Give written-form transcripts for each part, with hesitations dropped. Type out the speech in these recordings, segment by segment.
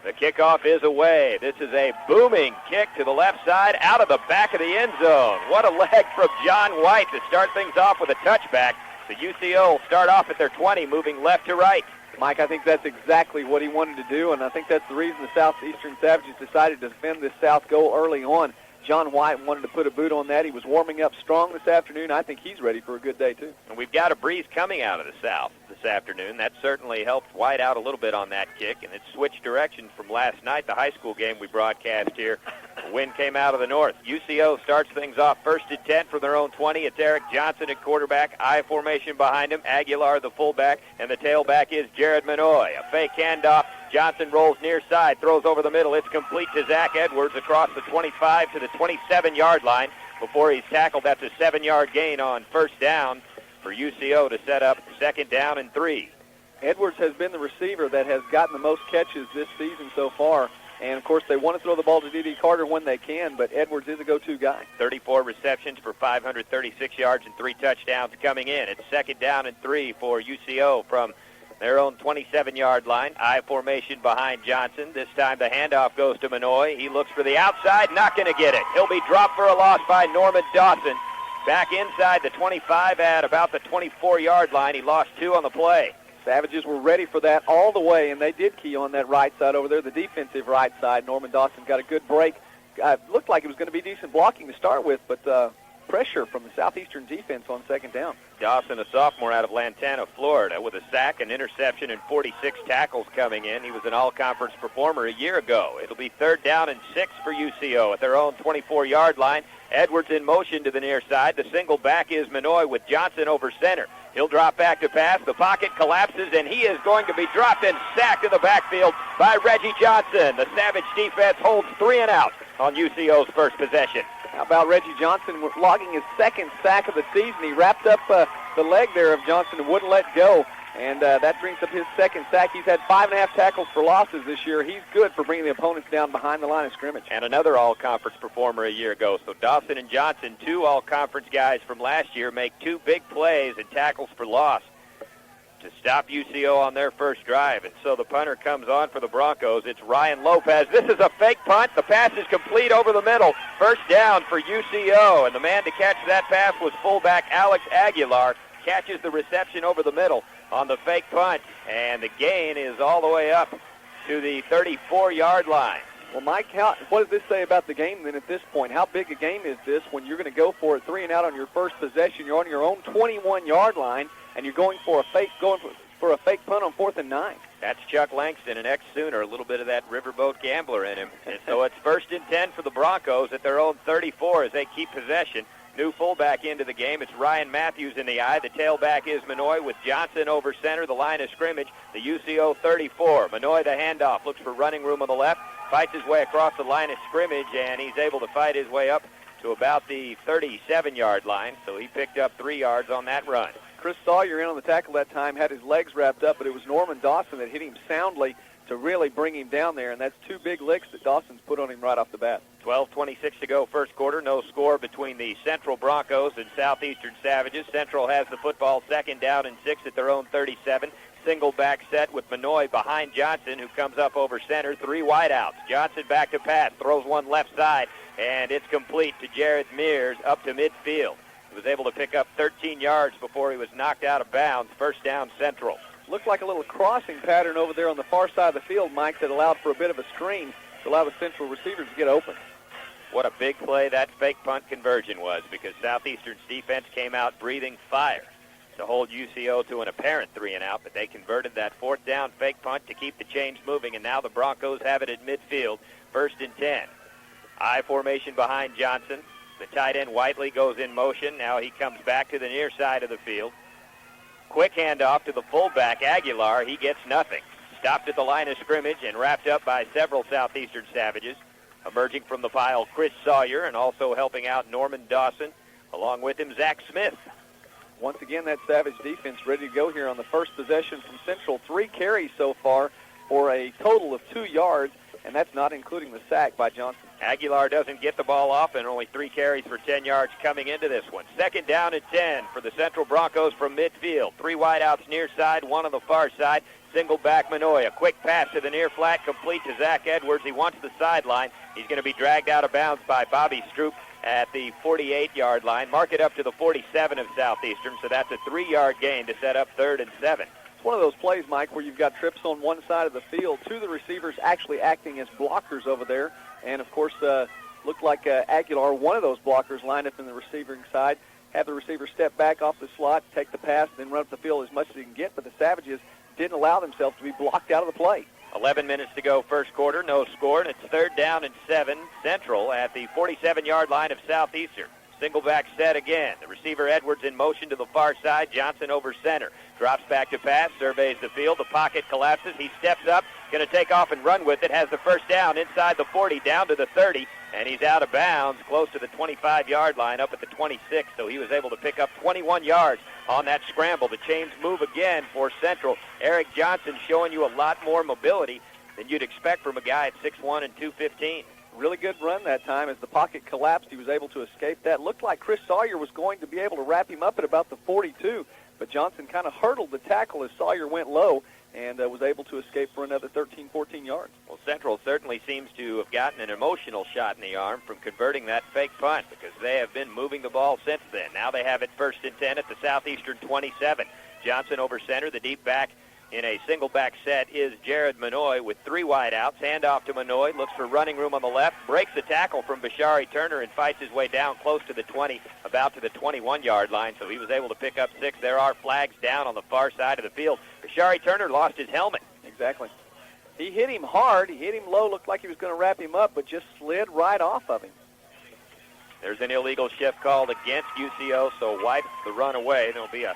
The kickoff is away. This is a booming kick to the left side out of the back of the end zone. What a leg from John White to start things off with a touchback. The UCO will start off at their 20, moving left to right. Mike, I think that's exactly what he wanted to do, and I think that's the reason the Southeastern Savages decided to defend this south goal early on. John White wanted to put a boot on that. He was warming up strong this afternoon. I think he's ready for a good day, too. And we've got a breeze coming out of the south this afternoon. That certainly helped White out a little bit on that kick, and it switched direction from last night, the high school game we broadcast here. The wind came out of the north. UCO starts things off 1st and 10 from their own 20. It's Derrick Johnson at quarterback, I formation behind him, Aguilar the fullback, and the tailback is Jared Manoy. A fake handoff. Johnson rolls near side, throws over the middle. It's complete to Zach Edwards across the 25 to the 27-yard line before he's tackled. That's a 7-yard gain on first down for UCO to set up 2nd down and 3. Edwards has been the receiver that has gotten the most catches this season so far. And, of course, they want to throw the ball to D.D. Carter when they can, but Edwards is a go-to guy. 34 receptions for 536 yards and 3 touchdowns coming in. It's 2nd down and 3 for UCO from their own 27-yard line. I formation behind Johnson. This time the handoff goes to Manoy. He looks for the outside, not going to get it. He'll be dropped for a loss by Norman Dawson. Back inside the 25 at about the 24-yard line. He lost 2 on the play. Savages were ready for that all the way, and they did key on that right side over there, the defensive right side. Norman Dawson got a good break. Looked like it was going to be decent blocking to start with, but pressure from the Southeastern defense on 2nd down. Dawson, a sophomore out of Lantana, Florida, with a sack, an interception, and 46 tackles coming in. He was an all-conference performer a year ago. It'll be 3rd down and 6 for UCO at their own 24-yard line. Edwards in motion to the near side. The single back is Manoy with Johnson over center. He'll drop back to pass. The pocket collapses, and he is going to be dropped and sacked in the backfield by Reggie Johnson. The Savage defense holds 3 and out on UCO's first possession. How about Reggie Johnson logging his 2nd sack of the season? He wrapped up the leg there of Johnson and wouldn't let go, and that brings up his 2nd sack. He's had 5.5 tackles for losses this year. He's good for bringing the opponents down behind the line of scrimmage. And another all-conference performer a year ago. So Dawson and Johnson, 2 all-conference guys from last year, make 2 big plays and tackles for loss to stop UCO on their first drive. And so the punter comes on for the Broncos. It's Ryan Lopez. This is a fake punt. The pass is complete over the middle. First down for UCO. And the man to catch that pass was fullback Alex Aguilar. Catches the reception over the middle on the fake punt. And the gain is all the way up to the 34-yard line. Well, Mike, what does this say about the game then at this point? How big a game is this when you're going to go for it 3 and out on your first possession? You're on your own 21-yard line, and you're going for a fake punt on 4th and 9. That's Chuck Langston, an ex-Sooner, a little bit of that riverboat gambler in him. And so it's 1st and 10 for the Broncos at their own 34 as they keep possession. New fullback into the game. It's Ryan Matthews in the eye. The tailback is Manoy with Johnson over center, the line of scrimmage, the UCO 34. Manoy, the handoff, looks for running room on the left, fights his way across the line of scrimmage, and he's able to fight his way up to about the 37-yard line. So he picked up 3 yards on that run. Chris Sawyer in on the tackle that time, had his legs wrapped up, but it was Norman Dawson that hit him soundly to really bring him down there, and that's 2 big licks that Dawson's put on him right off the bat. 12:26 to go first quarter. No score between the Central Broncos and Southeastern Savages. Central has the football 2nd down and 6 at their own 37. Single back set with Manoy behind Johnson, who comes up over center. 3 wideouts. Johnson back to pass, throws one left side, and it's complete to Jared Mears up to midfield. He was able to pick up 13 yards before he was knocked out of bounds. First down, Central. Looked like a little crossing pattern over there on the far side of the field, Mike, that allowed for a bit of a screen to allow the Central receivers to get open. What a big play that fake punt conversion was, because Southeastern's defense came out breathing fire to hold UCO to an apparent 3 and out, but they converted that 4th down fake punt to keep the chains moving, and now the Broncos have it at midfield, 1st and 10. I formation behind Johnson. The tight end Whiteley goes in motion. Now he comes back to the near side of the field. Quick handoff to the fullback, Aguilar. He gets nothing. Stopped at the line of scrimmage and wrapped up by several Southeastern Savages. Emerging from the pile, Chris Sawyer, and also helping out Norman Dawson. Along with him, Zach Smith. Once again, that Savage defense ready to go here on the first possession from Central. 3 carries so far for a total of 2 yards, and that's not including the sack by Johnson. Aguilar doesn't get the ball off, and only 3 carries for 10 yards coming into this one. 2nd down and 10 for the Central Broncos from midfield. 3 wideouts near side, 1 on the far side. Single back Manoy. A quick pass to the near flat, complete to Zach Edwards. He wants the sideline. He's going to be dragged out of bounds by Bobby Stroop at the 48-yard line. Mark it up to the 47 of Southeastern, so that's a 3-yard gain to set up 3rd and 7. It's one of those plays, Mike, where you've got trips on one side of the field, 2 of the receivers actually acting as blockers over there. And, of course, looked like Aguilar, one of those blockers, lined up in the receiving side, have the receiver step back off the slot, take the pass, then run up the field as much as he can get. But the Savages didn't allow themselves to be blocked out of the play. 11 minutes to go, first quarter, no score, and it's 3rd down and 7, Central at the 47-yard line of Southeastern. Single back set again. The receiver Edwards in motion to the far side. Johnson over center. Drops back to pass, surveys the field. The pocket collapses. He steps up, going to take off and run with it. Has the first down inside the 40, down to the 30, and he's out of bounds close to the 25-yard line up at the 26. So he was able to pick up 21 yards on that scramble. The chains move again for Central. Eric Johnson showing you a lot more mobility than you'd expect from a guy at 6'1 and 215. Really good run that time. As the pocket collapsed, he was able to escape that. Looked like Chris Sawyer was going to be able to wrap him up at about the 42, but Johnson kind of hurdled the tackle as Sawyer went low and was able to escape for another 13, 14 yards. Well, Central certainly seems to have gotten an emotional shot in the arm from converting that fake punt, because they have been moving the ball since then. Now they have it 1st and 10 at the Southeastern 27. Johnson over center, the deep back in a single back set is Jared Manoy with 3 wideouts. Hand off to Manoy, looks for running room on the left, breaks the tackle from Bashari Turner and fights his way down close to the 20, about to the 21-yard line, so he was able to pick up 6. There are flags down on the far side of the field. Bashari Turner lost his helmet. Exactly. He hit him hard. He hit him low, looked like he was going to wrap him up, but just slid right off of him. There's an illegal shift called against UCO, so wipe the run away. There'll be a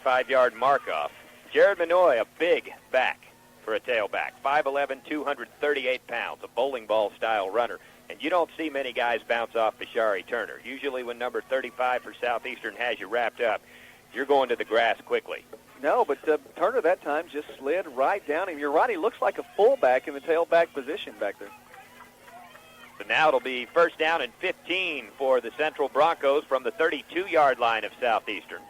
5-yard mark-off. Jared Manoy, a big back for a tailback, 5'11", 238 pounds, a bowling ball-style runner. And you don't see many guys bounce off Bashari Turner. Usually when number 35 for Southeastern has you wrapped up, you're going to the grass quickly. No, but Turner that time just slid right down him. You're right, he looks like a fullback in the tailback position back there. So now it'll be 1st down and 15 for the Central Broncos from the 32-yard line of Southeastern.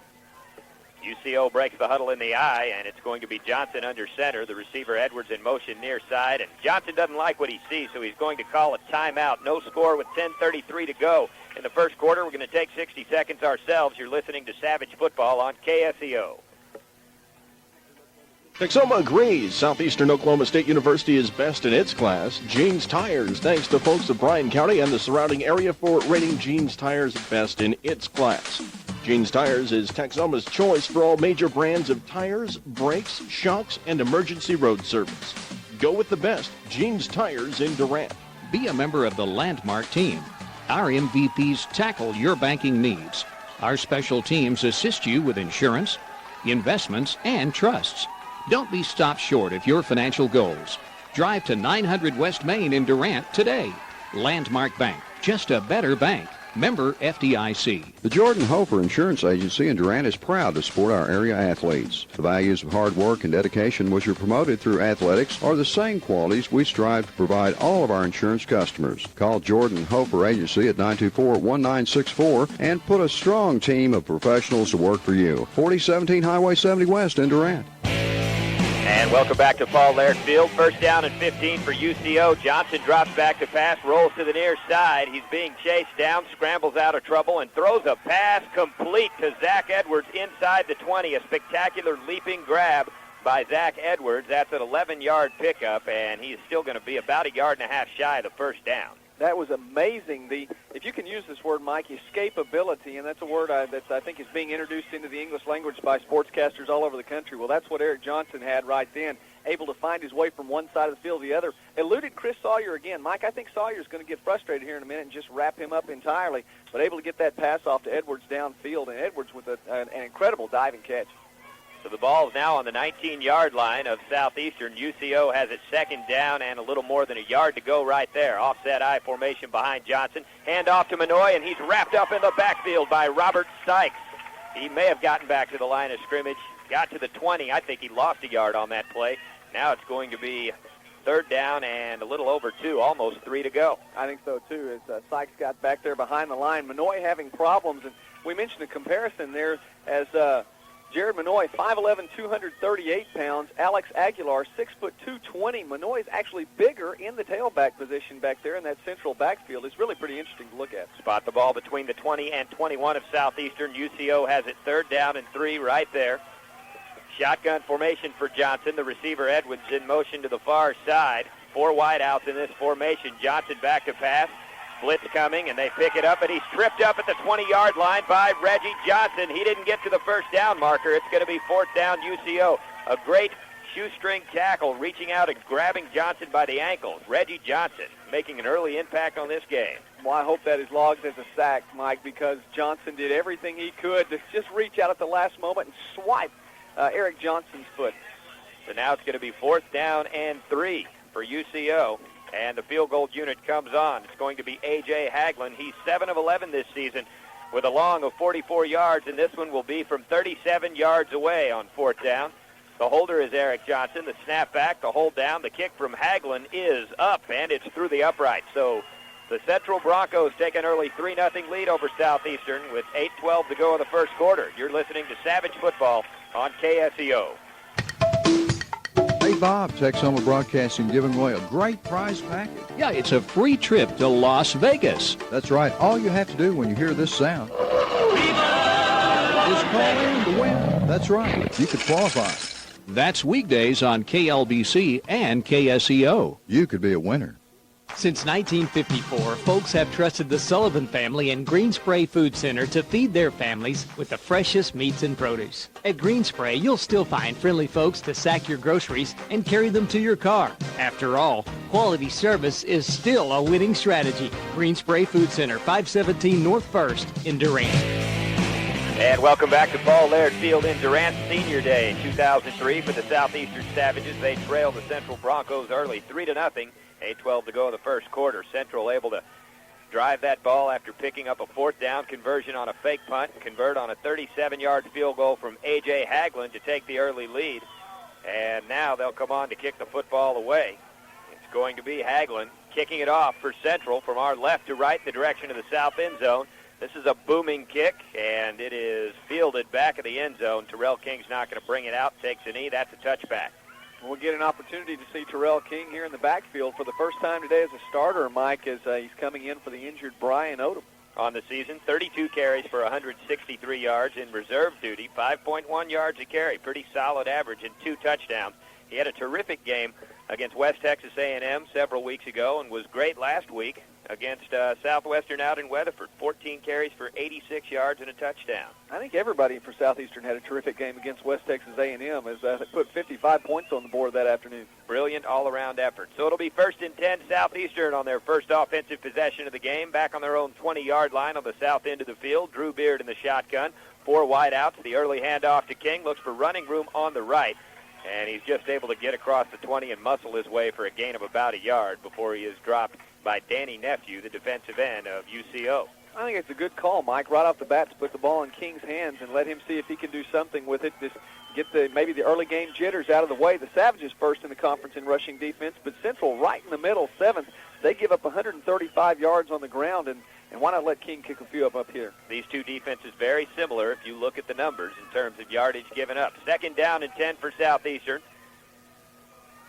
UCO breaks the huddle in the eye, and it's going to be Johnson under center. The receiver Edwards in motion near side, and Johnson doesn't like what he sees, so he's going to call a timeout. No score with 10:33 to go in the first quarter. We're going to take 60 seconds ourselves. You're listening to Savage Football on KSEO. Texoma agrees. Southeastern Oklahoma State University is best in its class. Jeans Tires, thanks to folks of Bryan County and the surrounding area for rating Jeans Tires best in its class. Jeans Tires is Texoma's choice for all major brands of tires, brakes, shocks, and emergency road service. Go with the best. Jeans Tires in Durant. Be a member of the Landmark team. Our MVPs tackle your banking needs. Our special teams assist you with insurance, investments, and trusts. Don't be stopped short of your financial goals. Drive to 900 West Main in Durant today. Landmark Bank, just a better bank. Member FDIC. The Jordan Hofer Insurance Agency in Durant is proud to support our area athletes. The values of hard work and dedication which are promoted through athletics are the same qualities we strive to provide all of our insurance customers. Call Jordan Hofer Agency at 924-1964 and put a strong team of professionals to work for you. 4017 Highway 70 West in Durant. And welcome back to Paul Laird Field. 1st down and 15 for UCO. Johnson drops back to pass, rolls to the near side. He's being chased down, scrambles out of trouble, and throws a pass complete to Zach Edwards inside the 20. A spectacular leaping grab by Zach Edwards. That's an 11-yard pickup, and he's still going to be about 1.5 yards shy of the first down. That was amazing. If you can use this word, Mike, escapability, and that's a word that I think is being introduced into the English language by sportscasters all over the country. Well, that's what Eric Johnson had right then, able to find his way from one side of the field to the other. Eluded Chris Sawyer again. Mike, I think Sawyer's going to get frustrated here in a minute and just wrap him up entirely, but able to get that pass off to Edwards downfield, and Edwards with an incredible diving catch. So the ball is now on the 19-yard line of Southeastern. UCO has it 2nd down and a little more than 1 yard to go right there. Offset I formation behind Johnson. Hand off to Manoy, and he's wrapped up in the backfield by Robert Sykes. He may have gotten back to the line of scrimmage. Got to the 20. I think he lost 1 yard on that play. Now it's going to be third down and a little over 2, almost 3 to go. I think so, too, as Sykes got back there behind the line. Manoy having problems, and we mentioned a comparison there as Jared Manoy, 5'11", 238 pounds. Alex Aguilar, 6'2", 220. Manoy's actually bigger in the tailback position back there in that central backfield. It's really pretty interesting to look at. Spot the ball between the 20 and 21 of Southeastern. UCO has it third down and 3 right there. Shotgun formation for Johnson. The receiver Edwards in motion to the far side. 4 wideouts in this formation. Johnson back to pass. Blitz coming, and they pick it up, and he's tripped up at the 20-yard line by Reggie Johnson. He didn't get to the first down marker. It's going to be fourth down UCO. A great shoestring tackle, reaching out and grabbing Johnson by the ankles. Reggie Johnson making an early impact on this game. Well, I hope that is logged as a sack, Mike, because Johnson did everything he could to just reach out at the last moment and swipe Eric Johnson's foot. So now it's going to be fourth down and 3 for UCO. And the field goal unit comes on. It's going to be A.J. Haglund. He's 7 of 11 this season with a long of 44 yards, and this one will be from 37 yards away on fourth down. The holder is Eric Johnson. The snap back, the hold down, the kick from Haglund is up, and it's through the upright. So the Central Broncos take an early 3-0 lead over Southeastern with 8:12 to go in the first quarter. You're listening to Savage Football on KSEO. Hey, Bob, Texoma Broadcasting giving away a great prize package. Yeah, it's a free trip to Las Vegas. That's right. All you have to do when you hear this sound is call in to win. That's right. You could qualify. That's weekdays on KLBC and KSEO. You could be a winner. Since 1954, folks have trusted the Sullivan family and Green Spray Food Center to feed their families with the freshest meats and produce. At Green Spray, you'll still find friendly folks to sack your groceries and carry them to your car. After all, quality service is still a winning strategy. Green Spray Food Center, 517 North 1st in Durant. And welcome back to Paul Laird Field in Durant. Senior Day in 2003 for the Southeastern Savages. They trail the Central Broncos early 3-0. 8:12 to go in the first quarter. Central able to drive that ball after picking up a fourth down conversion on a fake punt, convert on a 37-yard field goal from A.J. Haglund to take the early lead. And now they'll come on to kick the football away. It's going to be Haglund kicking it off for Central from our left to right in the direction of the south end zone. This is a booming kick, and it is fielded back of the end zone. Terrell King's not going to bring it out, takes a knee. That's a touchback. We'll get an opportunity to see Terrell King here in the backfield for the first time today as a starter, Mike, as he's coming in for the injured Brian Odom. On the season, 32 carries for 163 yards in reserve duty, 5.1 yards a carry, pretty solid average, and 2 touchdowns. He had a terrific game against West Texas A&M several weeks ago and was great last week against Southwestern out in Weatherford. 14 carries for 86 yards and a touchdown. I think everybody for Southeastern had a terrific game against West Texas A&M as they put 55 points on the board that afternoon. Brilliant all-around effort. So it'll be 1st and 10 Southeastern on their first offensive possession of the game, back on their own 20-yard line on the south end of the field. Drew Beard in the shotgun. 4 wideouts. The early handoff to King. Looks for running room on the right. And he's just able to get across the 20 and muscle his way for a gain of about a yard before he is dropped by Danny Nephew, the defensive end of UCO. I think it's a good call, Mike, right off the bat to put the ball in King's hands and let him see if he can do something with it. Just get maybe the early game jitters out of the way. The Savages first in the conference in rushing defense, but Central right in the middle, 7th. They give up 135 yards on the ground, and why not let King kick a few up here? These two defenses very similar if you look at the numbers in terms of yardage given up. 2nd down and 10 for Southeastern.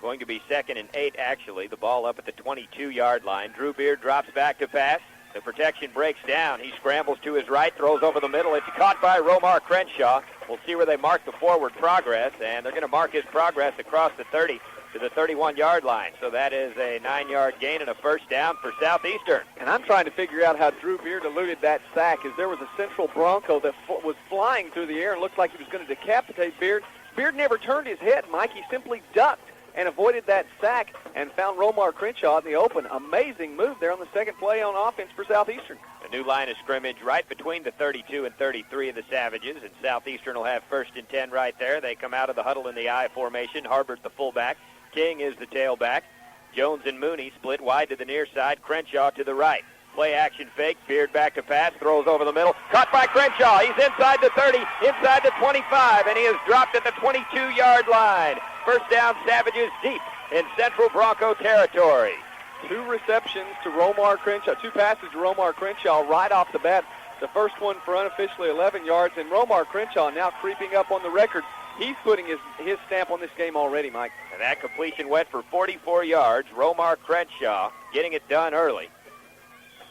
Going to be 2nd and 8, actually. The ball up at the 22-yard line. Drew Beard drops back to pass. The protection breaks down. He scrambles to his right, throws over the middle. It's caught by Romar Crenshaw. We'll see where they mark the forward progress, and they're going to mark his progress across the 30 to the 31-yard line. So that is a 9-yard gain and a first down for Southeastern. And I'm trying to figure out how Drew Beard eluded that sack, as there was a Central Bronco that was flying through the air and looked like he was going to decapitate Beard. Beard never turned his head, Mike. He simply ducked and avoided that sack and found Romar Crenshaw in the open. Amazing move there on the second play on offense for Southeastern. A new line of scrimmage right between the 32 and 33 of the Savages, and Southeastern will have 1st and 10 right there. They come out of the huddle in the I formation. Harbert the fullback. King is the tailback. Jones and Mooney split wide to the near side. Crenshaw to the right. Play action fake. Beard back to pass. Throws over the middle. Caught by Crenshaw. He's inside the 30, inside the 25, and he is dropped at the 22-yard line. First down, Savages deep in Central Bronco territory. 2 receptions to Romar Crenshaw, 2 passes to Romar Crenshaw right off the bat. The first one for unofficially 11 yards, and Romar Crenshaw now creeping up on the record. He's putting his stamp on this game already, Mike. And that completion went for 44 yards. Romar Crenshaw getting it done early.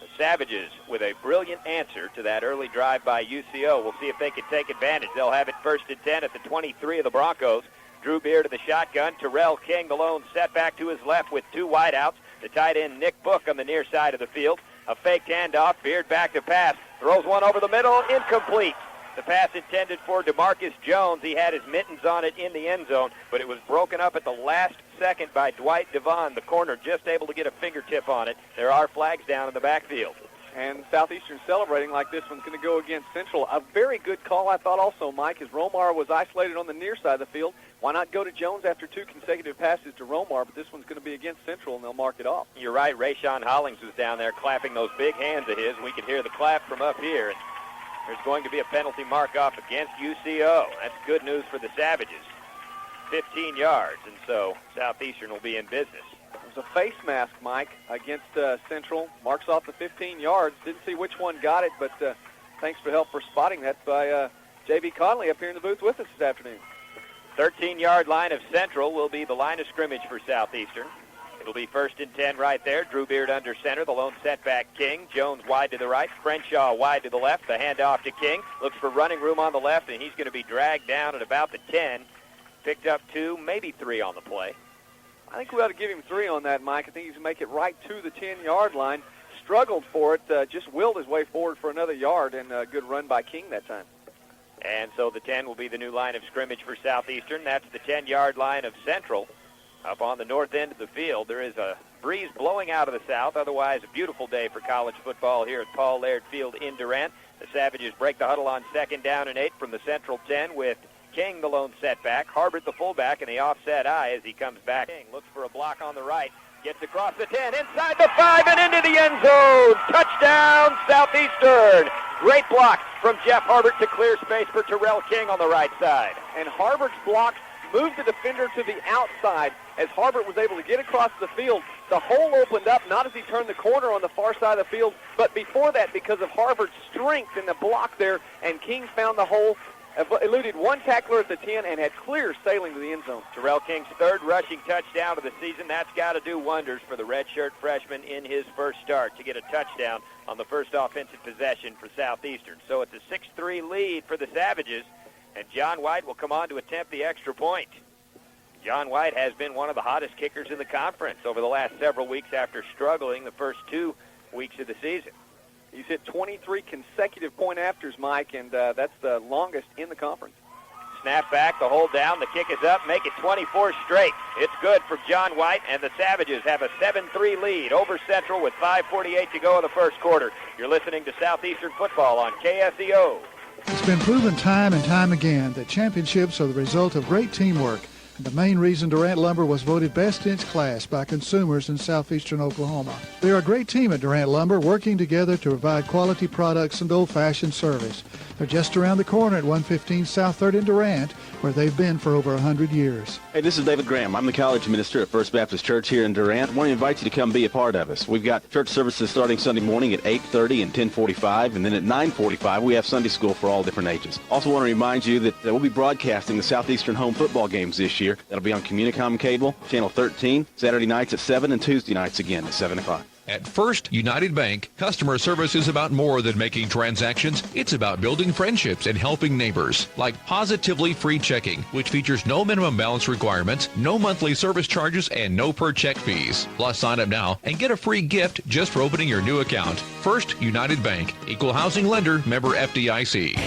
The Savages with a brilliant answer to that early drive by UCO. We'll see if they can take advantage. They'll have it 1st and 10 at the 23 of the Broncos. Drew Beard to the shotgun. Terrell King, the lone setback to his left with 2 wideouts. The tight end Nick Book on the near side of the field. A fake handoff. Beard back to pass. Throws one over the middle. Incomplete. The pass intended for DeMarcus Jones. He had his mittens on it in the end zone, but it was broken up at the last second by Dwight Devon, the corner, just able to get a fingertip on it. There are flags down in the backfield. And Southeastern celebrating like this one's going to go against Central. A very good call, I thought also, Mike, as Romar was isolated on the near side of the field. Why not go to Jones after 2 consecutive passes to Romar, but this one's going to be against Central, and they'll mark it off. You're right. Rayshawn Hollings was down there clapping those big hands of his. We could hear the clap from up here. And there's going to be a penalty mark-off against UCO. That's good news for the Savages. 15 yards, and so Southeastern will be in business. It was a face mask, Mike, against Central. Marks off the 15 yards. Didn't see which one got it, but thanks for help for spotting that by J.B. Conley up here in the booth with us this afternoon. 13-yard line of Central will be the line of scrimmage for Southeastern. It'll be 1st and 10 right there. Drew Beard under center. The lone setback King. Jones wide to the right. Crenshaw wide to the left. The handoff to King. Looks for running room on the left, and he's going to be dragged down at about the 10. Picked up 2, maybe 3 on the play. I think we ought to give him 3 on that, Mike. I think he's going to make it right to the 10-yard line. Struggled for it. Just willed his way forward for another yard, and a good run by King that time. And so the 10 will be the new line of scrimmage for Southeastern. That's the 10-yard line of Central. Up on the north end of the field, there is a breeze blowing out of the south. Otherwise, a beautiful day for college football here at Paul Laird Field in Durant. The Savages break the huddle on 2nd down and 8 from the Central 10 with King, the lone setback, Harbert, the fullback, and the offset eye as he comes back. King looks for a block on the right, gets across the 10, inside the 5, and into the end zone. Touchdown, Southeastern. Great block from Jeff Harbert to clear space for Terrell King on the right side. And Harbert's block moved the defender to the outside as Harbert was able to get across the field. The hole opened up, not as he turned the corner on the far side of the field, but before that because of Harbert's strength in the block there, and King found the hole, eluded one tackler at the 10, and had clear sailing to the end zone. Terrell King's 3rd rushing touchdown of the season. That's got to do wonders for the redshirt freshman in his first start to get a touchdown on the first offensive possession for Southeastern. So it's a 6-3 lead for the Savages, and John White will come on to attempt the extra point. John White has been one of the hottest kickers in the conference over the last several weeks after struggling the first 2 weeks of the season. He's hit 23 consecutive point-afters, Mike, and that's the longest in the conference. Snap back, the hold down, the kick is up, make it 24 straight. It's good for John White, and the Savages have a 7-3 lead over Central with 5:48 to go in the first quarter. You're listening to Southeastern Football on KSEO. It's been proven time and time again that championships are the result of great teamwork, and the main reason Durant Lumber was voted best in its class by consumers in southeastern Oklahoma. They're a great team at Durant Lumber, working together to provide quality products and old-fashioned service. They're just around the corner at 115 South 3rd in Durant, where they've been for over 100 years. Hey, this is David Graham. I'm the college minister at First Baptist Church here in Durant. I want to invite you to come be a part of us. We've got church services starting Sunday morning at 8:30 and 10:45, and then at 9:45 we have Sunday school for all different ages. Also want to remind you that we'll be broadcasting the Southeastern home football games this year. That'll be on Communicom Cable, Channel 13, Saturday nights at 7 and Tuesday nights again at 7 o'clock. At First United Bank, customer service is about more than making transactions. It's about building friendships and helping neighbors. Like Positively Free Checking, which features no minimum balance requirements, no monthly service charges, and no per-check fees. Plus, sign up now and get a free gift just for opening your new account. First United Bank, Equal Housing Lender, member FDIC.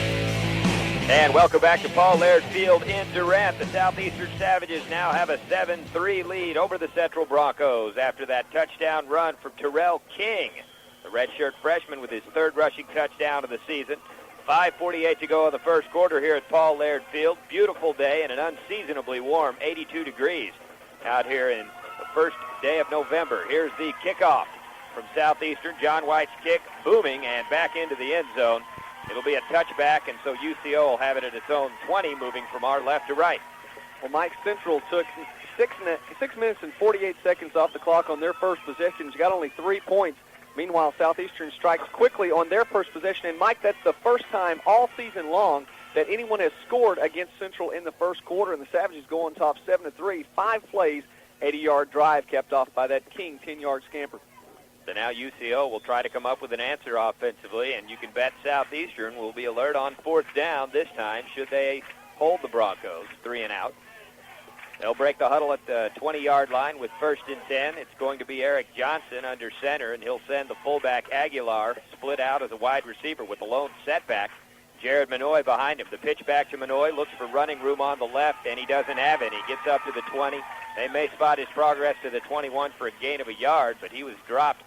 And welcome back to Paul Laird Field in Durant. The Southeastern Savages now have a 7-3 lead over the Central Broncos after that touchdown run from Terrell King, the redshirt freshman with his 3rd rushing touchdown of the season. 5:48 to go in the first quarter here at Paul Laird Field. Beautiful day and an unseasonably warm 82 degrees out here in the first day of November. Here's the kickoff from Southeastern. John White's kick booming and back into the end zone. It'll be a touchback, and so UCO will have it at its own 20, moving from our left to right. Well, Mike, Central took 6 minutes and 48 seconds off the clock on their first possession. Got only 3 points. Meanwhile, Southeastern strikes quickly on their first possession. And, Mike, that's the first time all season long that anyone has scored against Central in the first quarter. And the Savages go on top 7-3. 5 plays, 80-yard drive kept off by that King 10-yard scamper. So now UCO will try to come up with an answer offensively, and you can bet Southeastern will be alert on fourth down this time should they hold the Broncos 3 and out. They'll break the huddle at the 20-yard line with 1st and 10. It's going to be Eric Johnson under center, and he'll send the fullback Aguilar split out as a wide receiver with the lone setback. Jared Manoy behind him. The pitch back to Manoy, looks for running room on the left, and he doesn't have any. Gets up to the 20. They may spot his progress to the 21 for a gain of a yard, but he was dropped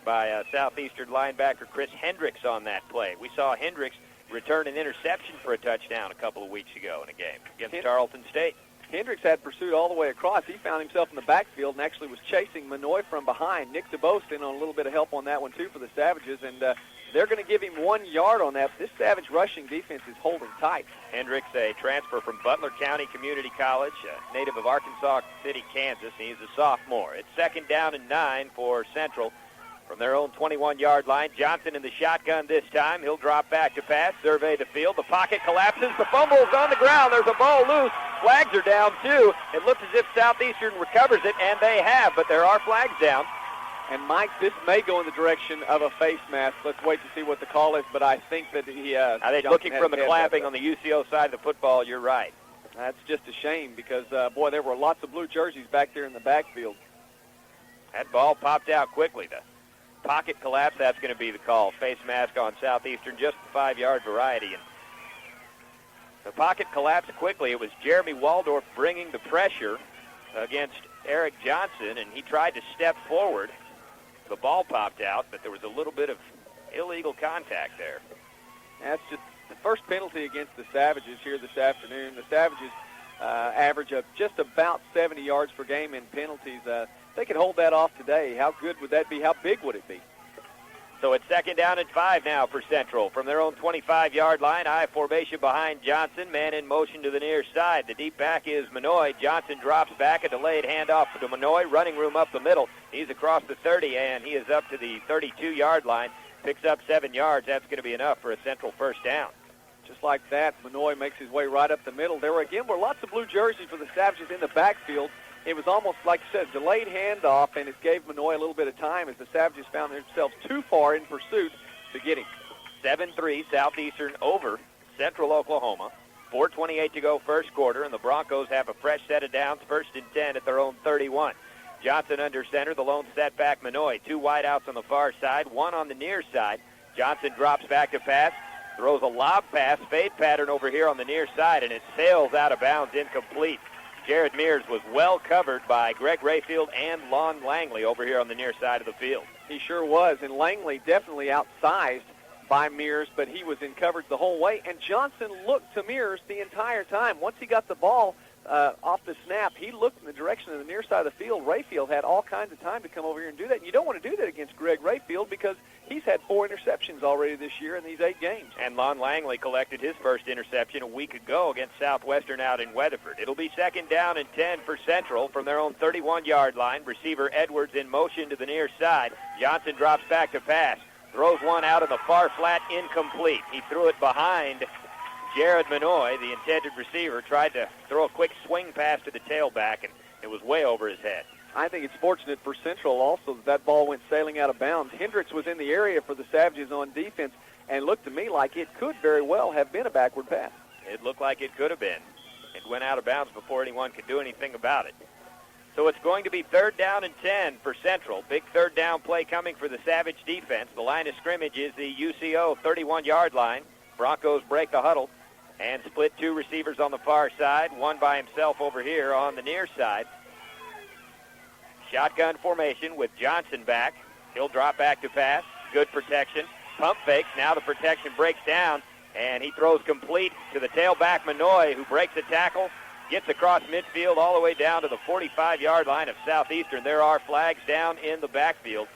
by Southeastern linebacker Chris Hendricks on that play. We saw Hendricks return an interception for a touchdown a couple of weeks ago in a game against Tarleton State. Hendricks had pursuit all the way across. He found himself in the backfield and actually was chasing Manoy from behind. Nick DeBost in on a little bit of help on that one, too, for the Savages, and they're going to give him 1 yard on that. This Savage rushing defense is holding tight. Hendricks, a transfer from Butler County Community College, a native of Arkansas City, Kansas, and he's a sophomore. It's 2nd down and 9 for Central. From their own 21-yard line, Johnson in the shotgun this time. He'll drop back to pass, survey the field. The pocket collapses. The fumble's on the ground. There's a ball loose. Flags are down, too. It looks as if Southeastern recovers it, and they have, but there are flags down. And, Mike, this may go in the direction of a face mask. Let's wait to see what the call is, but I think that he... I think looking from the clapping on the UCO side of the football, you're right. That's just a shame because, boy, there were lots of blue jerseys back there in the backfield. That ball popped out quickly, though. Pocket collapse, that's going to be the call. Face mask on Southeastern, just the 5-yard variety. And the pocket collapsed quickly. It was Jeremy Waldorf bringing the pressure against Eric Johnson, and he tried to step forward. The ball popped out, but there was a little bit of illegal contact there. That's just the first penalty against the Savages here this afternoon. The Savages average of just about 70 yards per game in penalties. They could hold that off today. How good would that be? How big would it be? So it's 2nd down and 5 now for Central. From their own 25-yard line, I formation behind Johnson. Man in motion to the near side. The deep back is Manoy. Johnson drops back. A delayed handoff to Manoy. Running room up the middle. He's across the 30, and he is up to the 32-yard line. Picks up 7 yards. That's going to be enough for a Central first down. Just like that, Manoy makes his way right up the middle. There were lots of blue jerseys for the Savages in the backfield. It was almost, like you said, delayed handoff, and it gave Manoy a little bit of time as the Savages found themselves too far in pursuit to get him. 7-3 Southeastern over Central Oklahoma. 4:28 to go first quarter, and the Broncos have a fresh set of downs, 1st and 10 at their own 31. Johnson under center, the lone setback Manoy. 2 wideouts on the far side, 1 on the near side. Johnson drops back to pass, throws a lob pass, fade pattern over here on the near side, and it sails out of bounds, incomplete. Jared Mears was well covered by Greg Rayfield and Lon Langley over here on the near side of the field. He sure was, and Langley definitely outsized by Mears, but he was in coverage the whole way, and Johnson looked to Mears the entire time. Once he got the ball off the snap, he looked in the direction of the near side of the field. Rayfield had all kinds of time to come over here and do that, and you don't want to do that against Greg Rayfield because he's had 4 interceptions already this year in these 8 games. And Lon Langley collected his first interception a week ago against Southwestern out in Weatherford. It'll be 2nd down and 10 for Central from their own 31-yard line. Receiver Edwards in motion to the near side. Johnson drops back to pass. Throws one out of the far flat, incomplete. He threw it behind Jared Manoy, the intended receiver. Tried to throw a quick swing pass to the tailback, and it was way over his head. I think it's fortunate for Central also that ball went sailing out of bounds. Hendricks was in the area for the Savages on defense and looked to me like it could very well have been a backward pass. It looked like it could have been. It went out of bounds before anyone could do anything about it. So it's going to be 3rd down and 10 for Central. Big 3rd down play coming for the Savage defense. The line of scrimmage is the UCO 31-yard line. Broncos break the huddle and split 2 receivers on the far side, 1 by himself over here on the near side. Shotgun formation with Johnson back. He'll drop back to pass. Good protection. Pump fakes. Now the protection breaks down, and he throws complete to the tailback Manoy, who breaks a tackle, gets across midfield all the way down to the 45-yard line of Southeastern. There are flags down in the backfield.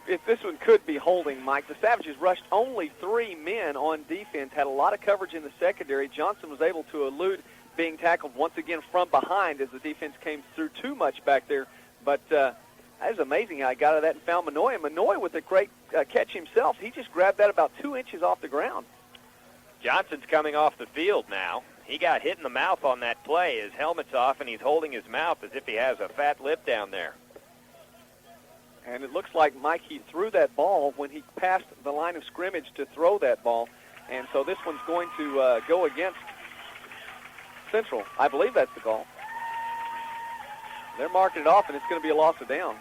If this one could be holding, Mike, the Savages rushed only 3 men on defense, had a lot of coverage in the secondary. Johnson was able to elude being tackled once again from behind as the defense came through too much back there. But that is amazing how he got out of that and found Manoy. And Manoy with a great catch himself. He just grabbed that about 2 inches off the ground. Johnson's coming off the field now. He got hit in the mouth on that play. His helmet's off, and he's holding his mouth as if he has a fat lip down there. And it looks like, Mike, he threw that ball when he passed the line of scrimmage to throw that ball. And so this one's going to go against Central. I believe that's the call. They're marking it off, and it's going to be a loss of down.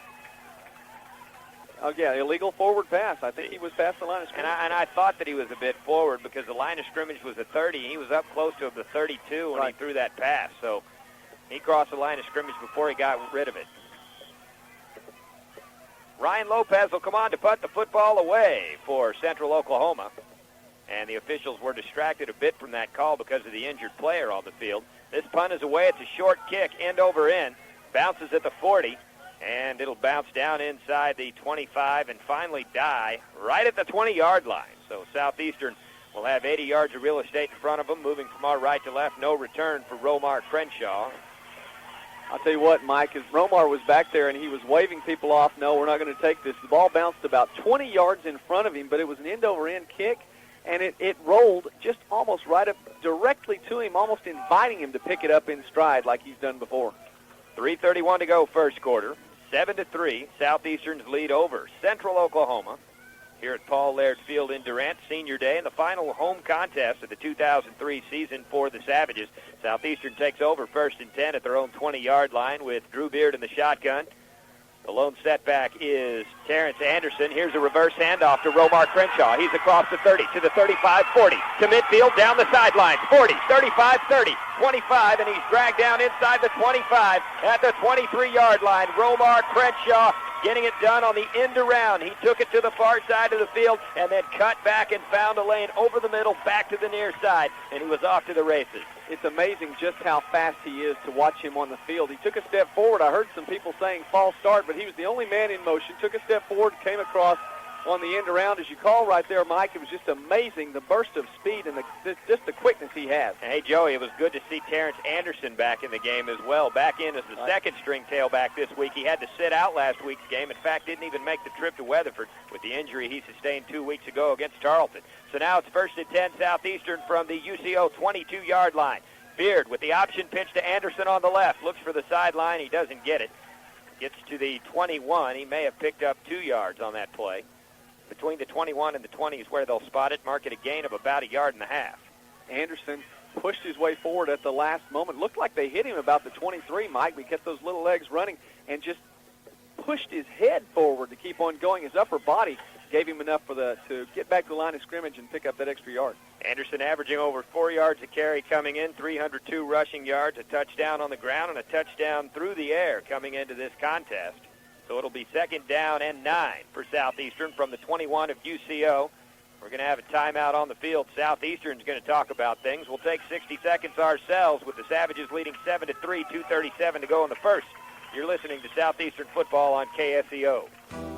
Oh, yeah, illegal forward pass. I think he was past the line of scrimmage. And I thought that he was a bit forward because the line of scrimmage was at 30, and he was up close to the 32 when he threw that pass. So he crossed the line of scrimmage before he got rid of it. Ryan Lopez will come on to punt the football away for Central Oklahoma. And the officials were distracted a bit from that call because of the injured player on the field. This punt is away. It's a short kick, end over end. Bounces at the 40. And it'll bounce down inside the 25 and finally die right at the 20-yard line. So Southeastern will have 80 yards of real estate in front of them, moving from our right to left. No return for Romar Crenshaw. I'll tell you what, Mike, as Romar was back there and he was waving people off, no, we're not going to take this. The ball bounced about 20 yards in front of him, but it was an end-over-end kick, and it rolled just almost right up directly to him, almost inviting him to pick it up in stride like he's done before. 3:31 to go first quarter. 7-3, Southeastern's lead over Central Oklahoma here at Paul Laird Field in Durant, Senior Day, and the final home contest of the 2003 season for the Savages. Southeastern takes over 1st and 10 at their own 20-yard line with Drew Beard in the shotgun. The lone setback is Terrence Anderson. Here's a reverse handoff to Romar Crenshaw. He's across the 30 to the 35, 40, to midfield, down the sidelines, 40, 35, 30, 25, and he's dragged down inside the 25 at the 23-yard line. Romar Crenshaw getting it done on the end around. He took it to the far side of the field and then cut back and found a lane over the middle, back to the near side, and he was off to the races. It's amazing just how fast he is to watch him on the field. He took a step forward. I heard some people saying false start, but he was the only man in motion. Took a step forward, came across on the end around. As you call right there, Mike, it was just amazing, the burst of speed and just the quickness he has. And hey, Joey, it was good to see Terrence Anderson back in the game as well. Back in as the second-string tailback this week. He had to sit out last week's game. In fact, didn't even make the trip to Weatherford with the injury he sustained 2 weeks ago against Tarleton. So now it's 1st and 10 Southeastern from the UCO 22-yard line. Beard with the option pitch to Anderson on the left. Looks for the sideline. He doesn't get it. Gets to the 21. He may have picked up 2 yards on that play. Between the 21 and the 20 is where they'll spot it. Mark it a gain of about 1.5 yards. Anderson pushed his way forward at the last moment. Looked like they hit him about the 23, Mike. We kept those little legs running and just pushed his head forward to keep on going. His upper body gave him enough to get back to the line of scrimmage and pick up that extra yard. Anderson averaging over 4 yards a carry coming in, 302 rushing yards, a touchdown on the ground, and a touchdown through the air coming into this contest. So it'll be 2nd down and 9 for Southeastern from the 21 of UCO. We're going to have a timeout on the field. Southeastern's going to talk about things. We'll take 60 seconds ourselves with the Savages leading 7-3, 2:37 to go in the first. You're listening to Southeastern Football on KSEO.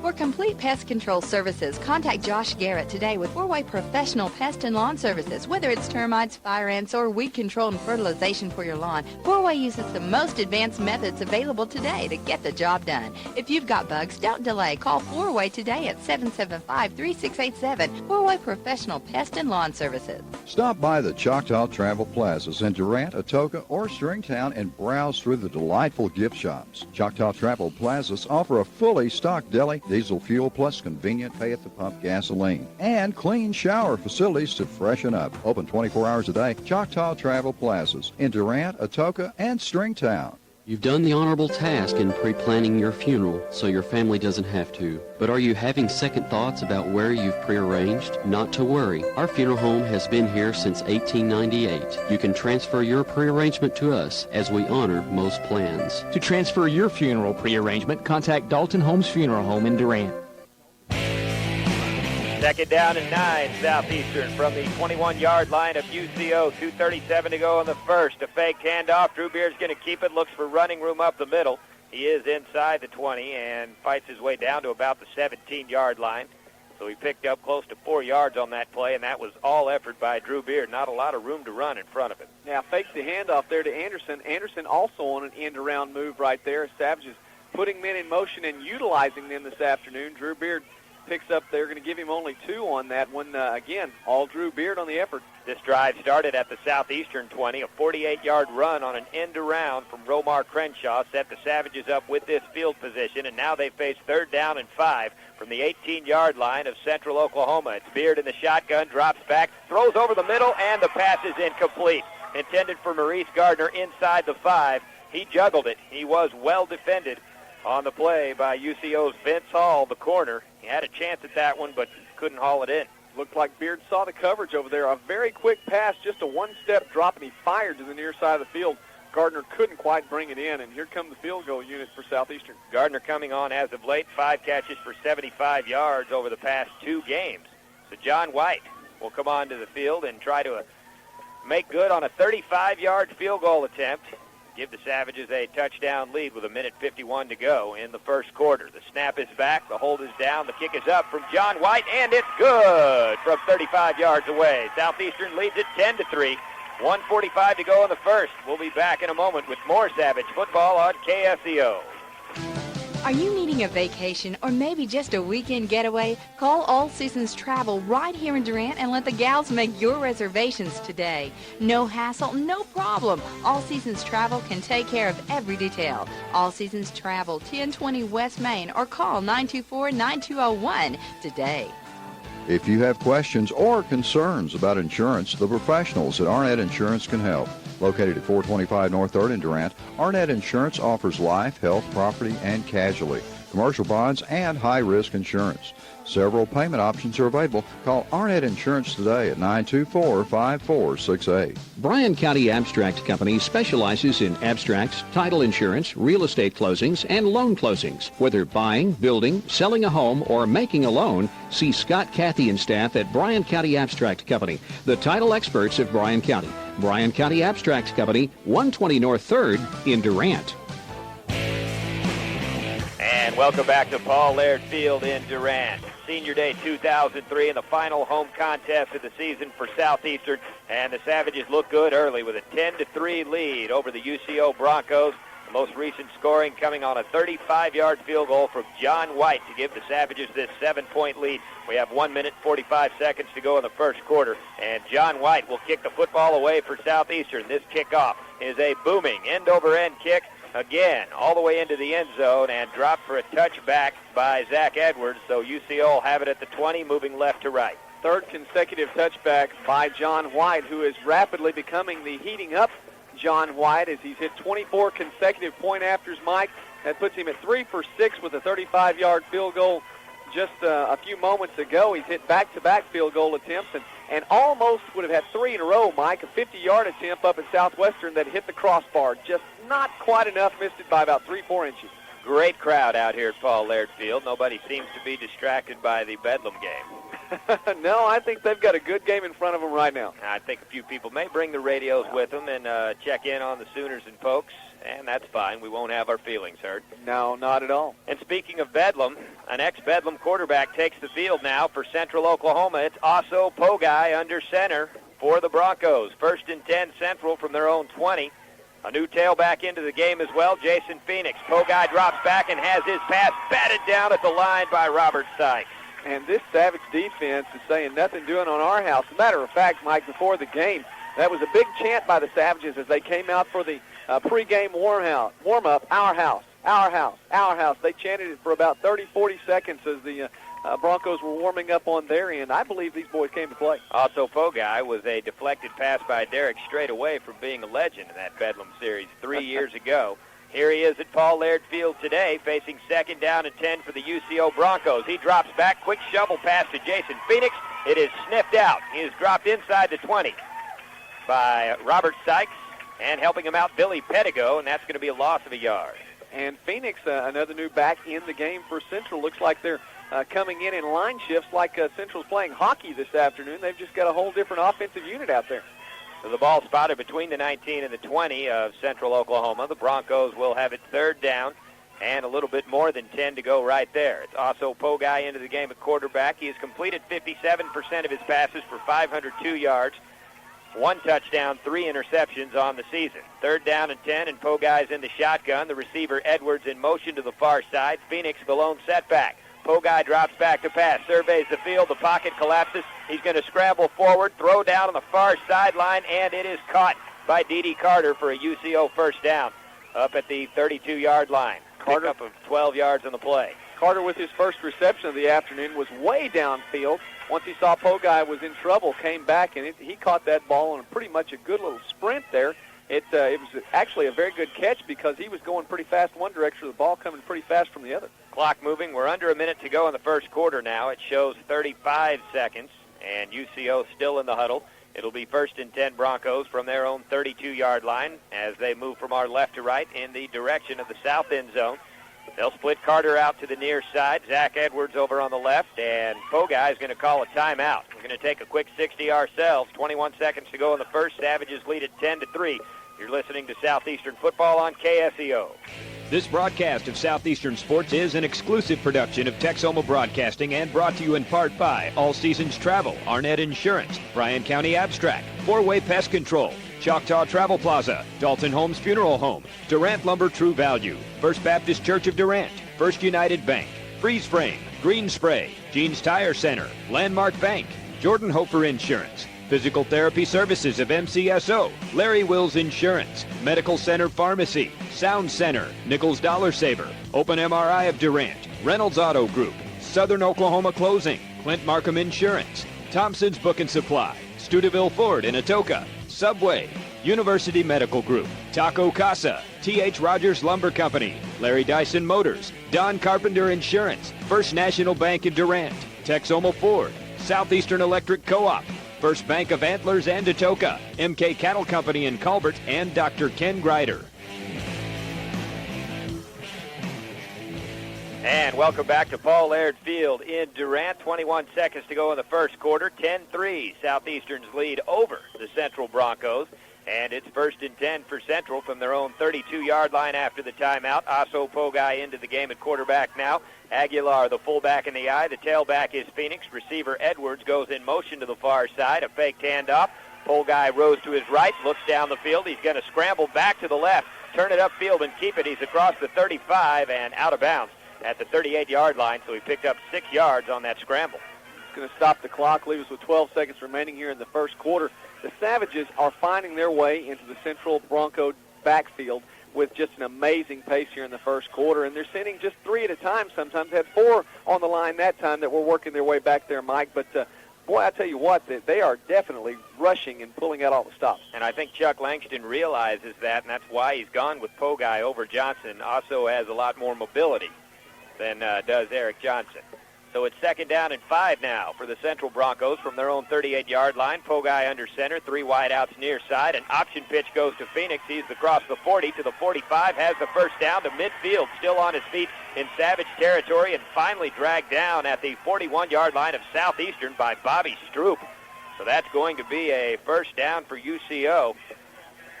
For complete pest control services, contact Josh Garrett today with 4-Way Professional Pest and Lawn Services. Whether it's termites, fire ants, or weed control and fertilization for your lawn, 4-Way uses the most advanced methods available today to get the job done. If you've got bugs, don't delay. Call 4-Way today at 775-3687. 4-Way Professional Pest and Lawn Services. Stop by the Choctaw Travel Plazas in Durant, Atoka, or Stringtown and browse through the delightful gift shops. Choctaw Travel Plazas offer a fully stocked deli, diesel fuel plus convenient pay-at-the-pump gasoline, and clean shower facilities to freshen up. Open 24 hours a day. Choctaw Travel Plazas in Durant, Atoka, and Stringtown. You've done the honorable task in pre-planning your funeral so your family doesn't have to. But are you having second thoughts about where you've prearranged? Not to worry. Our funeral home has been here since 1898. You can transfer your prearrangement to us as we honor most plans. To transfer your funeral prearrangement, contact Dalton Holmes Funeral Home in Durant. 2nd down and 9, Southeastern from the 21-yard line of UCO. 2:37 to go in the first. A fake handoff. Drew Beard's going to keep it. Looks for running room up the middle. He is inside the 20 and fights his way down to about the 17-yard line. So he picked up close to 4 yards on that play, and that was all effort by Drew Beard. Not a lot of room to run in front of him. Now fakes the handoff there to Anderson. Anderson also on an end-around move right there. Savages putting men in motion and utilizing them this afternoon. Drew Beard picks up. They're going to give him only 2 on that one. Again, all Drew Beard on the effort. This drive started at the Southeastern 20. A 48-yard run on an end-around from Romar Crenshaw set the Savages up with this field position, and now they face 3rd down and 5 from the 18-yard line of Central Oklahoma. It's Beard in the shotgun, drops back, throws over the middle, and the pass is incomplete. Intended for Maurice Gardner inside the 5. He juggled it. He was well defended on the play by UCO's Vince Hall, the corner. He had a chance at that one, but couldn't haul it in. Looked like Beard saw the coverage over there. A very quick pass, just a one-step drop, and he fired to the near side of the field. Gardner couldn't quite bring it in, and here come the field goal unit for Southeastern. Gardner coming on as of late, 5 catches for 75 yards over the past 2 games. So John White will come on to the field and try to make good on a 35-yard field goal attempt. Give the Savages a touchdown lead with 1:51 to go in the first quarter. The snap is back, the hold is down, the kick is up from John White, and it's good from 35 yards away. Southeastern leads it 10-3. 1:45 to go in the first. We'll be back in a moment with more Savage football on KSEO. Are you needing a vacation or maybe just a weekend getaway? Call All Seasons Travel right here in Durant and let the gals make your reservations today. No hassle, no problem. All Seasons Travel can take care of every detail. All Seasons Travel, 1020 West Main, or call 924-9201 today. If you have questions or concerns about insurance, the professionals at Arnett Insurance can help. Located at 425 North 3rd in Durant, Arnett Insurance offers life, health, property, and casualty, commercial bonds, and high-risk insurance. Several payment options are available. Call Arnett Insurance today at 924-5468. Bryan County Abstract Company specializes in abstracts, title insurance, real estate closings, and loan closings. Whether buying, building, selling a home, or making a loan, see Scott Cathy and staff at Bryan County Abstract Company, the title experts of Bryan County. Bryan County Abstract Company, 120 North 3rd in Durant. And welcome back to Paul Laird Field in Durant. Senior Day 2003 and the final home contest of the season for Southeastern. And the Savages look good early with a 10-3 lead over the UCO Bronchos. The most recent scoring coming on a 35-yard field goal from John White to give the Savages this 7-point lead. We have 1 minute, 45 seconds to go in the first quarter. And John White will kick the football away for Southeastern. This kickoff is a booming end-over-end kick. Again, all the way into the end zone and dropped for a touchback by Zach Edwards. So UCO will have it at the 20, moving left to right. 3rd consecutive touchback by John White, who is rapidly becoming the heating up John White as he's hit 24 consecutive point afters, Mike. That puts him at 3 for 6 with a 35-yard field goal just a few moments ago. He's hit back-to-back field goal attempts and almost would have had 3 in a row, Mike. A 50-yard attempt up at Southwestern that hit the crossbar. Just not quite enough, missed it by about 3-4 inches. Great crowd out here at Paul Laird Field. Nobody seems to be distracted by the Bedlam game. No, I think they've got a good game in front of them right now. I think a few people may bring the radios with them and check in on the Sooners and Pokes, and that's fine. We won't have our feelings hurt. No, not at all. And speaking of Bedlam, an ex-Bedlam quarterback takes the field now for Central Oklahoma. It's Aso Pogi under center for the Broncos. 1st and 10 Central from their own 20. A new tailback into the game as well, Jason Phoenix. Pogi drops back and has his pass batted down at the line by Robert Sykes. And this Savage defense is saying nothing doing on our house. As a matter of fact, Mike, before the game, that was a big chant by the Savages as they came out for the pregame warm-up, our house, our house, our house. They chanted it for about 30, 40 seconds as the Broncos were warming up on their end. I believe these boys came to play. Also, Pogi was a deflected pass by Derrick Strait away from being a legend in that Bedlam series 3 years ago. Here he is at Paul Laird Field today, facing 2nd down and 10 for the UCO Broncos. He drops back, quick shovel pass to Jason Phoenix. It is sniffed out. He is dropped inside the 20 by Robert Sykes, and helping him out, Billy Pettigo, and that's going to be a loss of a yard. And Phoenix, another new back in the game for Central. Looks like they're coming in line shifts like Central's playing hockey this afternoon. They've just got a whole different offensive unit out there. So the ball spotted between the 19 and the 20 of Central Oklahoma. The Broncos will have it 3rd down and a little bit more than 10 to go right there. It's Aso Pogi into the game at quarterback. He has completed 57% of his passes for 502 yards, 1 touchdown, 3 interceptions on the season. 3rd down and 10, and Pogi's in the shotgun. The receiver Edwards in motion to the far side. Phoenix the lone setback. Pogi drops back to pass, surveys the field, the pocket collapses. He's going to scramble forward, throw down on the far sideline, and it is caught by D.D. Carter for a UCO first down up at the 32-yard line. Carter Pick up of 12 yards on the play. Carter, with his first reception of the afternoon, was way downfield. Once he saw Pogi was in trouble, came back, and he caught that ball on pretty much a good little sprint there. It was actually a very good catch because he was going pretty fast one direction, the ball coming pretty fast from the other. Clock moving. We're under a minute to go in the first quarter now. It shows 35 seconds, and UCO still in the huddle. It'll be 1st and 10 Broncos from their own 32-yard line as they move from our left to right in the direction of the south end zone. They'll split Carter out to the near side. Zach Edwards over on the left, and Pogi is going to call a timeout. We're going to take a quick 60 ourselves. 21 seconds to go in the first. Savages lead at 10-3. You're listening to Southeastern Football on KSEO. This broadcast of Southeastern Sports is an exclusive production of Texoma Broadcasting and brought to you in part by All Seasons Travel, Arnett Insurance, Bryan County Abstract, Four-Way Pest Control, Choctaw Travel Plaza, Dalton Homes Funeral Home, Durant Lumber True Value, First Baptist Church of Durant, First United Bank, Freeze Frame, Green Spray, Jeans Tire Center, Landmark Bank, Jordan Hofer Insurance, Physical Therapy Services of MCSO, Larry Wills Insurance, Medical Center Pharmacy, Sound Center, Nichols Dollar Saver, Open MRI of Durant, Reynolds Auto Group, Southern Oklahoma Closing, Clint Markham Insurance, Thompson's Book and Supply, Studeville Ford in Atoka, Subway, University Medical Group, Taco Casa, T.H. Rogers Lumber Company, Larry Dyson Motors, Don Carpenter Insurance, First National Bank in Durant, Texoma Ford, Southeastern Electric Co-op, First Bank of Antlers and Atoka, MK Cattle Company in Colbert, and Dr. Ken Greider. And welcome back to Paul Laird Field in Durant. 21 seconds to go in the first quarter. 10-3. Southeastern's lead over the Central Broncos. And it's 1st and 10 for Central from their own 32-yard line after the timeout. Aso Pogi into the game at quarterback now. Aguilar, the fullback in the eye. The tailback is Phoenix. Receiver Edwards goes in motion to the far side. A fake handoff. Pogi rose to his right, looks down the field. He's going to scramble back to the left, turn it upfield and keep it. He's across the 35 and out of bounds at the 38-yard line, so he picked up 6 yards on that scramble. It's going to stop the clock, leave us with 12 seconds remaining here in the first quarter. The Savages are finding their way into the Central Bronco backfield with just an amazing pace here in the first quarter, and they're sending just 3 at a time sometimes. Had 4 on the line that time that were working their way back there, Mike, but boy, I tell you what, they are definitely rushing and pulling out all the stops. And I think Chuck Langston realizes that, and that's why he's gone with Pogi over Johnson. Also has a lot more mobility than does Eric Johnson. So it's 2nd down and 5 now for the Central Broncos from their own 38-yard line. Pogi under center, 3 wideouts near side. An option pitch goes to Phoenix. He's across the 40 to the 45, has the first down to midfield, still on his feet in Savage territory, and finally dragged down at the 41-yard line of Southeastern by Bobby Stroop. So that's going to be a first down for UCO.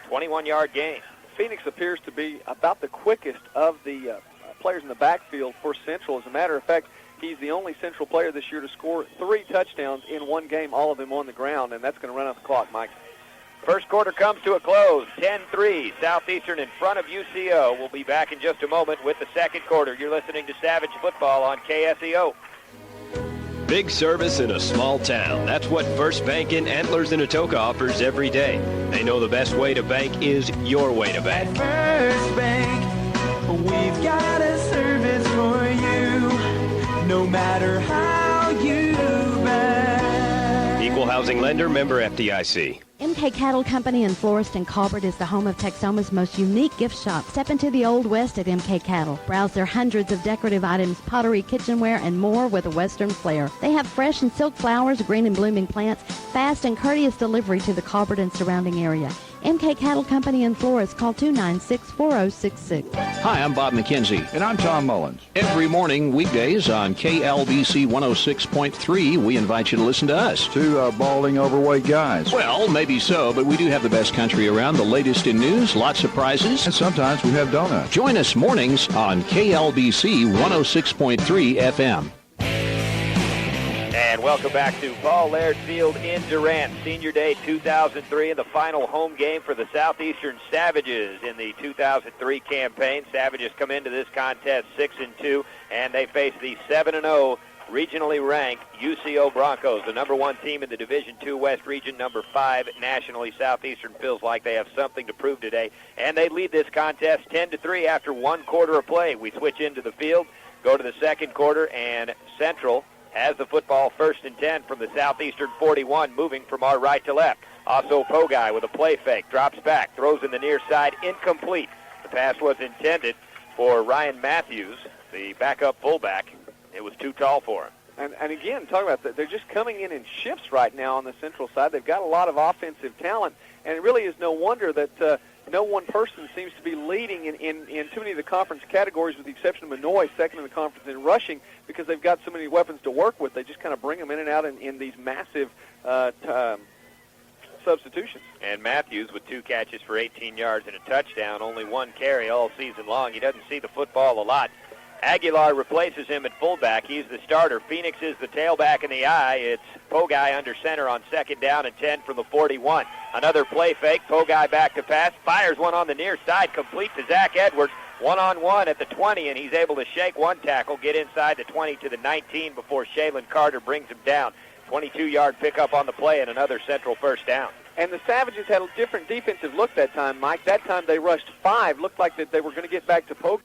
21-yard gain. Phoenix appears to be about the quickest of the players in the backfield for Central. As a matter of fact, he's the only Central player this year to score 3 touchdowns in one game, all of them on the ground, and that's going to run out the clock, Mike. First quarter comes to a close, 10-3. Southeastern in front of UCO. We'll be back in just a moment with the second quarter. You're listening to Savage Football on KSEO. Big service in a small town. That's what First Bank in Antlers and Atoka offers every day. They know the best way to bank is your way to bank. At First Bank, we've got a service for you, no matter how you bank. Equal housing lender, member FDIC. MK Cattle Company in Florist and Colbert is the home of Texoma's most unique gift shop. Step into the Old West at MK Cattle. Browse their hundreds of decorative items, pottery, kitchenware, and more with a Western flair. They have fresh and silk flowers, green and blooming plants, fast and courteous delivery to the Colbert and surrounding area. MK Cattle Company and Florist. Call 296-4066. Hi, I'm Bob McKenzie. And I'm Tom Mullins. Every morning, weekdays on KLBC 106.3, we invite you to listen to us. Two balding, overweight guys. Well, maybe so, but we do have the best country around, the latest in news, lots of prizes. And sometimes we have donuts. Join us mornings on KLBC 106.3 FM. And welcome back to Paul Laird Field in Durant. Senior Day 2003 and the final home game for the Southeastern Savages in the 2003 campaign. Savages come into this contest 6-2, and they face the 7-0 regionally ranked UCO Bronchos, the number 1 team in the Division II West region, number 5 nationally. Southeastern feels like they have something to prove today, and they lead this contest 10-3 after 1 quarter of play. We switch into the field, go to the second quarter, and Central has the football 1st and 10 from the Southeastern 41, moving from our right to left. Aso Pogi with a play fake, drops back, throws in the near side, incomplete. The pass was intended for Ryan Matthews, the backup fullback. It was too tall for him. And again, talking about that, they're just coming in shifts right now on the Central side. They've got a lot of offensive talent, and it really is no wonder that no one person seems to be leading in too many of the conference categories, with the exception of Minoy, second in the conference in rushing, because they've got so many weapons to work with. They just kind of bring them in and out in these massive substitutions. And Matthews with 2 catches for 18 yards and a touchdown, only 1 carry all season long. He doesn't see the football a lot. Aguilar replaces him at fullback. He's the starter. Phoenix is the tailback in the eye. It's Pogi under center on 2nd down and 10 from the 41. Another play fake. Pogi back to pass. Fires one on the near side. Complete to Zach Edwards. 1-on-1 at the 20, and he's able to shake 1 tackle, get inside the 20 to the 19 before Shaylin Carter brings him down. 22-yard pickup on the play and another Central 1st down. And the Savages had a different defensive look that time, Mike. That time they rushed 5. Looked like that they were going to get back to Pogi.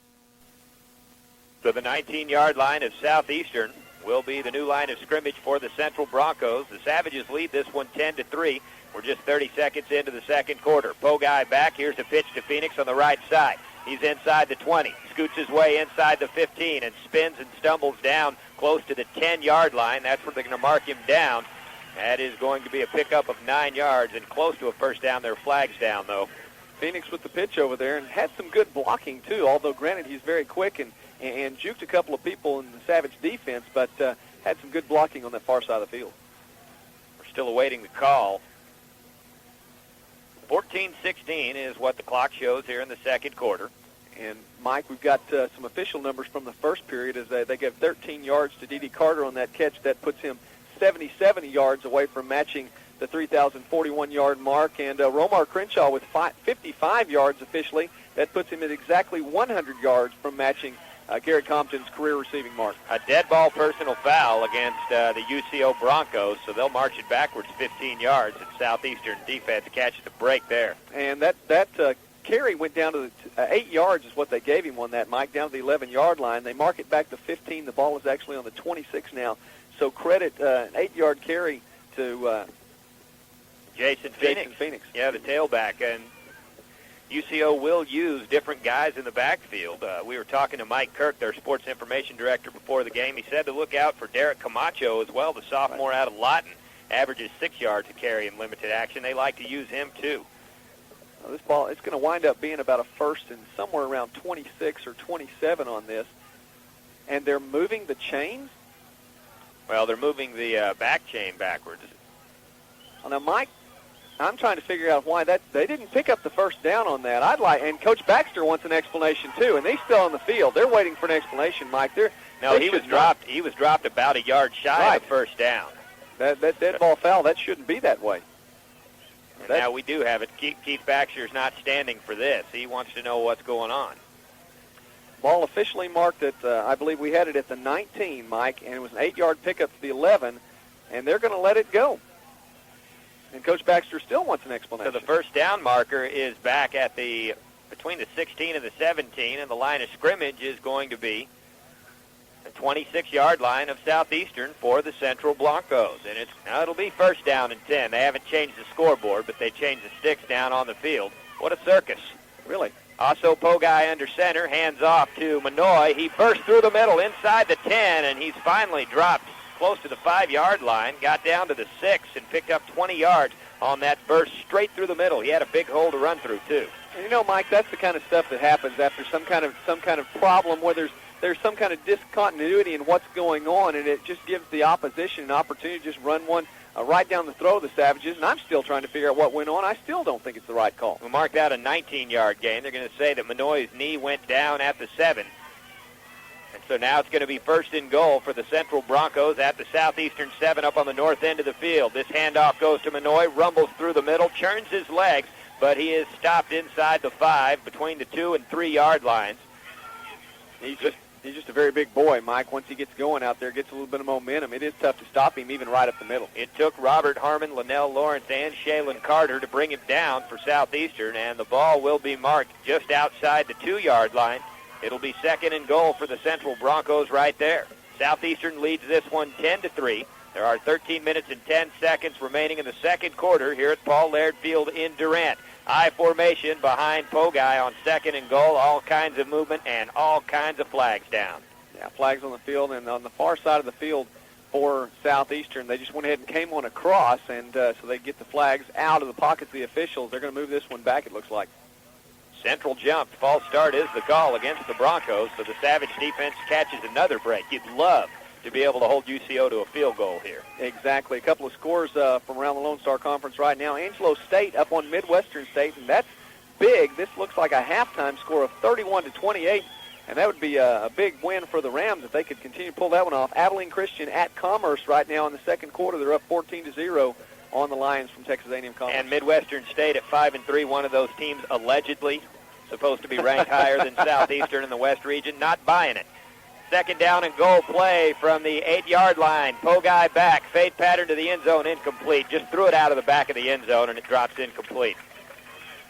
So the 19-yard line of Southeastern will be the new line of scrimmage for the Central Broncos. The Savages lead this one 10-3. We're just 30 seconds into the second quarter. Pogi back. Here's a pitch to Phoenix on the right side. He's inside the 20, scoots his way inside the 15, and spins and stumbles down close to the 10-yard line. That's where they're going to mark him down. That is going to be a pickup of 9 yards and close to a 1st down. Their flag's down, though. Phoenix with the pitch over there and had some good blocking, too, although granted he's very quick and juked a couple of people in the Savage defense, but had some good blocking on that far side of the field. We're still awaiting the call. 14-16 is what the clock shows here in the second quarter. And, Mike, we've got some official numbers from the first period as they gave 13 yards to D.D. Carter on that catch. That puts him 70 yards away from matching the 3,041-yard mark. And Romar Crenshaw with 55 yards officially. That puts him at exactly 100 yards from matching Garrett Compton's career receiving mark. A dead ball personal foul against the UCO Broncos, so they'll march it backwards 15 yards, and Southeastern defense catches the break there. And that carry went down to the 8 yards is what they gave him on that, Mike, down to the 11-yard line. They mark it back to 15. The ball is actually on the 26 now. So credit an 8-yard carry to Jason Phoenix. Yeah, the tailback. And UCO will use different guys in the backfield. We were talking to Mike Kirk, their sports information director, before the game. He said to look out for Derek Camacho as well, the sophomore out of Lawton. Averages 6 yards a carry in limited action. They like to use him, too. Well, this ball, it's going to wind up being about a 1st and somewhere around 26 or 27 on this. And they're moving the chains? Well, they're moving the back chain backwards. Well, now, Mike, I'm trying to figure out why they didn't pick up the 1st down on that. And Coach Baxter wants an explanation too, and he's still on the field. They're waiting for an explanation, Mike. He was dropped about a yard shy of 1st down. That dead ball foul, that shouldn't be that way. Now we do have it. Keith Baxter's not standing for this. He wants to know what's going on. Ball officially marked at, I believe we had it at the 19, Mike, and it was an 8-yard pickup to the 11, and they're going to let it go. And Coach Baxter still wants an explanation. So the 1st down marker is back at between the 16 and the 17, and the line of scrimmage is going to be the 26-yard line of Southeastern for the Central Broncos. And it'll be 1st down and 10. They haven't changed the scoreboard, but they changed the sticks down on the field. What a circus. Really. Aso Pogi under center, hands off to Minoy. He burst through the middle inside the 10, and he's finally dropped close to the 5-yard line, got down to the 6 and picked up 20 yards on that burst straight through the middle. He had a big hole to run through, too. And you know, Mike, that's the kind of stuff that happens after some kind of problem where there's some kind of discontinuity in what's going on, and it just gives the opposition an opportunity to just run one right down the throat of the Savages, and I'm still trying to figure out what went on. I still don't think it's the right call. We'll mark that a 19-yard gain. They're going to say that Manoy's knee went down at the 7. And so now it's going to be first and goal for the Central Broncos at the Southeastern 7 up on the north end of the field. This handoff goes to Manoy, rumbles through the middle, churns his legs, but he is stopped inside the 5 between the 2 and 3-yard lines. He's just a very big boy, Mike. Once he gets going out there, gets a little bit of momentum, it is tough to stop him even right up the middle. It took Robert Harmon, Linnell Lawrence, and Shaylin Carter to bring him down for Southeastern, and the ball will be marked just outside the 2-yard line. It'll be second and goal for the Central Broncos right there. Southeastern leads this one 10-3. There are 13 minutes and 10 seconds remaining in the second quarter here at Paul Laird Field in Durant. I formation behind Pogi on second and goal. All kinds of movement and all kinds of flags down. Yeah, flags on the field, and on the far side of the field for Southeastern, they just went ahead and came on across, and so they get the flags out of the pockets of the officials. They're going to move this one back, it looks like. Central jumped. False start is the call against the Broncos, so the Savage defense catches another break. You'd love to be able to hold UCO to a field goal here. Exactly. A couple of scores from around the Lone Star Conference right now. Angelo State up on Midwestern State, and that's big. This looks like a halftime score of 31-28, and that would be a big win for the Rams if they could continue to pull that one off. Abilene Christian at Commerce right now in the second quarter. They're up 14-0 on the Lions from Texas A&M Commerce. And Midwestern State at 5-3, one of those teams allegedly supposed to be ranked higher than Southeastern in the West region. Not buying it. Second down and goal play from the 8-yard line. Pogi back. Fade pattern to the end zone, incomplete. Just threw it out of the back of the end zone, and it drops incomplete.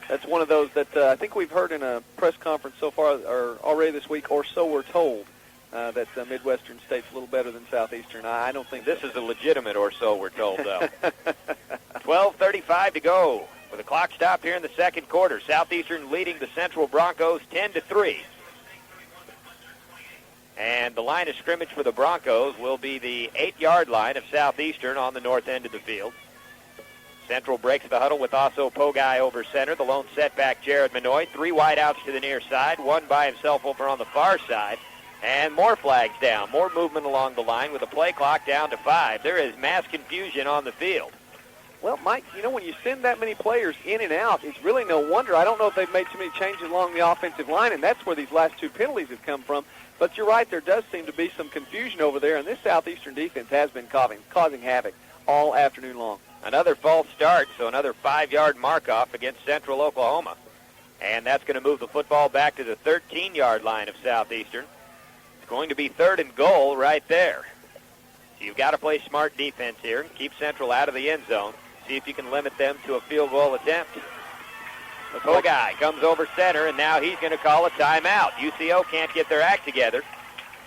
That's one of those that I think we've heard in a press conference so far, or already this week, or so we're told, that Midwestern State's a little better than Southeastern. I don't think this is a legitimate or so we're told, though. 12:35 to go with a clock stop here in the second quarter. Southeastern leading the Central Broncos 10-3. And the line of scrimmage for the Broncos will be the 8-yard line of Southeastern on the north end of the field. Central breaks the huddle with Aso Pogi over center. The lone setback, Jared Manoy. 3 wideouts to the near side, one by himself over on the far side. And more flags down, more movement along the line with the play clock down to 5. There is mass confusion on the field. Well, Mike, you know, when you send that many players in and out, it's really no wonder. I don't know if they've made too many changes along the offensive line, and that's where these last 2 penalties have come from. But you're right, there does seem to be some confusion over there, and this Southeastern defense has been causing havoc all afternoon long. Another false start, so another 5-yard mark-off against Central Oklahoma. And that's going to move the football back to the 13-yard line of Southeastern. It's going to be third and goal right there. So you've got to play smart defense here and keep Central out of the end zone. See if you can limit them to a field goal attempt. The Pogi comes over center, and now he's going to call a timeout. UCO can't get their act together.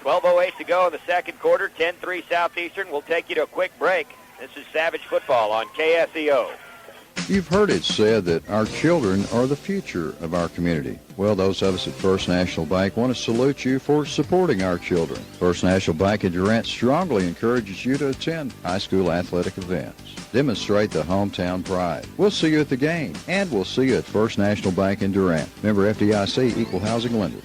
12:08 to go in the second quarter. 10-3 Southeastern. We'll take you to a quick break. This is Savage Football on KSEO. You've heard it said that our children are the future of our community. Well, those of us at First National Bank want to salute you for supporting our children. First National Bank in Durant strongly encourages you to attend high school athletic events. Demonstrate the hometown pride. We'll see you at the game, and we'll see you at First National Bank in Durant. Member FDIC, Equal Housing Lender.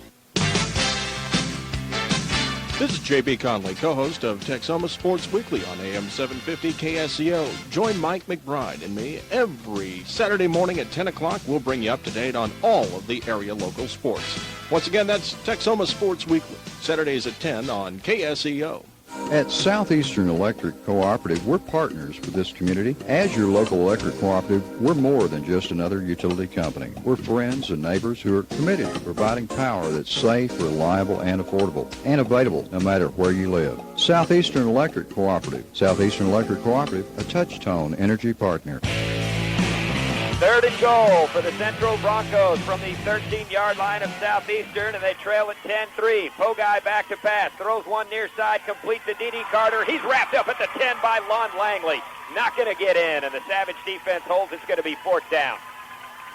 This is J.B. Conley, co-host of Texoma Sports Weekly on AM 750 KSEO. Join Mike McBride and me every Saturday morning at 10 o'clock. We'll bring you up to date on all of the area local sports. Once again, that's Texoma Sports Weekly, Saturdays at 10 on KSEO. At Southeastern Electric Cooperative, we're partners with this community. As your local electric cooperative, we're more than just another utility company. We're friends and neighbors who are committed to providing power that's safe, reliable, and affordable, and available no matter where you live. Southeastern Electric Cooperative. Southeastern Electric Cooperative, a touch-tone energy partner. Third and goal for the Central Broncos from the 13-yard line of Southeastern, and they trail at 10-3. Pogi back to pass, throws one near side, complete to D.D. Carter. He's wrapped up at the 10 by Lon Langley. Not going to get in, and the Savage defense holds. It's going to be 4th down.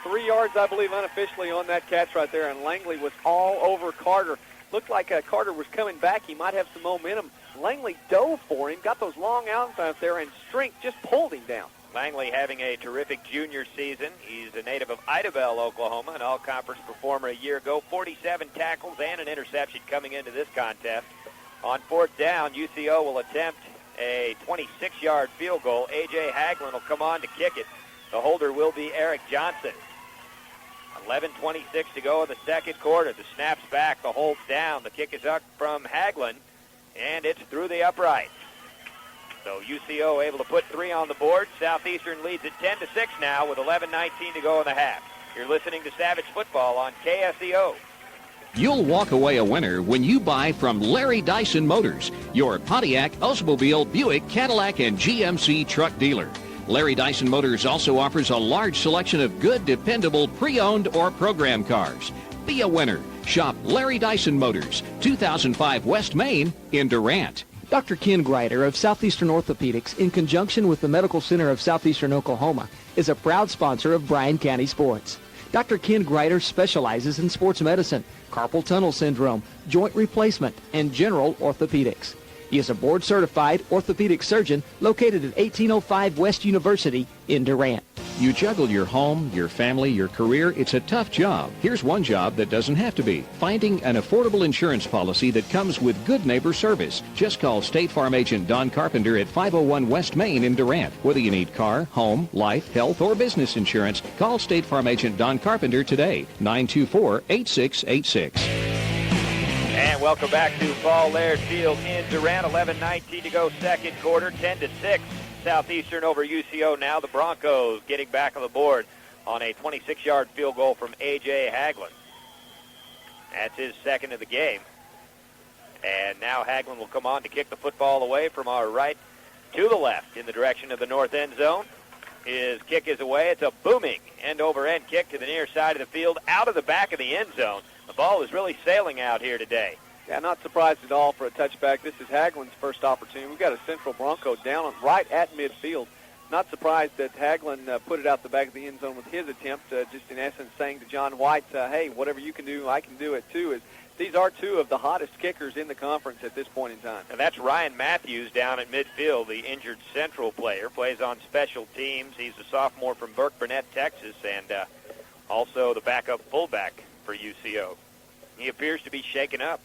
3 yards, I believe, unofficially on that catch right there, and Langley was all over Carter. Looked like Carter was coming back. He might have some momentum Langley dove for him, got those long outs out there, and strength just pulled him down. Langley having a terrific junior season. He's a native of Idabel, Oklahoma, an all-conference performer a year ago. 47 tackles and an interception coming into this contest. On fourth down, UCO will attempt a 26-yard field goal. A.J. Haglund will come on to kick it. The holder will be Derrick Johnson. 11:26 to go in the second quarter. The snap's back, the hold's down. The kick is up from Haglund, and it's through the upright. So UCO able to put 3 on the board. Southeastern leads at 10-6 now with 11:19 to go in the half. You're listening to Savage Football on KSEO. You'll walk away a winner when you buy from Larry Dyson Motors, your Pontiac, Oldsmobile, Buick, Cadillac, and GMC truck dealer. Larry Dyson Motors also offers a large selection of good, dependable, pre-owned or program cars. Be a winner. Shop Larry Dyson Motors, 2005 West Main in Durant. Dr. Ken Grider of Southeastern Orthopedics, in conjunction with the Medical Center of Southeastern Oklahoma, is a proud sponsor of Bryan County Sports. Dr. Ken Grider specializes in sports medicine, carpal tunnel syndrome, joint replacement, and general orthopedics. He is a board-certified orthopedic surgeon located at 1805 West University in Durant. You juggle your home, your family, your career. It's a tough job. Here's one job that doesn't have to be. Finding an affordable insurance policy that comes with good neighbor service. Just call State Farm agent Don Carpenter at 501 West Main in Durant. Whether you need car, home, life, health, or business insurance, call State Farm agent Don Carpenter today, 924-8686. And welcome back to Paul Laird Field in Durant. 11:19 to go second quarter, 10-6. Southeastern over UCO now. The Broncos getting back on the board on a 26-yard field goal from A.J. Haglund. That's his second of the game. And now Haglund will come on to kick the football away from our right to the left in the direction of the north end zone. His kick is away. It's a booming end-over-end kick to the near side of the field, out of the back of the end zone. The ball is really sailing out here today. Yeah, not surprised at all for a touchback. This is Haglund's first opportunity. We've got a Central Bronco down right at midfield. Not surprised that Haglund put it out the back of the end zone with his attempt, just in essence saying to John White, hey, whatever you can do, I can do it too. These are two of the hottest kickers in the conference at this point in time. And that's Ryan Matthews down at midfield, the injured Central player, plays on special teams. He's a sophomore from Burke Burnett, Texas, and also the backup fullback for UCO. He appears to be shaken up.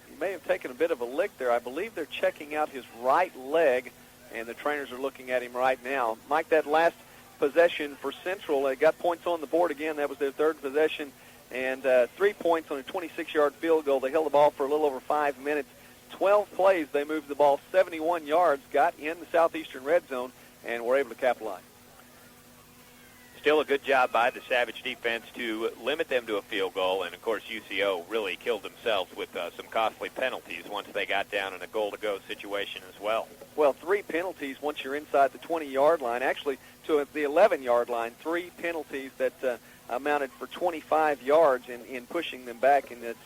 He may have taken a bit of a lick there. I believe they're checking out his right leg, and the trainers are looking at him right now. Mike, that last possession for Central, they got points on the board again. That was their third possession, and 3 points on a 26-yard field goal. They held the ball for a little over 5 minutes. 12 plays, they moved the ball 71 yards, got in the Southeastern red zone, and were able to capitalize. Still a good job by the Savage defense to limit them to a field goal, and of course UCO really killed themselves with some costly penalties once they got down in a goal-to-go situation as well. Well, 3 penalties once you're inside the 20-yard line, actually to the 11-yard line, 3 penalties that amounted for 25 yards in pushing them back, and it's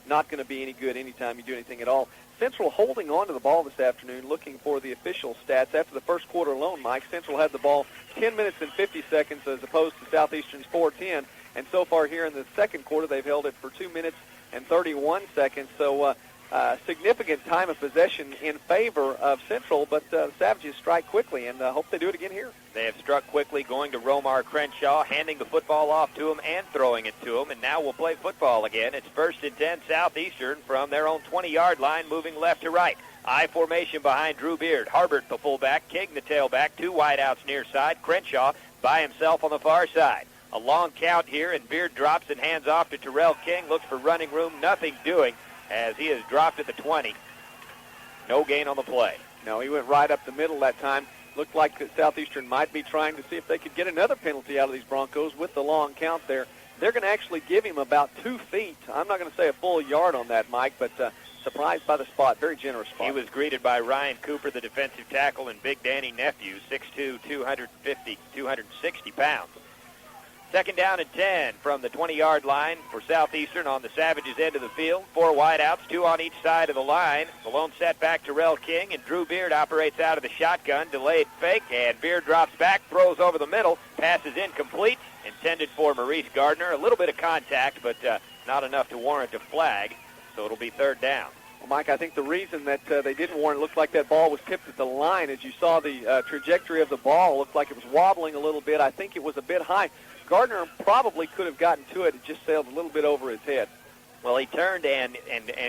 not going to be any good anytime you do anything at all. Central holding on to the ball this afternoon, looking for the official stats. After the first quarter alone, Mike, Central had the ball 10 minutes and 50 seconds as opposed to Southeastern's 4:10. And so far here in the second quarter, they've held it for 2 minutes and 31 seconds. So significant time of possession in favor of Central, but the Savages strike quickly, and hope they do it again here. They have struck quickly, going to Romar Crenshaw, handing the football off to him and throwing it to him, and now we'll play football again. It's 1st and 10 Southeastern from their own 20-yard line, moving left to right. I formation behind Drew Beard. Harbert, the fullback, King, the tailback, 2 wideouts near side. Crenshaw by himself on the far side. A long count here, and Beard drops and hands off to Terrell King. Looks for running room, nothing doing as he is dropped at the 20. No gain on the play. No, he went right up the middle that time. Looked like Southeastern might be trying to see if they could get another penalty out of these Broncos with the long count there. They're going to actually give him about 2 feet. I'm not going to say a full yard on that, Mike, but surprised by the spot. Very generous spot. He was greeted by Ryan Cooper, the defensive tackle, and Big Danny Nephew, 6'2", 260 pounds. Second down and 10 from the 20-yard line for Southeastern on the Savages' end of the field. 4 wideouts, 2 on each side of the line. The lone setback, Terrell King, and Drew Beard operates out of the shotgun. Delayed fake, and Beard drops back, throws over the middle. Pass is incomplete, intended for Maurice Gardner. A little bit of contact, but not enough to warrant a flag, so it'll be 3rd down. Well, Mike, I think the reason that they didn't warn it looked like that ball was tipped at the line. As you saw the trajectory of the ball, looked like it was wobbling a little bit. I think it was a bit high. Gardner probably could have gotten to it. It just sailed a little bit over his head. Well, he turned and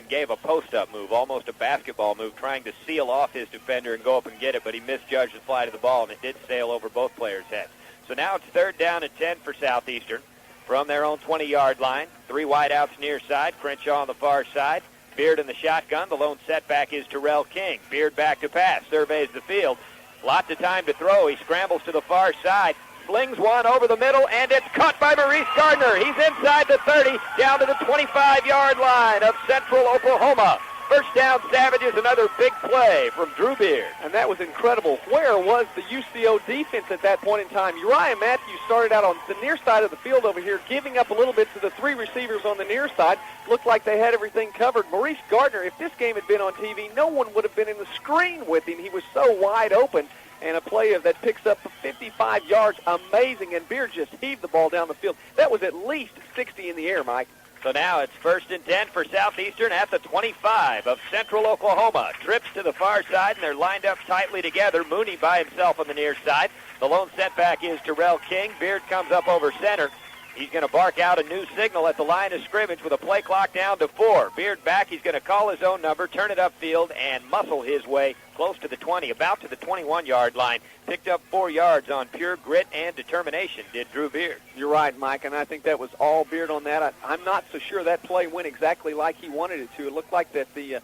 gave a post-up move, almost a basketball move, trying to seal off his defender and go up and get it, but he misjudged the flight of the ball, and it did sail over both players' heads. So now it's 3rd down and 10 for Southeastern from their own 20-yard line. 3 wideouts near side, Crenshaw on the far side. Beard in the shotgun. The lone setback is Terrell King. Beard back to pass, surveys the field. Lots of time to throw. He scrambles to the far side, flings one over the middle, and it's caught by Maurice Gardner. He's inside the 30, down to the 25-yard line of Central Oklahoma. First down, Savages, another big play from Drew Beard. And that was incredible. Where was the UCO defense at that point in time? Uriah Matthews started out on the near side of the field over here, giving up a little bit to the 3 receivers on the near side. Looked like they had everything covered. Maurice Gardner, if this game had been on TV, no one would have been in the screen with him. He was so wide open. And a play that picks up 55 yards, amazing, and Beard just heaved the ball down the field. That was at least 60 in the air, Mike. So now it's 1st and 10 for Southeastern at the 25 of Central Oklahoma. Trips to the far side, and they're lined up tightly together. Mooney by himself on the near side. The lone setback is Terrell King. Beard comes up over center. He's going to bark out a new signal at the line of scrimmage with a play clock down to 4. Beard back. He's going to call his own number, turn it upfield, and muscle his way close to the 20, about to the 21-yard line. Picked up 4 yards on pure grit and determination, did Drew Beard. You're right, Mike, and I think that was all Beard on that. I'm not so sure that play went exactly like he wanted it to. It looked like that the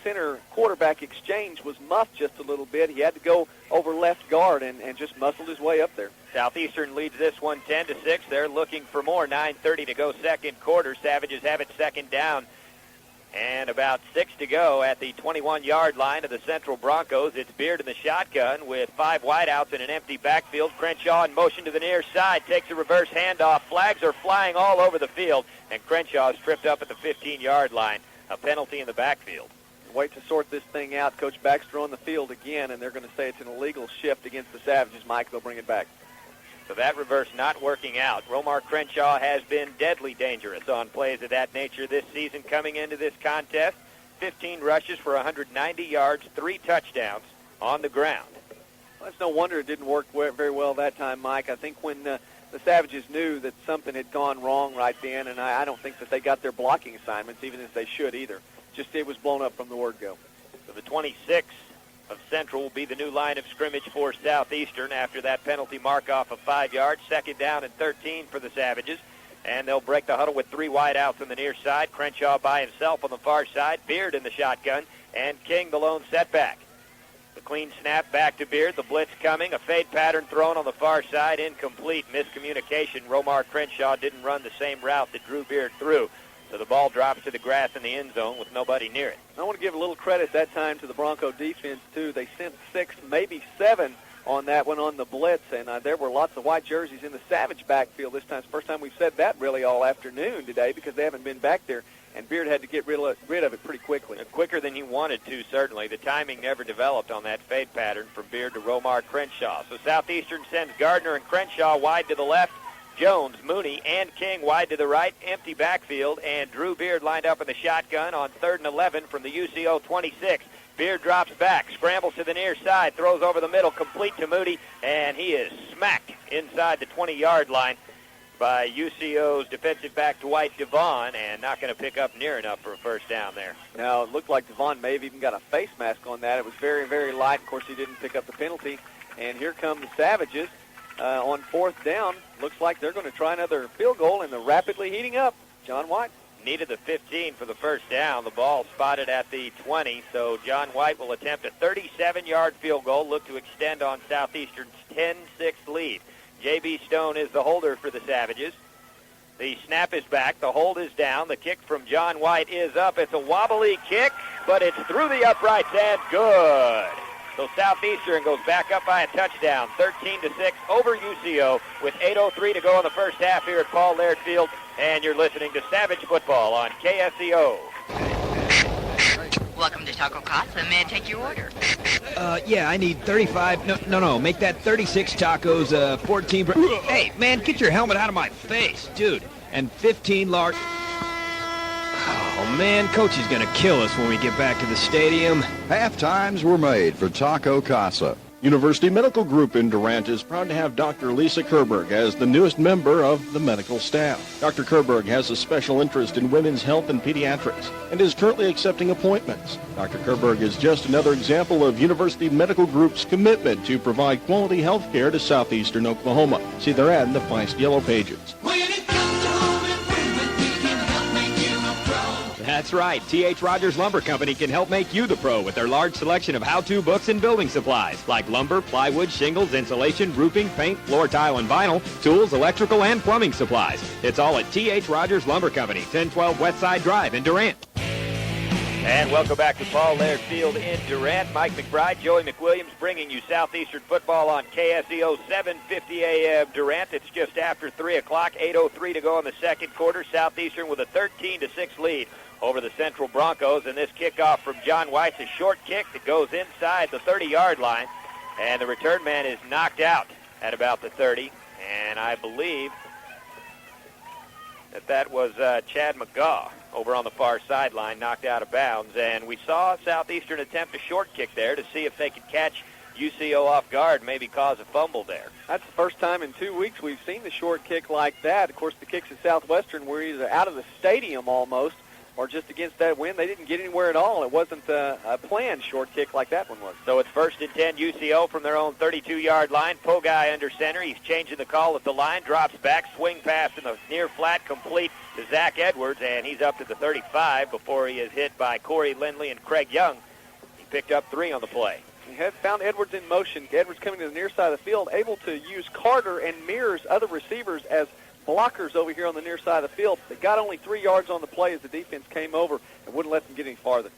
center quarterback exchange was muffed just a little bit. He had to go over left guard and just muscled his way up there. Southeastern leads this one 10-6. They're looking for more. 9:30 to go, second quarter. Savages have it 2nd down and about 6 to go at the 21-yard line of the Central Broncos. It's Beard in the shotgun with 5 wideouts in an empty backfield. Crenshaw in motion to the near side, takes a reverse handoff. Flags are flying all over the field, and Crenshaw is tripped up at the 15-yard line. A penalty in the backfield. Wait to sort this thing out. Coach Baxter on the field again, and they're going to say it's an illegal shift against the Savages. Mike, they'll bring it back. So that reverse not working out. Romar Crenshaw has been deadly dangerous on plays of that nature this season coming into this contest. 15 rushes for 190 yards, 3 touchdowns on the ground. Well, it's no wonder it didn't work very well that time, Mike. I think when the Savages knew that something had gone wrong right then, and I don't think that they got their blocking assignments, even as they should either. Just it was blown up from the word go. So the 26 of Central will be the new line of scrimmage for Southeastern after that penalty mark-off of 5 yards. 2nd down and 13 for the Savages. And they'll break the huddle with 3 wideouts on the near side. Crenshaw by himself on the far side. Beard in the shotgun. And King the lone setback. The clean snap back to Beard. The blitz coming. A fade pattern thrown on the far side. Incomplete. Miscommunication. Romar Crenshaw didn't run the same route that Drew Beard threw. So the ball drops to the grass in the end zone with nobody near it. I want to give a little credit that time to the Bronco defense, too. They sent 6, maybe 7 on that one on the blitz, and there were lots of white jerseys in the Savage backfield this time. It's the first time we've said that really all afternoon today because they haven't been back there, and Beard had to get rid of it pretty quickly. Quicker than he wanted to, certainly. The timing never developed on that fade pattern from Beard to Romar Crenshaw. So Southeastern sends Gardner and Crenshaw wide to the left. Jones, Mooney, and King wide to the right, empty backfield, and Drew Beard lined up in the shotgun on 3rd and 11 from the UCO 26. Beard drops back, scrambles to the near side, throws over the middle, complete to Mooney, and he is smacked inside the 20-yard line by UCO's defensive back Dwight Devon, and not going to pick up near enough for a first down there. Now, it looked like Devon may have even got a face mask on that. It was very, very light. Of course, he didn't pick up the penalty, and here come the Savages. On 4th down, looks like they're going to try another field goal, and they're rapidly heating up. John White. Needed the 15 for the first down. The ball spotted at the 20, so John White will attempt a 37-yard field goal, look to extend on Southeastern's 10-6 lead. J.B. Stone is the holder for the Savages. The snap is back. The hold is down. The kick from John White is up. It's a wobbly kick, but it's through the uprights and good. So Southeastern goes back up by a touchdown, 13-6 over UCO with 8:03 to go in the first half here at Paul Laird Field. And you're listening to Savage Football on KSEO. Welcome to Taco Casa. May I take your order? Yeah, I need 35. No. Make that 36 tacos, 14. Hey, man, get your helmet out of my face, dude. And 15 large. Oh, man, Coach is going to kill us when we get back to the stadium. Half times were made for Taco Casa. University Medical Group in Durant is proud to have Dr. Lisa Kerberg as the newest member of the medical staff. Dr. Kerberg has a special interest in women's health and pediatrics and is currently accepting appointments. Dr. Kerberg is just another example of University Medical Group's commitment to provide quality health care to Southeastern Oklahoma. See their ad in the Feist Yellow Pages. That's right. T.H. Rogers Lumber Company can help make you the pro with their large selection of how-to books and building supplies like lumber, plywood, shingles, insulation, roofing, paint, floor tile, and vinyl, tools, electrical, and plumbing supplies. It's all at T.H. Rogers Lumber Company, 1012 Westside Drive in Durant. And welcome back to Paul Laird Field in Durant. Mike McBride, Joey McWilliams bringing you Southeastern football on KSEO 750 AM Durant. It's just after 3 o'clock, 8:03 to go in the second quarter. Southeastern with a 13-6 lead over the Central Broncos. And this kickoff from John White's a short kick that goes inside the 30-yard line. And the return man is knocked out at about the 30. And I believe that was Chad McGaw over on the far sideline, knocked out of bounds. And we saw Southeastern attempt a short kick there to see if they could catch UCO off guard, maybe cause a fumble there. That's the first time in 2 weeks we've seen the short kick like that. Of course, the kicks at Southwestern were either out of the stadium almost or just against that wind. They didn't get anywhere at all. It wasn't a planned short kick like that one was. So it's 1st and 10 UCO from their own 32-yard line. Pogi under center. He's changing the call at the line. Drops back. Swing pass in the near flat complete to Zach Edwards, and he's up to the 35 before he is hit by Corey Lindley and Craig Young. He picked up 3 on the play. He had found Edwards in motion. Edwards coming to the near side of the field, able to use Carter and Mears, other receivers, as blockers over here on the near side of the field. They got only 3 yards on the play as the defense came over and wouldn't let them get any farther.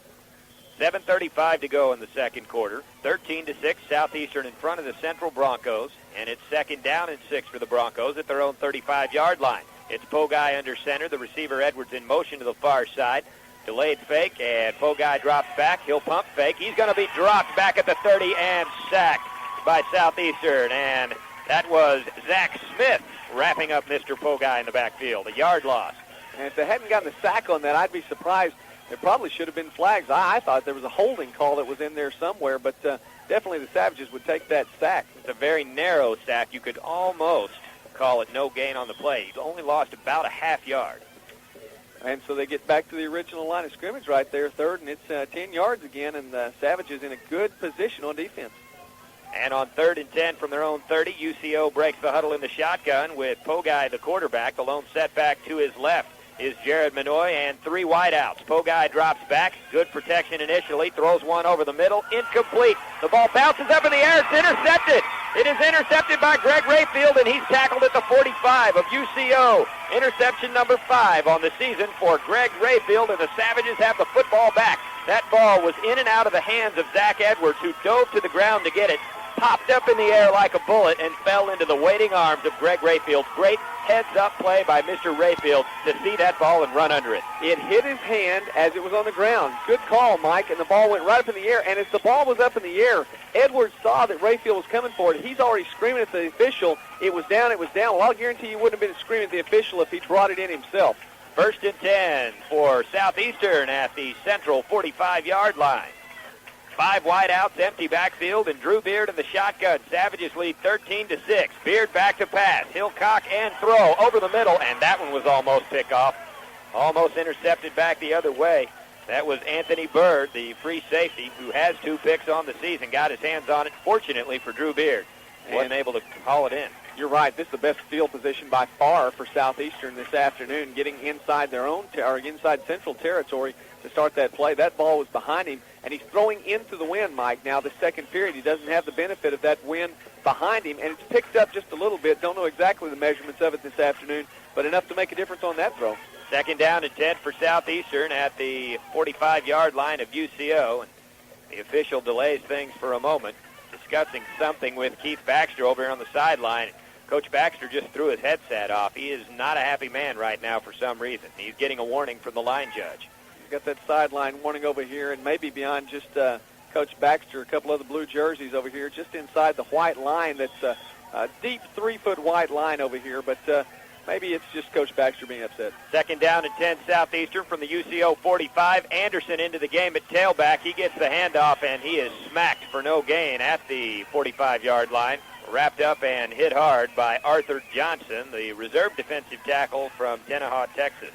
7:35 to go in the second quarter. 13-6, Southeastern in front of the Central Broncos, and it's 2nd down and 6 for the Broncos at their own 35-yard line. It's Pogi under center, the receiver Edwards in motion to the far side. Delayed fake, and Pogi drops back. He'll pump fake. He's going to be dropped back at the 30 and sacked by Southeastern, and that was Zach Smith wrapping up Mr. Pogi in the backfield. A yard loss. And if they hadn't gotten the sack on that, I'd be surprised. There probably should have been flags. I thought there was a holding call that was in there somewhere, but definitely the Savages would take that sack. It's a very narrow sack. You could almost call it no gain on the play. He only lost about a half yard. And so they get back to the original line of scrimmage right there, 3rd, and it's 10 yards again, and the Savages in a good position on defense. And on 3rd and 10 from their own 30, UCO breaks the huddle in the shotgun with Pogi, the quarterback. The lone setback to his left is Jared Manoy, and 3 wideouts. Pogi drops back. Good protection initially. Throws one over the middle. Incomplete. The ball bounces up in the air. It's intercepted. It is intercepted by Greg Rayfield, and he's tackled at the 45 of UCO. Interception number 5 on the season for Greg Rayfield, and the Savages have the football back. That ball was in and out of the hands of Zach Edwards, who dove to the ground to get it. Popped up in the air like a bullet and fell into the waiting arms of Greg Rayfield. Great heads-up play by Mr. Rayfield to see that ball and run under it. It hit his hand as it was on the ground. Good call, Mike, and the ball went right up in the air. And as the ball was up in the air, Edwards saw that Rayfield was coming for it. He's already screaming at the official, it was down, it was down. Well, I'll guarantee you wouldn't have been screaming at the official if he brought it in himself. 1st and 10 for Southeastern at the Central 45-yard line. 5 wideouts, empty backfield, and Drew Beard in the shotgun. Savages lead 13-6. Beard back to pass. He'll cock and throw over the middle, and that one was almost picked off. Almost intercepted back the other way. That was Anthony Bird, the free safety, who has 2 picks on the season. Got his hands on it, fortunately for Drew Beard. Wasn't able to haul it in. You're right. This is the best field position by far for Southeastern this afternoon, getting inside their own or inside Central territory to start that play. That ball was behind him, and he's throwing into the wind, Mike. Now, the second period, he doesn't have the benefit of that wind behind him, and it's picked up just a little bit. Don't know exactly the measurements of it this afternoon, but enough to make a difference on that throw. 2nd down and 10 for Southeastern at the 45-yard line of UCO. And the official delays things for a moment, discussing something with Keith Baxter over here on the sideline. Coach Baxter just threw his headset off. He is not a happy man right now for some reason. He's getting a warning from the line judge. He's got that sideline warning over here, and maybe beyond just Coach Baxter, a couple other blue jerseys over here, just inside the white line. That's a deep 3-foot white line over here. But maybe it's just Coach Baxter being upset. Second down and 10 Southeastern from the UCO 45. Anderson into the game at tailback. He gets the handoff, and he is smacked for no gain at the 45-yard line. Wrapped up and hit hard by Arthur Johnson, the reserve defensive tackle from Tenaha, Texas.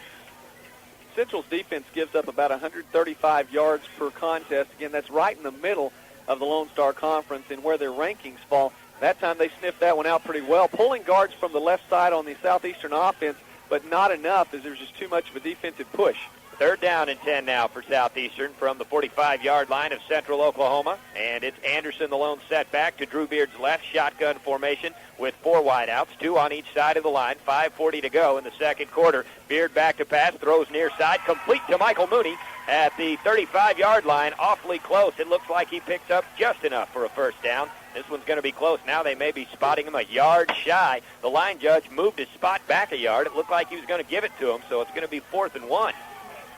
Central's defense gives up about 135 yards per contest. Again, that's right in the middle of the Lone Star Conference and where their rankings fall. That time they sniffed that one out pretty well. Pulling guards from the left side on the Southeastern offense, but not enough as there's just too much of a defensive push. Third down and 10 now for Southeastern from the 45-yard line of Central Oklahoma. And it's Anderson, the lone setback, to Drew Beard's left, shotgun formation with 4 wideouts, 2 on each side of the line. 5:40 to go in the second quarter. Beard back to pass, throws near side, complete to Michael Mooney at the 35-yard line. Awfully close. It looks like he picked up just enough for a first down. This one's going to be close. Now they may be spotting him a yard shy. The line judge moved his spot back a yard. It looked like he was going to give it to him, so it's going to be 4th and 1.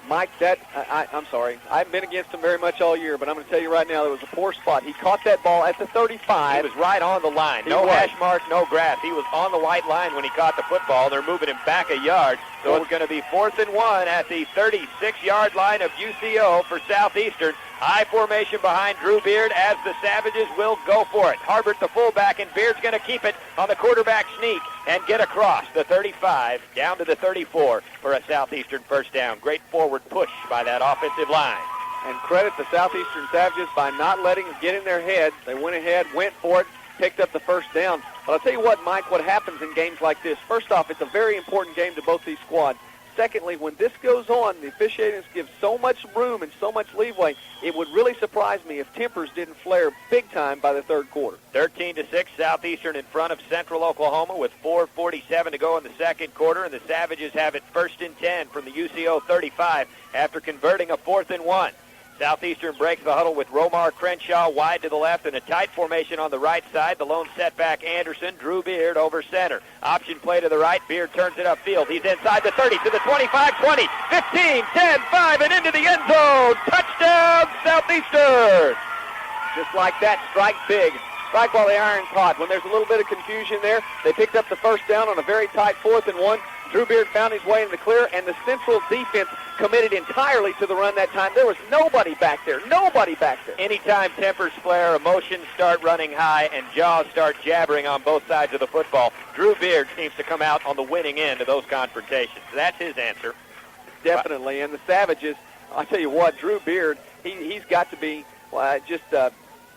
Mike, I'm sorry. I haven't been against him very much all year, but I'm going to tell you right now, there was a poor spot. He caught that ball at the 35. He was right on the line. No hash mark, no grass. He was on the white line when he caught the football. They're moving him back a yard, so it's going to be 4th and 1 at the 36-yard line of UCO for Southeastern. High formation behind Drew Beard as the Savages will go for it. Harbert, the fullback, and Beard's going to keep it on the quarterback sneak and get across the 35 down to the 34 for a Southeastern first down. Great forward push by that offensive line. And credit the Southeastern Savages by not letting them get in their head. They went ahead, went for it, picked up the first down. But I'll tell you what, Mike, what happens in games like this, first off, it's a very important game to both these squads. Secondly, when this goes on, the officiators give so much room and so much leeway, it would really surprise me if tempers didn't flare big time by the third quarter. 13-6, Southeastern in front of Central Oklahoma with 4:47 to go in the second quarter, and the Savages have it 1st and 10 from the UCO 35 after converting a 4th and 1. Southeastern breaks the huddle with Romar Crenshaw wide to the left and a tight formation on the right side. The lone setback, Anderson, Drew Beard over center. Option play to the right. Beard turns it upfield. He's inside the 30 to the 25, 20, 15, 10, 5, and into the end zone. Touchdown, Southeastern. Just like that, strike big. Strike while the iron's hot. When there's a little bit of confusion there, they picked up the first down on a very tight 4th and 1. Drew Beard found his way in the clear, and the Central defense committed entirely to the run that time. There was nobody back there. Nobody back there. Anytime tempers flare, emotions start running high, and jaws start jabbering on both sides of the football, Drew Beard seems to come out on the winning end of those confrontations. That's his answer. Definitely. And the Savages, I'll tell you what, Drew Beard, he's got to be just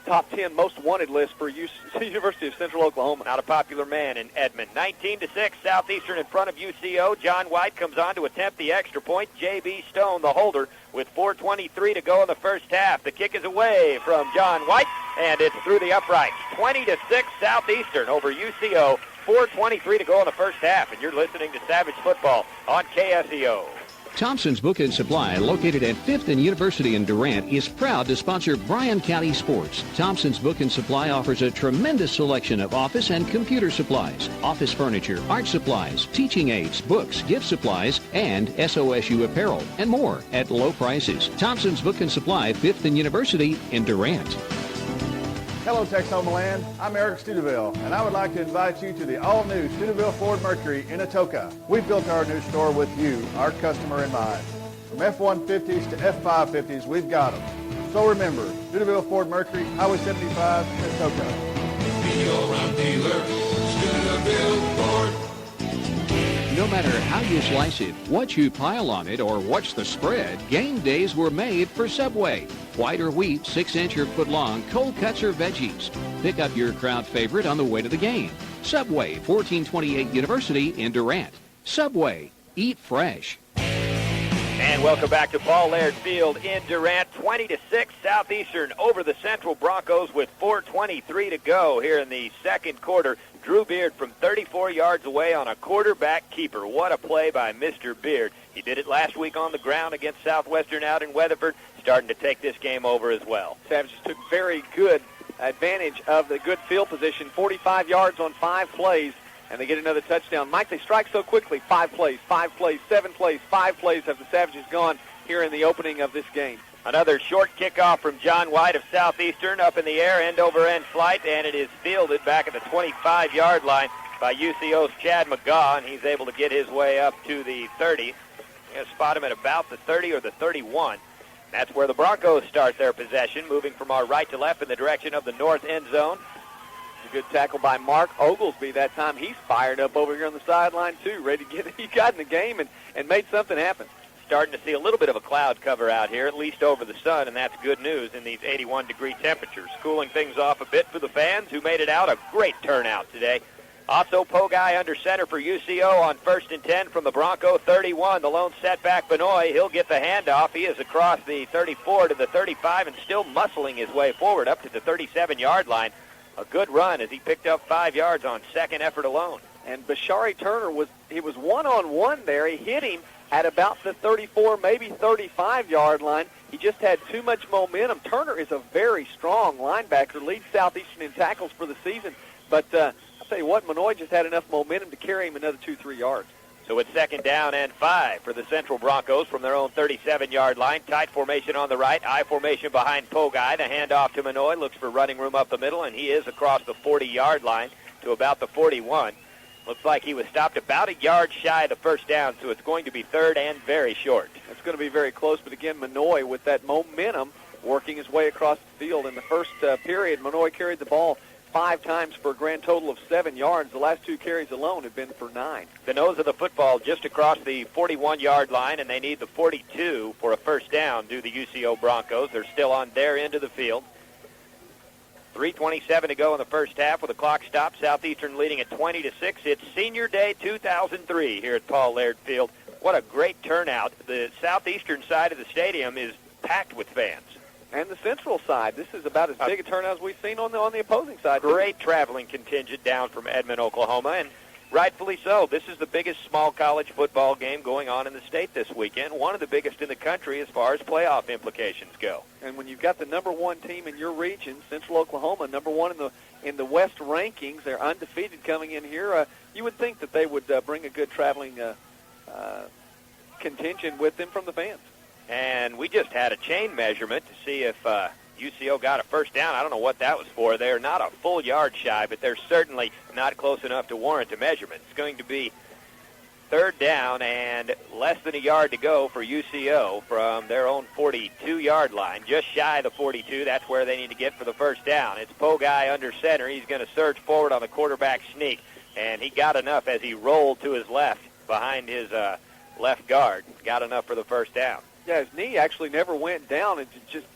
top 10 most wanted list for University of Central Oklahoma. Not a popular man in Edmond. 19-6, Southeastern in front of UCO. John White comes on to attempt the extra point. J.B. Stone, the holder, with 4:23 to go in the first half. The kick is away from John White, and it's through the uprights. 20-6, Southeastern over UCO. 4:23 to go in the first half, and you're listening to Savage Football on KSEO. Thompson's Book and Supply, located at 5th and University in Durant, is proud to sponsor Bryan County sports. Thompson's Book and Supply offers a tremendous selection of office and computer supplies, office furniture, art supplies, teaching aids, books, gift supplies, and SOSU apparel, and more at low prices. Thompson's Book and Supply, 5th and University in Durant. Hello, Texoma Land. I'm Eric Studeville, and I would like to invite you to the all-new Studeville Ford Mercury in Atoka. We've built our new store with you, our customer, in mind. From F-150s to F-550s, we've got them. So remember, Studeville Ford Mercury, Highway 75 in Atoka. Be all-round dealer, Studeville Ford. No matter how you slice it, what you pile on it, or what's the spread, game days were made for Subway. White or wheat, 6-inch or foot-long, cold cuts or veggies. Pick up your crowd favorite on the way to the game. Subway, 1428 University in Durant. Subway, eat fresh. And welcome back to Paul Laird Field in Durant. 20-6, Southeastern over the Central Broncos with 4:23 to go here in the second quarter. Drew Beard from 34 yards away on a quarterback keeper. What a play by Mr. Beard. He did it last week on the ground against Southwestern out in Weatherford, starting to take this game over as well. Savages took very good advantage of the good field position, 45 yards on 5 plays, and they get another touchdown. Mike, they strike so quickly. 5 plays, 5 plays, 7 plays, 5 plays have the Savages gone here in the opening of this game. Another short kickoff from John White of Southeastern, up in the air, end-over-end flight, and it is fielded back at the 25-yard line. by UCO's Chad McGaw, and he's able to get his way up to the 30. You're going to spot him at about the 30 or the 31. That's where the Broncos start their possession, moving from our right to left in the direction of the north end zone. A good tackle by Mark Oglesby that time. He's fired up over here on the sideline, too, ready to get it. He got in the game and made something happen. Starting to see a little bit of a cloud cover out here, at least over the sun, and that's good news in these 81-degree temperatures. Cooling things off a bit for the fans who made it out. A great turnout today. Aso Pogi under center for UCO on 1st and 10 from the Bronco 31. The lone setback, Benoit. He'll get the handoff. He is across the 34 to the 35 and still muscling his way forward up to the 37-yard line. A good run as he picked up 5 yards on second effort alone. And Bashari Turner was one-on-one there. He hit him at about the 34, maybe 35-yard line. He just had too much momentum. Turner is a very strong linebacker, leads Southeastern in tackles for the season. But I'll tell you what, Manoy just had enough momentum to carry him another 2-3 yards. So it's 2nd down and 5 for the Central Broncos from their own 37-yard line. Tight formation on the right, I formation behind Pogi. The handoff to Manoy, looks for running room up the middle, and he is across the 40-yard line to about the 41. Looks like he was stopped about a yard shy of the first down, so it's going to be 3rd and very short. It's going to be very close, but again, Manoy with that momentum working his way across the field. In the first period, Manoy carried the ball 5 times for a grand total of 7 yards. The last 2 carries alone have been for 9. The nose of the football just across the 41-yard line, and they need the 42 for a first down, do the UCO Broncos. They're still on their end of the field. 3:27 to go in the first half with the clock stopped. Southeastern leading at 20-6. It's Senior Day 2003 here at Paul Laird Field. What a great turnout. The Southeastern side of the stadium is packed with fans. And the Central side. This is about as big a turnout as we've seen on the opposing side. Great traveling contingent down from Edmond, Oklahoma, and rightfully so. This is the biggest small college football game going on in the state this weekend, one of the biggest in the country as far as playoff implications go. And when you've got the number 1 team in your region, Central Oklahoma, number 1 in the West rankings, they're undefeated coming in here, you would think that they would bring a good traveling contingent with them from the fans. And we just had a chain measurement to see if UCO got a first down. I don't know what that was for. They're not a full yard shy, but they're certainly not close enough to warrant a measurement. It's going to be 3rd down and less than a yard to go for UCO from their own 42-yard line, just shy of the 42. That's where they need to get for the first down. It's Pogi under center. He's going to surge forward on the quarterback sneak, and he got enough as he rolled to his left behind his left guard. Got enough for the first down. Yeah, his knee actually never went down, and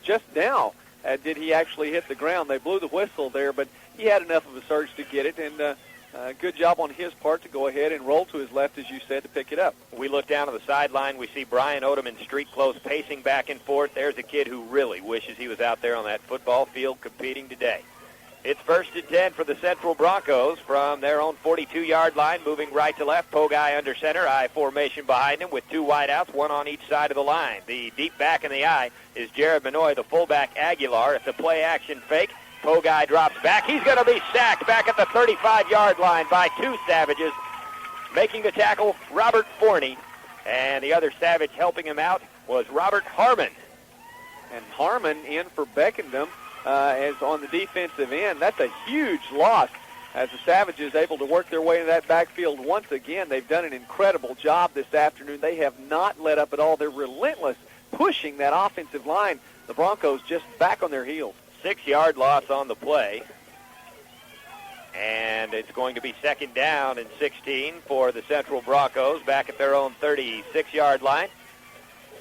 just now did he actually hit the ground. They blew the whistle there, but he had enough of a surge to get it, and good job on his part to go ahead and roll to his left, as you said, to pick it up. We look down to the sideline. We see Brian Odom in street clothes pacing back and forth. There's a kid who really wishes he was out there on that football field competing today. It's 1st and 10 for the Central Broncos from their own 42-yard line, moving right to left. Pogi under center, I formation behind him with 2 wideouts, 1 on each side of the line. The deep back in the eye is Jared Benoit, the fullback Aguilar. It's a play-action fake. Pogi drops back. He's going to be sacked back at the 35-yard line by 2 Savages. Making the tackle, Robert Forney, and the other Savage helping him out was Robert Harmon. And Harmon in for Beckendam. As on the defensive end. That's a huge loss as the Savages able to work their way into that backfield once again. They've done an incredible job this afternoon. They have not let up at all. They're relentless, pushing that offensive line. The Broncos just back on their heels. 6-yard loss on the play. And it's going to be 2nd down and 16 for the Central Broncos back at their own 36-yard line.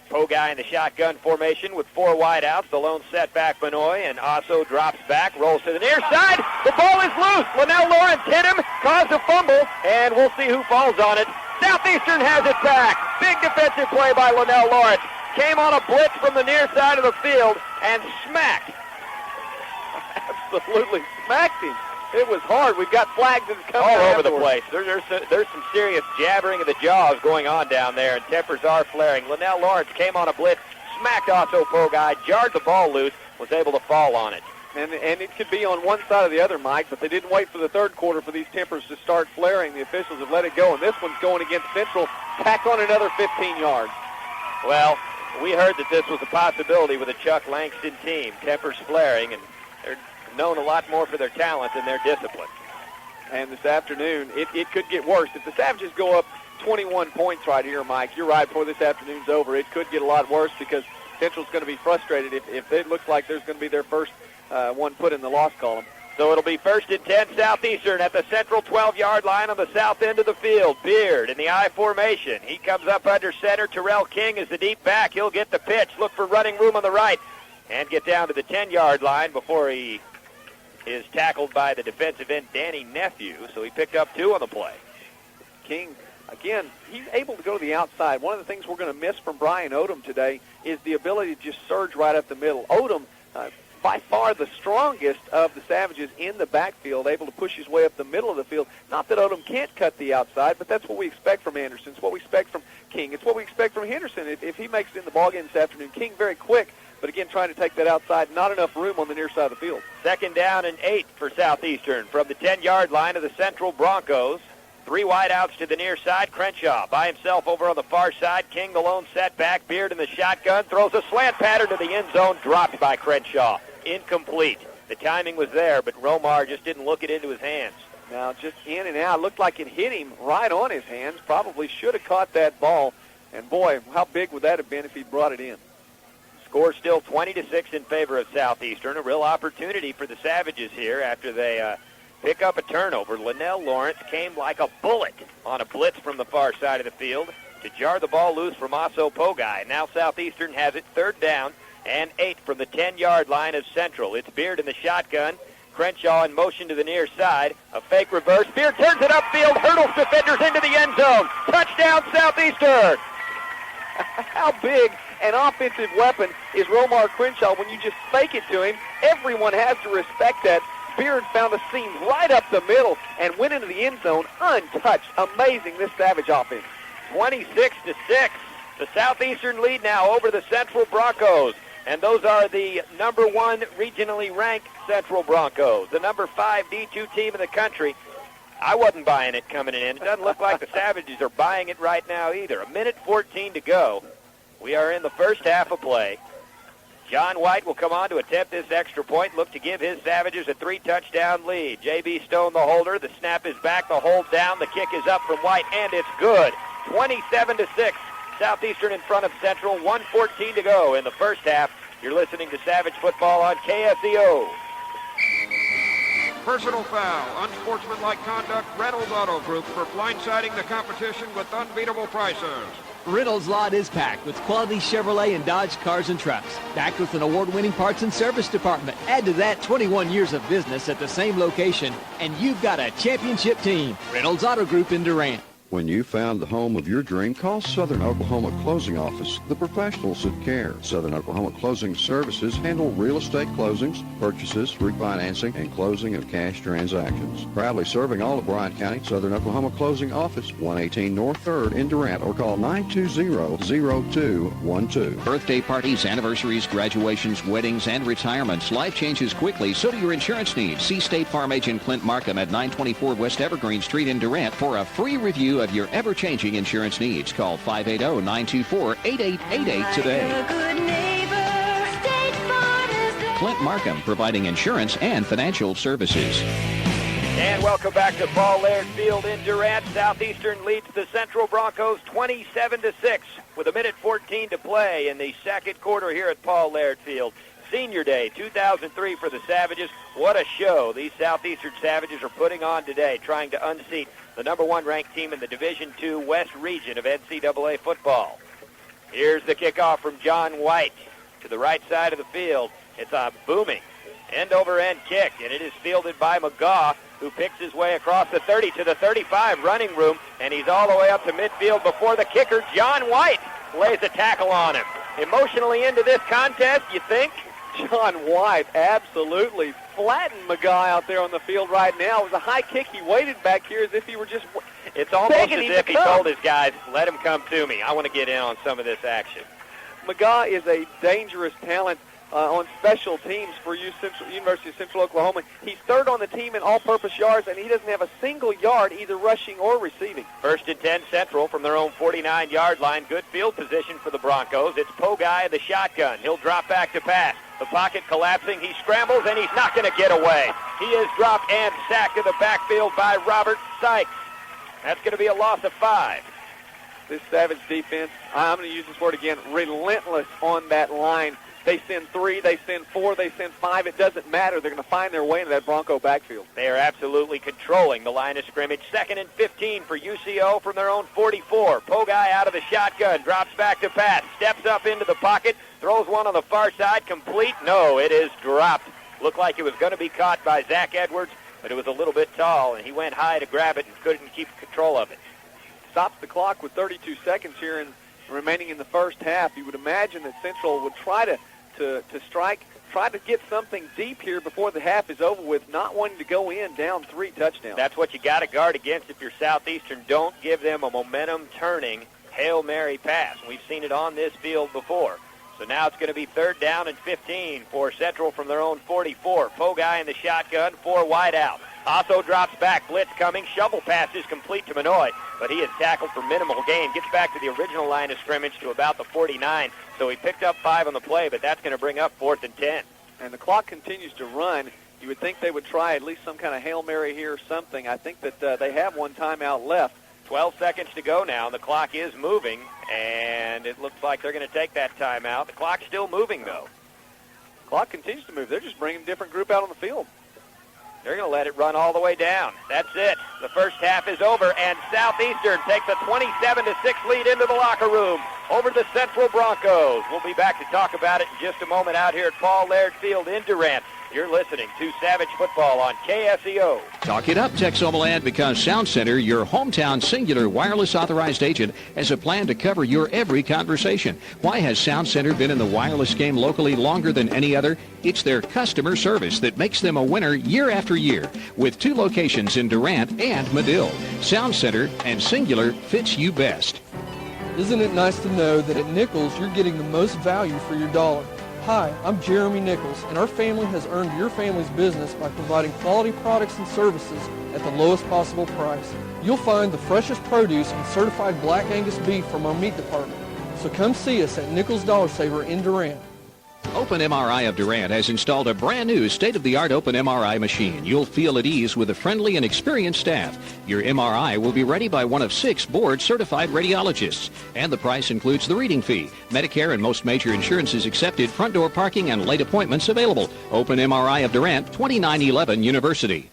Pogi in the shotgun formation with 4 wideouts. The lone setback, Benoit, and Aso drops back, rolls to the near side. The ball is loose. Linnell Lawrence hit him, caused a fumble, and we'll see who falls on it. Southeastern has it back. Big defensive play by Linnell Lawrence. Came on a blitz from the near side of the field and smacked. Absolutely smacked him. It was hard. We've got flags that come all over the place. There's some serious jabbering of the jaws going on down there, and tempers are flaring. Linnell Lawrence came on a blitz, smacked Aso Pogi, jarred the ball loose, was able to fall on it. And it could be on one side or the other, Mike, but they didn't wait for the 3rd quarter for these tempers to start flaring. The officials have let it go, and this one's going against Central. Tack on another 15 yards. Well, we heard that this was a possibility with a Chuck Langston team. Tempers flaring, and they're known a lot more for their talent than their discipline. And this afternoon, it could get worse. If the Savages go up 21 points right here, Mike, you're right, before this afternoon's over, it could get a lot worse because Central's going to be frustrated if it looks like there's going to be their first one put in the loss column. So it'll be 1st and 10 Southeastern at the Central 12-yard line on the south end of the field. Beard in the I formation. He comes up under center. Terrell King is the deep back. He'll get the pitch. Look for running room on the right and get down to the 10-yard line before he is tackled by the defensive end, Danny Nephew. So he picked up 2 on the play. King, again, he's able to go to the outside. One of the things we're going to miss from Brian Odom today is the ability to just surge right up the middle. Odom, by far the strongest of the Savages in the backfield, able to push his way up the middle of the field. Not that Odom can't cut the outside, but that's what we expect from Anderson. It's what we expect from King. It's what we expect from Henderson. If he makes it in the ballgame this afternoon, King very quick, but again, trying to take that outside, not enough room on the near side of the field. 2nd down and 8 for Southeastern from the 10-yard line of the Central Broncos. 3 wideouts to the near side. Crenshaw by himself over on the far side. King the lone setback. Beard in the shotgun. Throws a slant pattern to the end zone. Dropped by Crenshaw. Incomplete. The timing was there, but Romar just didn't look it into his hands. Now just in and out. Looked like it hit him right on his hands. Probably should have caught that ball. And boy, how big would that have been if he'd brought it in? Score still 20-6 in favor of Southeastern. A real opportunity for the Savages here after they pick up a turnover. Linnell Lawrence came like a bullet on a blitz from the far side of the field to jar the ball loose from Aso Pogi. Now Southeastern has it 3rd down and 8 from the 10-yard line of Central. It's Beard in the shotgun. Crenshaw in motion to the near side. A fake reverse. Beard turns it upfield, hurdles defenders into the end zone. Touchdown Southeastern! How big an offensive weapon is Romar Crenshaw when you just fake it to him? Everyone has to respect that. Beard found a seam right up the middle and went into the end zone untouched. Amazing, this Savage offense. 26-6. The Southeastern lead now over the Central Broncos. And those are the number 1 regionally ranked Central Broncos, the number 5 D2 team in the country. I wasn't buying it coming in. It doesn't look like the Savages are buying it right now either. 1:14 to go. We are in the first half of play. John White will come on to attempt this extra point, look to give his Savages a 3-touchdown lead. J.B. Stone, the holder. The snap is back, the hold down. The kick is up from White, and it's good. 27-6. Southeastern in front of Central. 1:14 to go in the first half. You're listening to Savage Football on KSEO. Personal foul, unsportsmanlike conduct, Reynolds Auto Group for blindsiding the competition with unbeatable prices. Reynolds lot is packed with quality Chevrolet and Dodge cars and trucks. Backed with an award-winning parts and service department. Add to that 21 years of business at the same location, and you've got a championship team. Reynolds Auto Group in Durant. When you found the home of your dream, call Southern Oklahoma Closing Office, the professionals that care. Southern Oklahoma Closing Services handle real estate closings, purchases, refinancing, and closing of cash transactions. Proudly serving all of Bryan County, Southern Oklahoma Closing Office, 118 North 3rd in Durant, or call 920-0212. Birthday parties, anniversaries, graduations, weddings, and retirements. Life changes quickly, so do your insurance needs. See State Farm agent Clint Markham at 924 West Evergreen Street in Durant for a free review of your ever-changing insurance needs. Call 580-924-8888 today. Clint Markham, providing insurance and financial services. And welcome back to Paul Laird Field in Durant. Southeastern leads the Central Broncos 27-6 with 1:14 to play in the second quarter here at Paul Laird Field. Senior Day 2003 for the Savages. What a show these Southeastern Savages are putting on today, trying to unseat the number 1 ranked team in the Division II West region of NCAA football. Here's the kickoff from John White to the right side of the field. It's a booming end-over-end kick, and it is fielded by McGaw, who picks his way across the 30 to the 35 running room, and he's all the way up to midfield before the kicker, John White, lays a tackle on him. Emotionally into this contest, you think? John White absolutely flattened McGaw out there on the field right now. It was a high kick. He waited back here as if he were just It's almost as if he told his guys, let him come to me. I want to get in on some of this action. McGaw is a dangerous talent on special teams for University of Central Oklahoma. He's 3rd on the team in all-purpose yards, and he doesn't have a single yard either rushing or receiving. 1st and 10 Central from their own 49-yard line. Good field position for the Broncos. It's Pogi in the shotgun. He'll drop back to pass. The pocket collapsing. He scrambles, and he's not going to get away. He is dropped and sacked in the backfield by Robert Sykes. That's going to be a loss of 5. This Savage defense, I'm going to use this word again, relentless on that line. They send 3, they send 4, they send 5. It doesn't matter. They're going to find their way into that Bronco backfield. They are absolutely controlling the line of scrimmage. 2nd and 15 for UCO from their own 44. Pogi out of the shotgun, drops back to pass, steps up into the pocket, throws one on the far side, complete. No, it is dropped. Looked like it was going to be caught by Zach Edwards, but it was a little bit tall, and he went high to grab it and couldn't keep control of it. Stops the clock with 32 seconds here remaining in the first half. You would imagine that Central would try to strike, try to get something deep here before the half is over with, not wanting to go in down 3 touchdowns. That's what you got to guard against if you're Southeastern. Don't give them a momentum-turning Hail Mary pass. We've seen it on this field before. So now it's going to be 3rd down and 15 for Central from their own 44. Pogi in the shotgun, 4 wide out. Aso drops back, blitz coming, shovel pass is complete to Manoy, but he is tackled for minimal gain. Gets back to the original line of scrimmage to about the 49, so he picked up 5 on the play, but that's going to bring up 4th and 10. And the clock continues to run. You would think they would try at least some kind of Hail Mary here or something. I think that they have one timeout left. 12 seconds to go now. The clock is moving, and it looks like they're going to take that timeout. The clock's still moving, though. Clock continues to move. They're just bringing a different group out on the field. They're going to let it run all the way down. That's it. The first half is over, and Southeastern takes a 27-6 lead into the locker room over the Central Broncos. We'll be back to talk about it in just a moment out here at Paul Laird Field in Durant. You're listening to Savage Football on KSEO. Talk it up, Texoma-land, because Sound Center, your hometown singular wireless authorized agent, has a plan to cover your every conversation. Why has Sound Center been in the wireless game locally longer than any other? It's their customer service that makes them a winner year after year, with 2 locations in Durant and Medill. Sound Center and Singular fits you best. Isn't it nice to know that at Nichols you're getting the most value for your dollar? Hi, I'm Jeremy Nichols, and our family has earned your family's business by providing quality products and services at the lowest possible price. You'll find the freshest produce and certified Black Angus beef from our meat department. So come see us at Nichols Dollar Saver in Durant. Open MRI of Durant has installed a brand new state-of-the-art Open MRI machine. You'll feel at ease with a friendly and experienced staff. Your MRI will be ready by one of 6 board-certified radiologists. And the price includes the reading fee. Medicare and most major insurances accepted, front door parking, and late appointments available. Open MRI of Durant, 2911 University.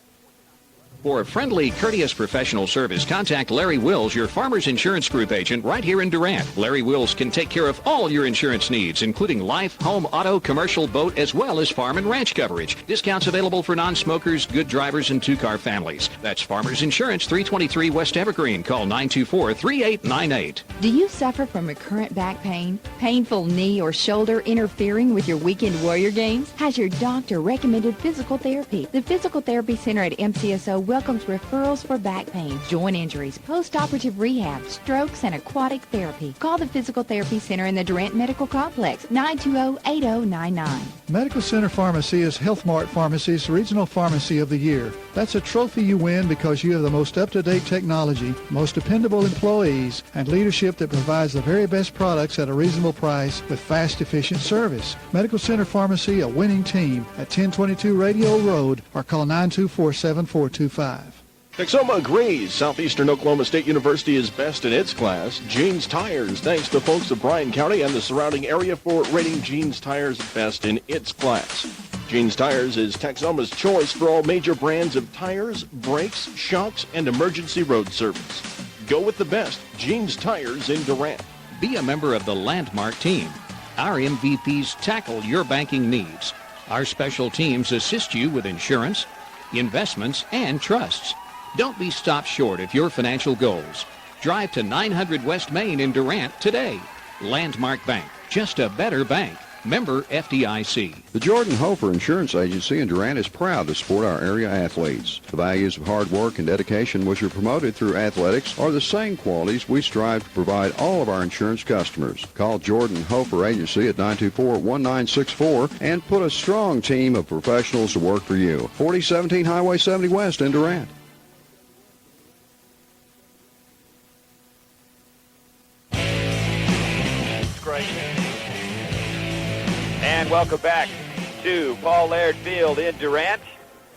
For a friendly, courteous professional service, contact Larry Wills, your Farmers Insurance Group agent right here in Durant. Larry Wills can take care of all your insurance needs, including life, home, auto, commercial, boat, as well as farm and ranch coverage. Discounts available for non-smokers, good drivers, and 2-car families. That's Farmers Insurance, 323 West Evergreen. Call 924-3898. Do you suffer from recurrent back pain, painful knee or shoulder interfering with your weekend warrior games? Has your doctor recommended physical therapy? The Physical Therapy Center at MCSO welcomes referrals for back pain, joint injuries, post-operative rehab, strokes, and aquatic therapy. Call the Physical Therapy Center in the Durant Medical Complex, 920-8099. Medical Center Pharmacy is Health Mart Pharmacy's Regional Pharmacy of the Year. That's a trophy you win because you have the most up-to-date technology, most dependable employees, and leadership that provides the very best products at a reasonable price with fast, efficient service. Medical Center Pharmacy, a winning team at 1022 Radio Road, or call 924-7425. Texoma agrees. Southeastern Oklahoma State University is best in its class. Jeans Tires, thanks to folks of Bryan County and the surrounding area for rating Jeans Tires best in its class. Jeans Tires is Texoma's choice for all major brands of tires, brakes, shocks, and emergency road service. Go with the best. Jeans Tires in Durant. Be a member of the Landmark team. Our MVPs tackle your banking needs. Our special teams assist you with insurance, investments, and trusts. Don't be stopped short of your financial goals. Drive to 900 West Main in Durant today. Landmark Bank, just a better bank. Member FDIC. The Jordan Hofer Insurance Agency in Durant is proud to support our area athletes. The values of hard work and dedication which are promoted through athletics are the same qualities we strive to provide all of our insurance customers. Call Jordan Hofer Agency at 924-1964 and put a strong team of professionals to work for you. 4017 Highway 70 West in Durant. And welcome back to Paul Laird Field in Durant.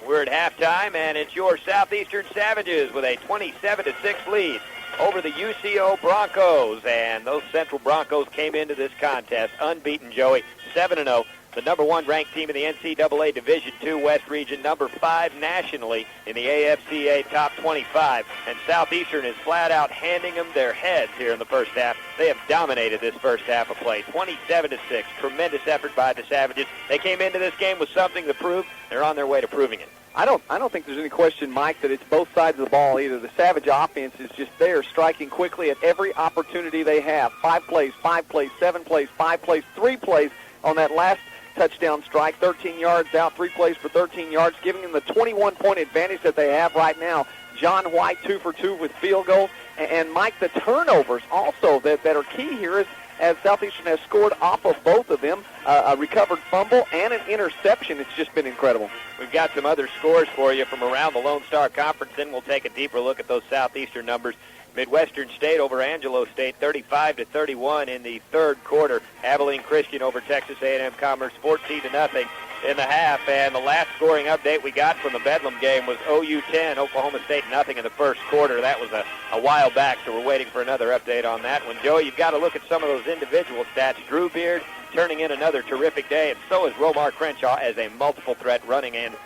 We're at halftime, and it's your Southeastern Savages with a 27-6 lead over the UCO Bronchos. And those Central Broncos came into this contest unbeaten, Joey, 7-0. The number 1 ranked team in the NCAA Division II West Region, number 5 nationally in the AFCA Top 25. And Southeastern is flat out handing them their heads here in the first half. They have dominated this first half of play, 27-6. Tremendous effort by the Savages. They came into this game with something to prove. They're on their way to proving it. I don't think there's any question, Mike, that it's both sides of the ball either. The Savage offense is just there, striking quickly at every opportunity they have. 5 plays, 7 plays, 5 plays, 3 plays on that last touchdown strike, 13 yards out, 3 plays for 13 yards, giving them the 21-point advantage that they have right now. John White 2 for 2 with field goals. And Mike, the turnovers also that are key here is as Southeastern has scored off of both of them, a recovered fumble and an interception. It's just been incredible. We've got some other scores for you from around the Lone Star Conference, then we'll take a deeper look at those Southeastern numbers. Midwestern State over Angelo State, 35-31 in the third quarter. Abilene Christian over Texas A&M Commerce, 14-0 in the half. And the last scoring update we got from the Bedlam game was OU 10, Oklahoma State nothing in the first quarter. That was a while back, so we're waiting for another update on that one. Joey, you've got to look at some of those individual stats. Drew Beard turning in another terrific day, and so is Romar Crenshaw as a multiple threat running and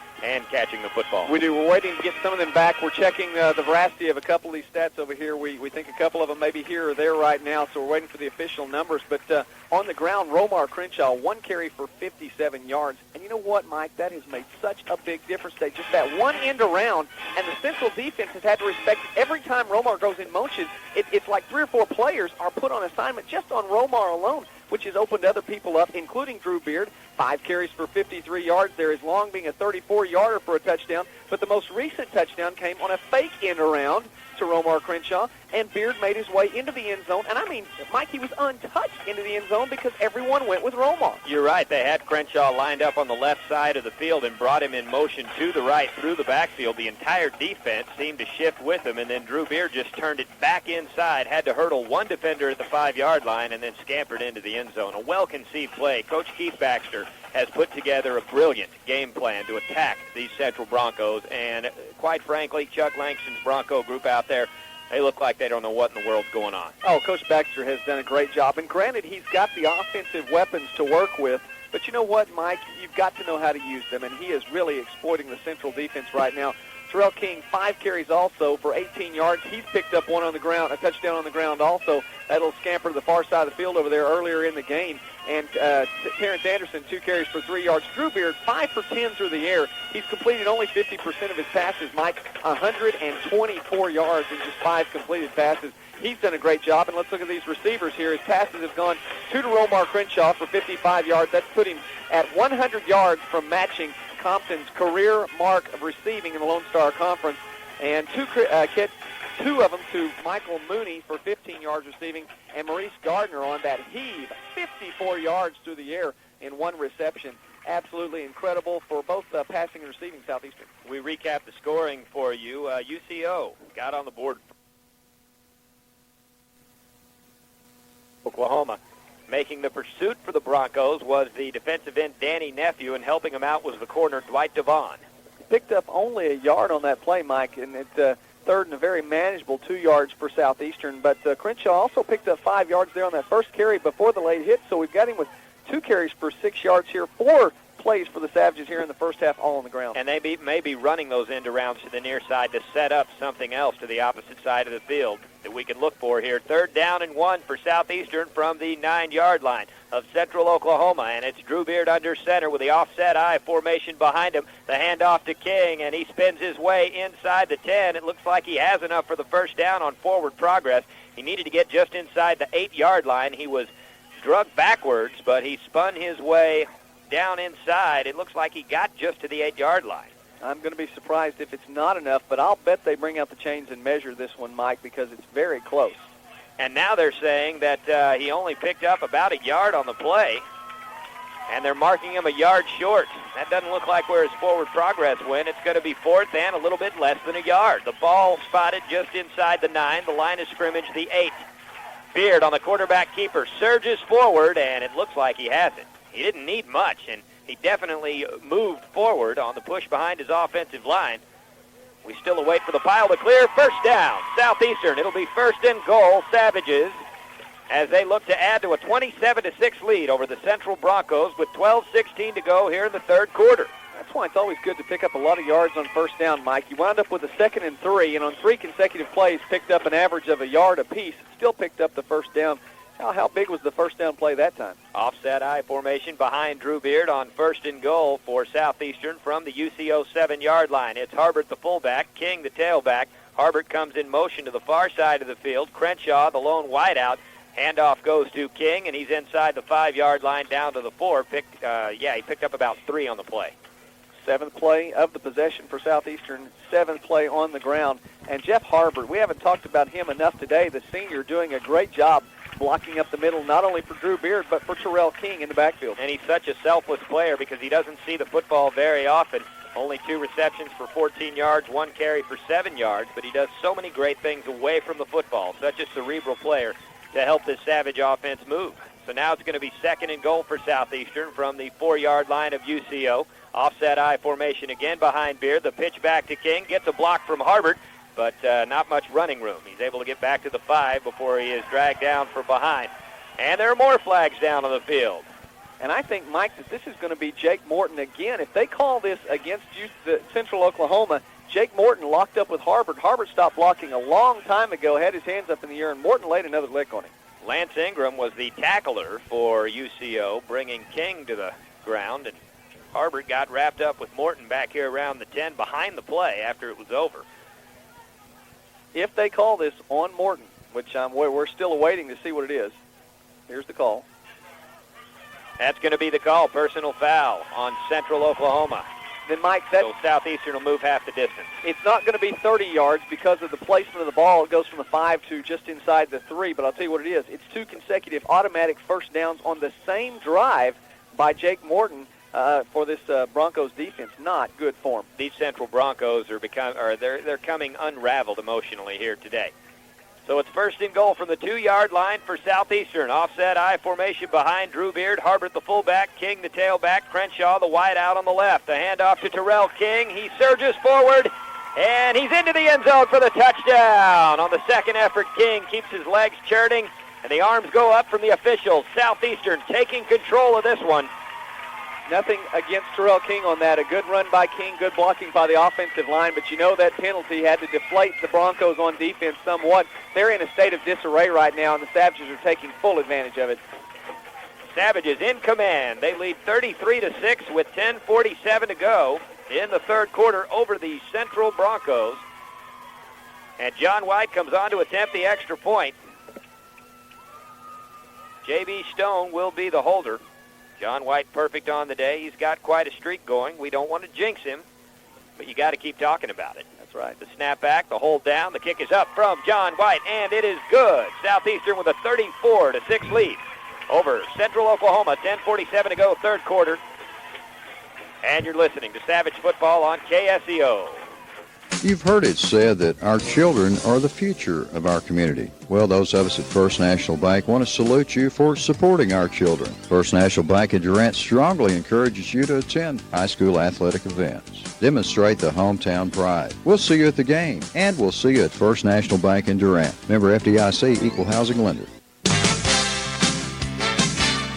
catching the football. We do. We're waiting to get some of them back. We're checking the veracity of a couple of these stats over here. We think a couple of them may be here or there right now, so we're waiting for the official numbers. But on the ground, Romar Crenshaw, 1 carry for 57 yards. And you know what, Mike? That has made such a big difference today. Just that one end around, and the Central defense has had to respect it. Every time Romar goes in motion, it's like 3 or 4 players are put on assignment just on Romar alone, which has opened other people up, including Drew Beard. 5 carries for 53 yards. There is Long being a 34-yarder for a touchdown, but the most recent touchdown came on a fake end around to Romar Crenshaw, and Beard made his way into the end zone. And I mean, Mike, he was untouched into the end zone because everyone went with Romar. You're right. They had Crenshaw lined up on the left side of the field and brought him in motion to the right through the backfield. The entire defense seemed to shift with him, and then Drew Beard just turned it back inside, had to hurdle one defender at the 5-yard line, and then scampered into the end zone. A well-conceived play. Coach Keith Baxter has put together a brilliant game plan to attack these Central Broncos, and quite frankly, Chuck Langston's Bronco group out there, they look like they don't know what in the world's going on. Oh, Coach Baxter has done a great job, and granted, he's got the offensive weapons to work with, but you know what, Mike? You've got to know how to use them, and he is really exploiting the Central defense right now. Terrell King, 5 carries also for 18 yards. He's picked up one on the ground, a touchdown on the ground also. That'll scamper to the far side of the field over there earlier in the game. And Terrence Anderson, 2 carries for 3 yards. Drew Beard, 5 for 10 through the air. He's completed only 50% of his passes, Mike. 124 yards in just 5 completed passes. He's done a great job. And let's look at these receivers here. His passes have gone 2 to Romar Crenshaw for 55 yards. That's put him at 100 yards from matching Compton's career mark of receiving in the Lone Star Conference. And 2 of them to Michael Mooney for 15 yards receiving, and Maurice Gardner on that heave, 54 yards through the air in 1 reception. Absolutely incredible for both passing and receiving Southeastern. We recap the scoring for you. UCO got on the board. Oklahoma. Making the pursuit for the Broncos was the defensive end Danny Nephew, and helping him out was the corner Dwight Devon. Picked up only a yard on that play, Mike, and it's third and a very manageable 2 yards for Southeastern. But Crenshaw also picked up 5 yards there on that first carry before the late hit, so we've got him with 2 carries for 6 yards here, 4 plays for the Savages here in the first half, all on the ground. And they may be running those end arounds to the near side to set up something else to the opposite side of the field that we can look for here. 3rd down and 1 for Southeastern from the 9-yard line of Central Oklahoma, and it's Drew Beard under center with the offset I formation behind him. The handoff to King, and he spins his way inside the 10. It looks like he has enough for the first down on forward progress. He needed to get just inside the 8-yard line. He was drugged backwards, but he spun his way down inside. It looks like he got just to the 8-yard line. I'm going to be surprised if it's not enough, but I'll bet they bring out the chains and measure this one, Mike, because it's very close. And now they're saying that he only picked up about a yard on the play, and they're marking him a yard short. That doesn't look like where his forward progress went. It's going to be 4th and a little bit less than a yard. The ball spotted just inside the 9, the line of scrimmage, the 8. Beard on the quarterback keeper surges forward, and it looks like he has it. He didn't need much, and he definitely moved forward on the push behind his offensive line. We still await for the pile to clear. First down, Southeastern. It'll be first and goal, Savages, as they look to add to a 27-6 lead over the Central Broncos with 12:16 to go here in the third quarter. That's why it's always good to pick up a lot of yards on first down, Mike. You wound up with a 2nd and 3, and on 3 consecutive plays picked up an average of a yard apiece. Still picked up the first down. How big was the first down play that time? Offset I formation behind Drew Beard on first and goal for Southeastern from the UCO 7-yard line. It's Harbert, the fullback, King, the tailback. Harbert comes in motion to the far side of the field. Crenshaw, the lone wideout. Handoff goes to King, and he's inside the 5-yard line down to the 4. He picked up about 3 on the play. 7th play of the possession for Southeastern, 7th play on the ground. And Jeff Harbert, we haven't talked about him enough today. The senior doing a great job blocking up the middle, not only for Drew Beard, but for Terrell King in the backfield. And he's such a selfless player because he doesn't see the football very often. Only 2 receptions for 14 yards, 1 carry for 7 yards, but he does so many great things away from the football. Such a cerebral player to help this Savage offense move. So now it's going to be 2nd and goal for Southeastern from the 4-yard line of UCO. Offset I formation again behind Beard. The pitch back to King. Gets a block from Harbert, but not much running room. He's able to get back to the 5 before he is dragged down from behind. And there are more flags down on the field. And I think, Mike, that this is going to be Jake Morton again. If they call this against Central Oklahoma, Jake Morton locked up with Harbert. Harbert stopped blocking a long time ago, had his hands up in the air, and Morton laid another lick on him. Lance Ingram was the tackler for UCO, bringing King to the ground, and Harbert got wrapped up with Morton back here around the 10 behind the play after it was over. If they call this on Morton, which we're still awaiting to see what it is, here's the call. That's going to be the call, personal foul on Central Oklahoma. Then, Mike, so Southeastern will move half the distance. It's not going to be 30 yards because of the placement of the ball. It goes from the 5 to just inside the 3, but I'll tell you what it is. It's 2 consecutive automatic first downs on the same drive by Jake Morton for this Broncos defense. Not good form. These Central Broncos they're coming unraveled emotionally here today. So it's 1st and goal from the 2-yard line for Southeastern. Offset I formation behind Drew Beard, Harbert the fullback, King the tailback, Crenshaw the wide out on the left. The handoff to Terrell King. He surges forward, and he's into the end zone for the touchdown. On the second effort, King keeps his legs churning, and the arms go up from the officials. Southeastern taking control of this one. Nothing against Terrell King on that. A good run by King, good blocking by the offensive line, but you know that penalty had to deflate the Broncos on defense somewhat. They're in a state of disarray right now, and the Savages are taking full advantage of it. Savages in command. They lead 33-6 with 10:47 to go in the third quarter over the Central Broncos. And John White comes on to attempt the extra point. J.B. Stone will be the holder. John White perfect on the day. He's got quite a streak going. We don't want to jinx him, but you got to keep talking about it. That's right. The snap back, the hold down, the kick is up from John White, and it is good. Southeastern with a 34-6 lead over Central Oklahoma. 10:47 to go, third quarter. And you're listening to Savage Football on KSEO. You've heard it said that our children are the future of our community. Well, those of us at First National Bank want to salute you for supporting our children. First National Bank in Durant strongly encourages you to attend high school athletic events. Demonstrate the hometown pride. We'll see you at the game, and we'll see you at First National Bank in Durant. Member FDIC, Equal Housing Lender.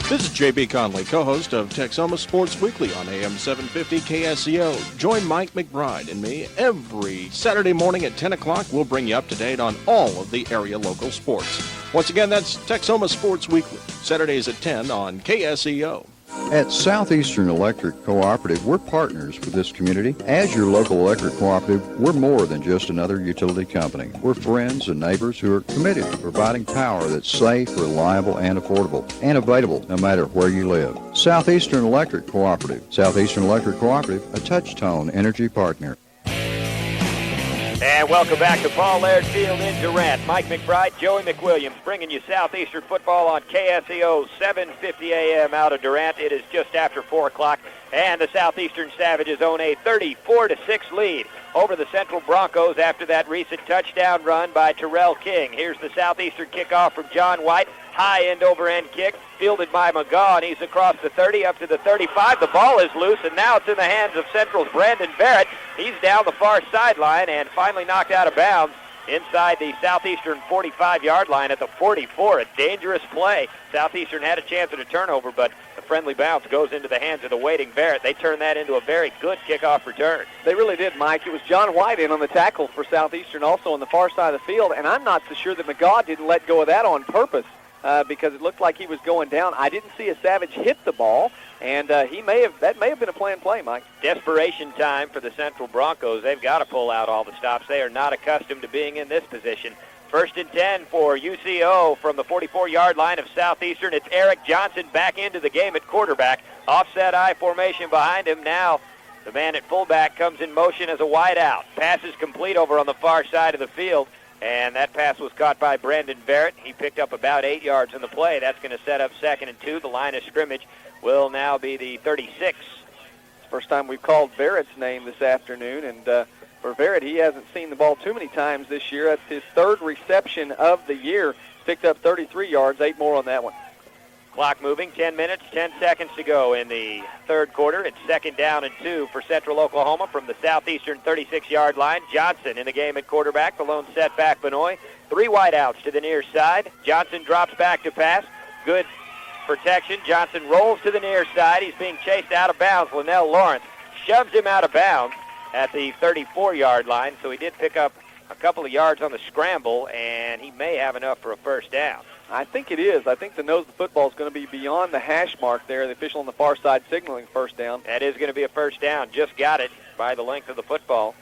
This is J.B. Conley, co-host of Texoma Sports Weekly on AM 750 KSEO. Join Mike McBride and me every Saturday morning at 10 o'clock. We'll bring you up to date on all of the area local sports. Once again, that's Texoma Sports Weekly, Saturdays at 10 on KSEO. At Southeastern Electric Cooperative, we're partners with this community. As your local electric cooperative, we're more than just another utility company. We're friends and neighbors who are committed to providing power that's safe, reliable, and affordable, and available no matter where you live. Southeastern Electric Cooperative. Southeastern Electric Cooperative, a touch-tone energy partner. And welcome back to Paul Laird Field in Durant. Mike McBride, Joey McWilliams bringing you Southeastern football on KSEO 750 AM out of Durant. It is just after 4 o'clock, and the Southeastern Savages own a 34-6 lead over the Central Broncos after that recent touchdown run by Terrell King. Here's the Southeastern kickoff from John White. high end-over-end kick, fielded by McGaw, and he's across the 30 up to the 35. The ball is loose, and now it's in the hands of Central's Brandon Barrett. He's down the far sideline and finally knocked out of bounds inside the Southeastern 45-yard line at the 44. A dangerous play. Southeastern had a chance at a turnover, but the friendly bounce goes into the hands of the waiting Barrett. They turn that into a very good kickoff return. They really did, Mike. It was John White in on the tackle for Southeastern, also on the far side of the field, and I'm not so sure that McGaw didn't let go of that on purpose because it looked like he was going down. I didn't see a Savage hit the ball, and that may have been a planned play, Mike. Desperation time for the Central Broncos. They've got to pull out all the stops. They are not accustomed to being in this position. 1st and 10 for UCO from the 44-yard line of Southeastern. It's Eric Johnson back into the game at quarterback. Offset I formation behind him. Now the man at fullback comes in motion as a wide out. Pass is complete over on the far side of the field, and that pass was caught by Brandon Barrett. He picked up about 8 yards in the play. That's going to set up 2nd and 2. The line of scrimmage will now be the 36. It's the first time we've called Barrett's name this afternoon, and for Barrett, he hasn't seen the ball too many times this year. That's his 3rd reception of the year. Picked up 33 yards, 8 more on that one. Clock moving, 10 minutes, 10 seconds to go in the 3rd quarter. It's 2nd down and 2 for Central Oklahoma from the Southeastern 36-yard line. Johnson in the game at quarterback, the lone setback Benoit. 3 wideouts to the near side. Johnson drops back to pass. Good protection. Johnson rolls to the near side. He's being chased out of bounds. Linnell Lawrence shoves him out of bounds at the 34-yard line, so he did pick up a couple of yards on the scramble, and he may have enough for a 1st down. I think it is. I think the nose of the football is going to be beyond the hash mark there. The official on the far side signaling 1st down. That is going to be a 1st down. Just got it by the length of the football.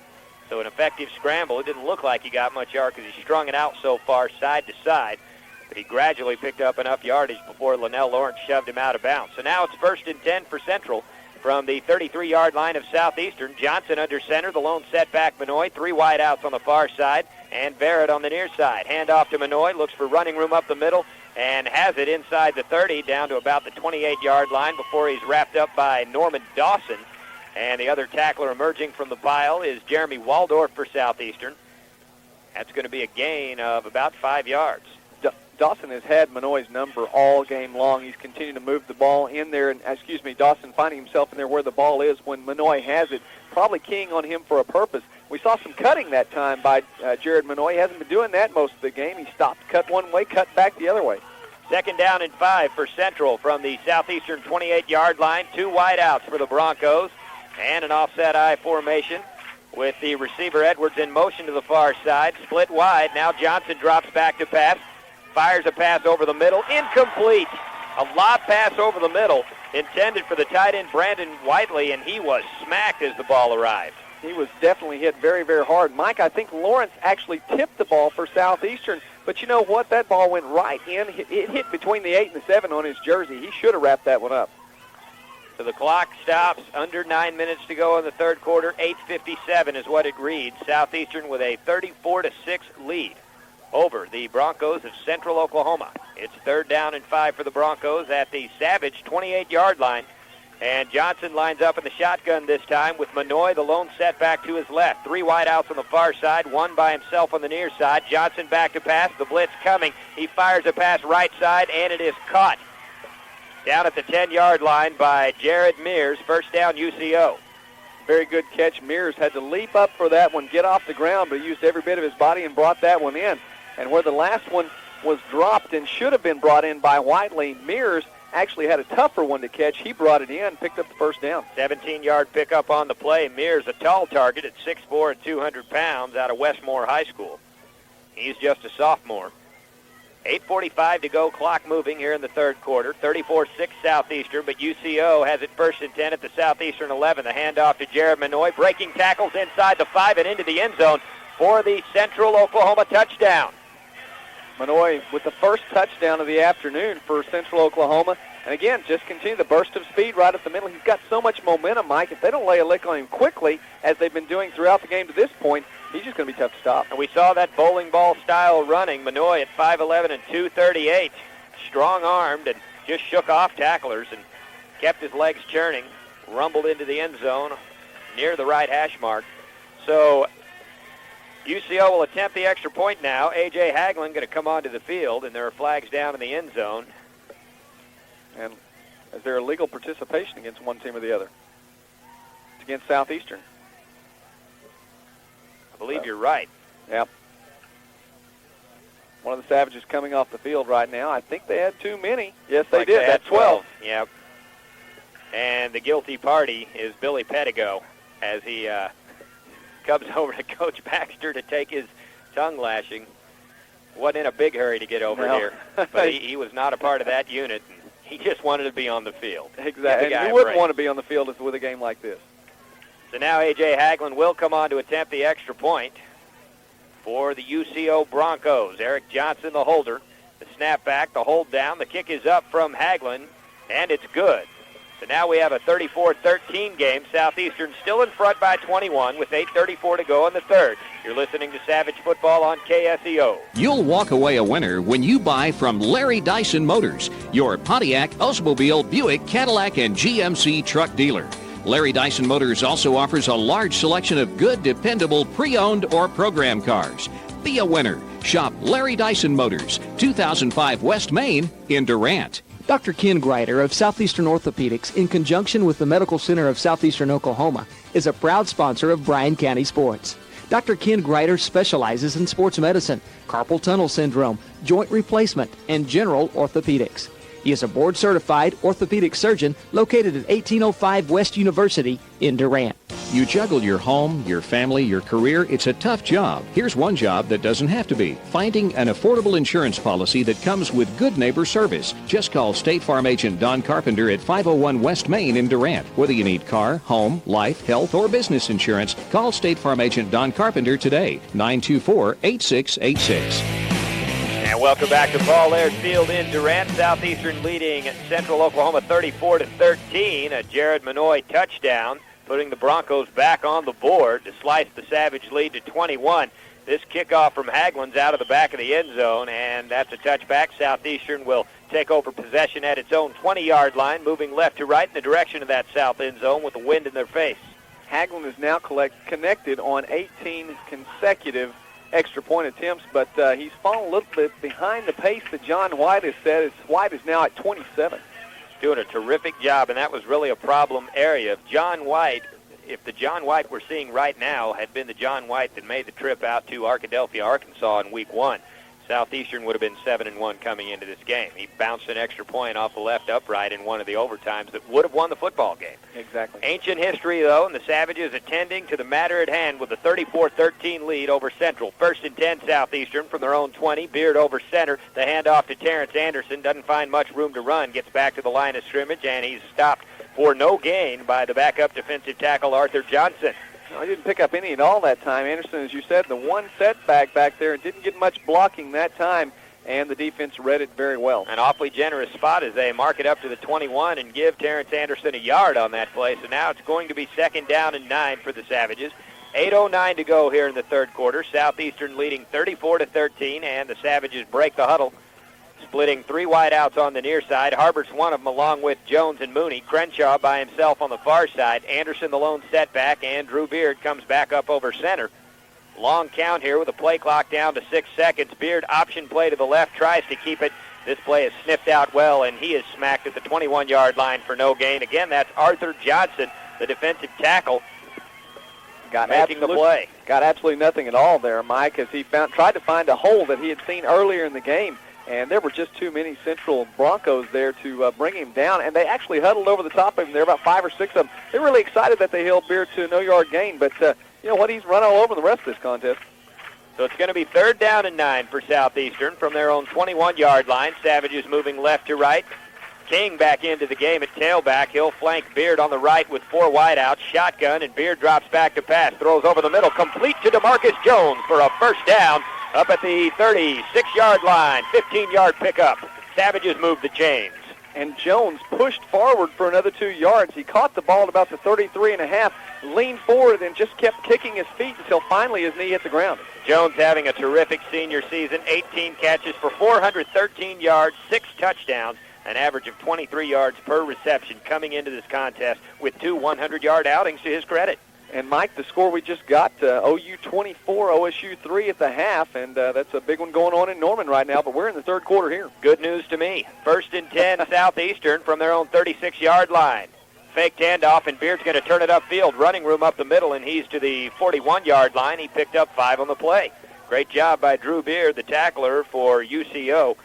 So an effective scramble. It didn't look like he got much yard because he strung it out so far side to side, but he gradually picked up enough yardage before Linnell Lawrence shoved him out of bounds. So now it's 1st and 10 for Central. From the 33-yard line of Southeastern, Johnson under center, the lone setback Benoit, 3 wideouts on the far side, and Barrett on the near side. Hand off to Benoit, looks for running room up the middle, and has it inside the 30 down to about the 28-yard line before he's wrapped up by Norman Dawson. And the other tackler emerging from the pile is Jeremy Waldorf for Southeastern. That's going to be a gain of about 5 yards. Dawson has had Benoit's number all game long. He's continued to move the ball in there, and Dawson finding himself in there where the ball is when Benoit has it, probably keying on him for a purpose. We saw some cutting that time by Jared Benoit. He hasn't been doing that most of the game. He stopped, cut one way, cut back the other way. 2nd down and 5 for Central from the Southeastern 28-yard line. 2 wideouts for the Broncos and an offset I formation with the receiver Edwards in motion to the far side. Split wide. Now Johnson drops back to pass. Fires a pass over the middle. Incomplete. A lob pass over the middle intended for the tight end Brandon Whiteley, and he was smacked as the ball arrived. He was definitely hit very, very hard. Mike, I think Lawrence actually tipped the ball for Southeastern, but you know what? That ball went right in. It hit between the 8 and the 7 on his jersey. He should have wrapped that one up. So the clock stops. Under 9 minutes to go in the 3rd quarter. 8:57 is what it reads. Southeastern with a 34-6 lead over the Broncos of Central Oklahoma. It's 3rd down and 5 for the Broncos at the Savage 28-yard line. And Johnson lines up in the shotgun this time with Benoit, the lone setback to his left. 3 wideouts on the far side, 1 by himself on the near side. Johnson back to pass, the blitz coming. He fires a pass right side, and it is caught down at the 10-yard line by Jared Mears. 1st down, UCO. Very good catch. Mears had to leap up for that one, get off the ground, but used every bit of his body and brought that one in. And where the last one was dropped and should have been brought in by Whiteley, Mears actually had a tougher one to catch. He brought it in, picked up the 1st down. 17-yard pickup on the play. Mears, a tall target at 6'4" and 200 pounds out of Westmore High School. He's just a sophomore. 8:45 to go, clock moving here in the 3rd quarter. 34-6 Southeastern, but UCO has it 1st and 10 at the Southeastern 11. The handoff to Jared Benoit, breaking tackles inside the 5 and into the end zone for the Central Oklahoma touchdown. Benoit with the first touchdown of the afternoon for Central Oklahoma. And again, just continue the burst of speed right up the middle. He's got so much momentum, Mike. If they don't lay a lick on him quickly, as they've been doing throughout the game to this point, he's just going to be tough to stop. And we saw that bowling ball style running. Benoit at 5'11" and 238. Strong-armed and just shook off tacklers and kept his legs churning. Rumbled into the end zone near the right hash mark. So UCO will attempt the extra point now. A.J. Haglund going to come onto the field, and there are flags down in the end zone. And is there illegal participation against one team or the other? It's against Southeastern. I believe you're right. Yep. One of the Savages coming off the field right now. I think they had too many. Yes, they did. That's 12. Yep. And the guilty party is Billy Pettigo as he comes over to Coach Baxter to take his tongue lashing. Wasn't in a big hurry to get over here, but he was not a part of that unit. And he just wanted to be on the field. Exactly. And you wouldn't want to be on the field with a game like this. So now A.J. Haglund will come on to attempt the extra point for the UCO Bronchos. Derrick Johnson, the holder. The snap back, the hold down. The kick is up from Haglund, and it's good. So now we have a 34-13 game. Southeastern still in front by 21 with 8:34 to go in the third. You're listening to Savage Football on KSEO. You'll walk away a winner when you buy from Larry Dyson Motors, your Pontiac, Oldsmobile, Buick, Cadillac, and GMC truck dealer. Larry Dyson Motors also offers a large selection of good, dependable pre-owned or program cars. Be a winner. Shop Larry Dyson Motors, 2005 West Main in Durant. Dr. Ken Grider of Southeastern Orthopedics, in conjunction with the Medical Center of Southeastern Oklahoma, is a proud sponsor of Bryan County Sports. Dr. Ken Grider specializes in sports medicine, carpal tunnel syndrome, joint replacement, and general orthopedics. He is a board-certified orthopedic surgeon located at 1805 West University in Durant. You juggle your home, your family, your career. It's a tough job. Here's one job that doesn't have to be. Finding an affordable insurance policy that comes with good neighbor service. Just call State Farm agent Don Carpenter at 501 West Main in Durant. Whether you need car, home, life, health, or business insurance, call State Farm agent Don Carpenter today, 924-8686. And welcome back to Paul Laird Field in Durant. Southeastern leading Central Oklahoma 34-13. A Jared Manoy touchdown, putting the Broncos back on the board to slice the Savage lead to 21. This kickoff from Haglund's out of the back of the end zone, and that's a touchback. Southeastern will take over possession at its own 20-yard line, moving left to right in the direction of that south end zone with the wind in their face. Haglund is now connected on 18 consecutive extra point attempts, but he's fallen a little bit behind the pace that John White has set. White is now at 27. Doing a terrific job, and that was really a problem area. If the John White we're seeing right now had been the John White that made the trip out to Arkadelphia, Arkansas in Week 1, Southeastern would have been 7-1 coming into this game. He bounced an extra point off the left upright in one of the overtimes that would have won the football game. Exactly. Ancient history, though, and the Savages attending to the matter at hand with a 34-13 lead over Central. 1st and 10 Southeastern from their own 20. Beard over center. The handoff to Terrence Anderson. Doesn't find much room to run. Gets back to the line of scrimmage, and he's stopped for no gain by the backup defensive tackle Arthur Johnson. No, he didn't pick up any at all that time. Anderson, as you said, the one setback back there, didn't get much blocking that time, and the defense read it very well. An awfully generous spot as they mark it up to the 21 and give Terrence Anderson a yard on that play. So now it's going to be 2nd down and 9 for the Savages. 8:09 to go here in the third quarter. Southeastern leading 34-13, and the Savages break the huddle, splitting 3 wideouts on the near side. Harbert's one of them along with Jones and Mooney. Crenshaw by himself on the far side. Anderson the lone setback, and Drew Beard comes back up over center. Long count here with a play clock down to 6 seconds. Beard option play to the left, tries to keep it. This play is sniffed out well, and he is smacked at the 21-yard line for no gain. Again, that's Arthur Johnson, the defensive tackle, making the play. Got absolutely nothing at all there, Mike, as he tried to find a hole that he had seen earlier in the game. And there were just too many Central Broncos there to bring him down. And they actually huddled over the top of him there, about 5 or 6 of them. They're really excited that they held Beard to a no-yard gain. But, you know what, he's run all over the rest of this contest. So it's going to be 3rd down and 9 for Southeastern from their own 21-yard line. Savages moving left to right. King back into the game at tailback. He'll flank Beard on the right with 4 wideouts. Shotgun, and Beard drops back to pass. Throws over the middle, complete to DeMarcus Jones for a 1st down. Up at the 36-yard line, 15-yard pickup. Savages move the chains. And Jones pushed forward for another 2 yards. He caught the ball at about the 33.5, leaned forward, and just kept kicking his feet until finally his knee hit the ground. Jones having a terrific senior season, 18 catches for 413 yards, 6 touchdowns, an average of 23 yards per reception coming into this contest with 2 100-yard outings to his credit. And, Mike, the score we just got, OU 24, OSU 3 at the half, and that's a big one going on in Norman right now, but we're in the third quarter here. Good news to me. 1st and 10 Southeastern from their own 36-yard line. Fake handoff, and Beard's going to turn it upfield. Running room up the middle, and he's to the 41-yard line. He picked up 5 on the play. Great job by Drew Beard. The tackler for UCO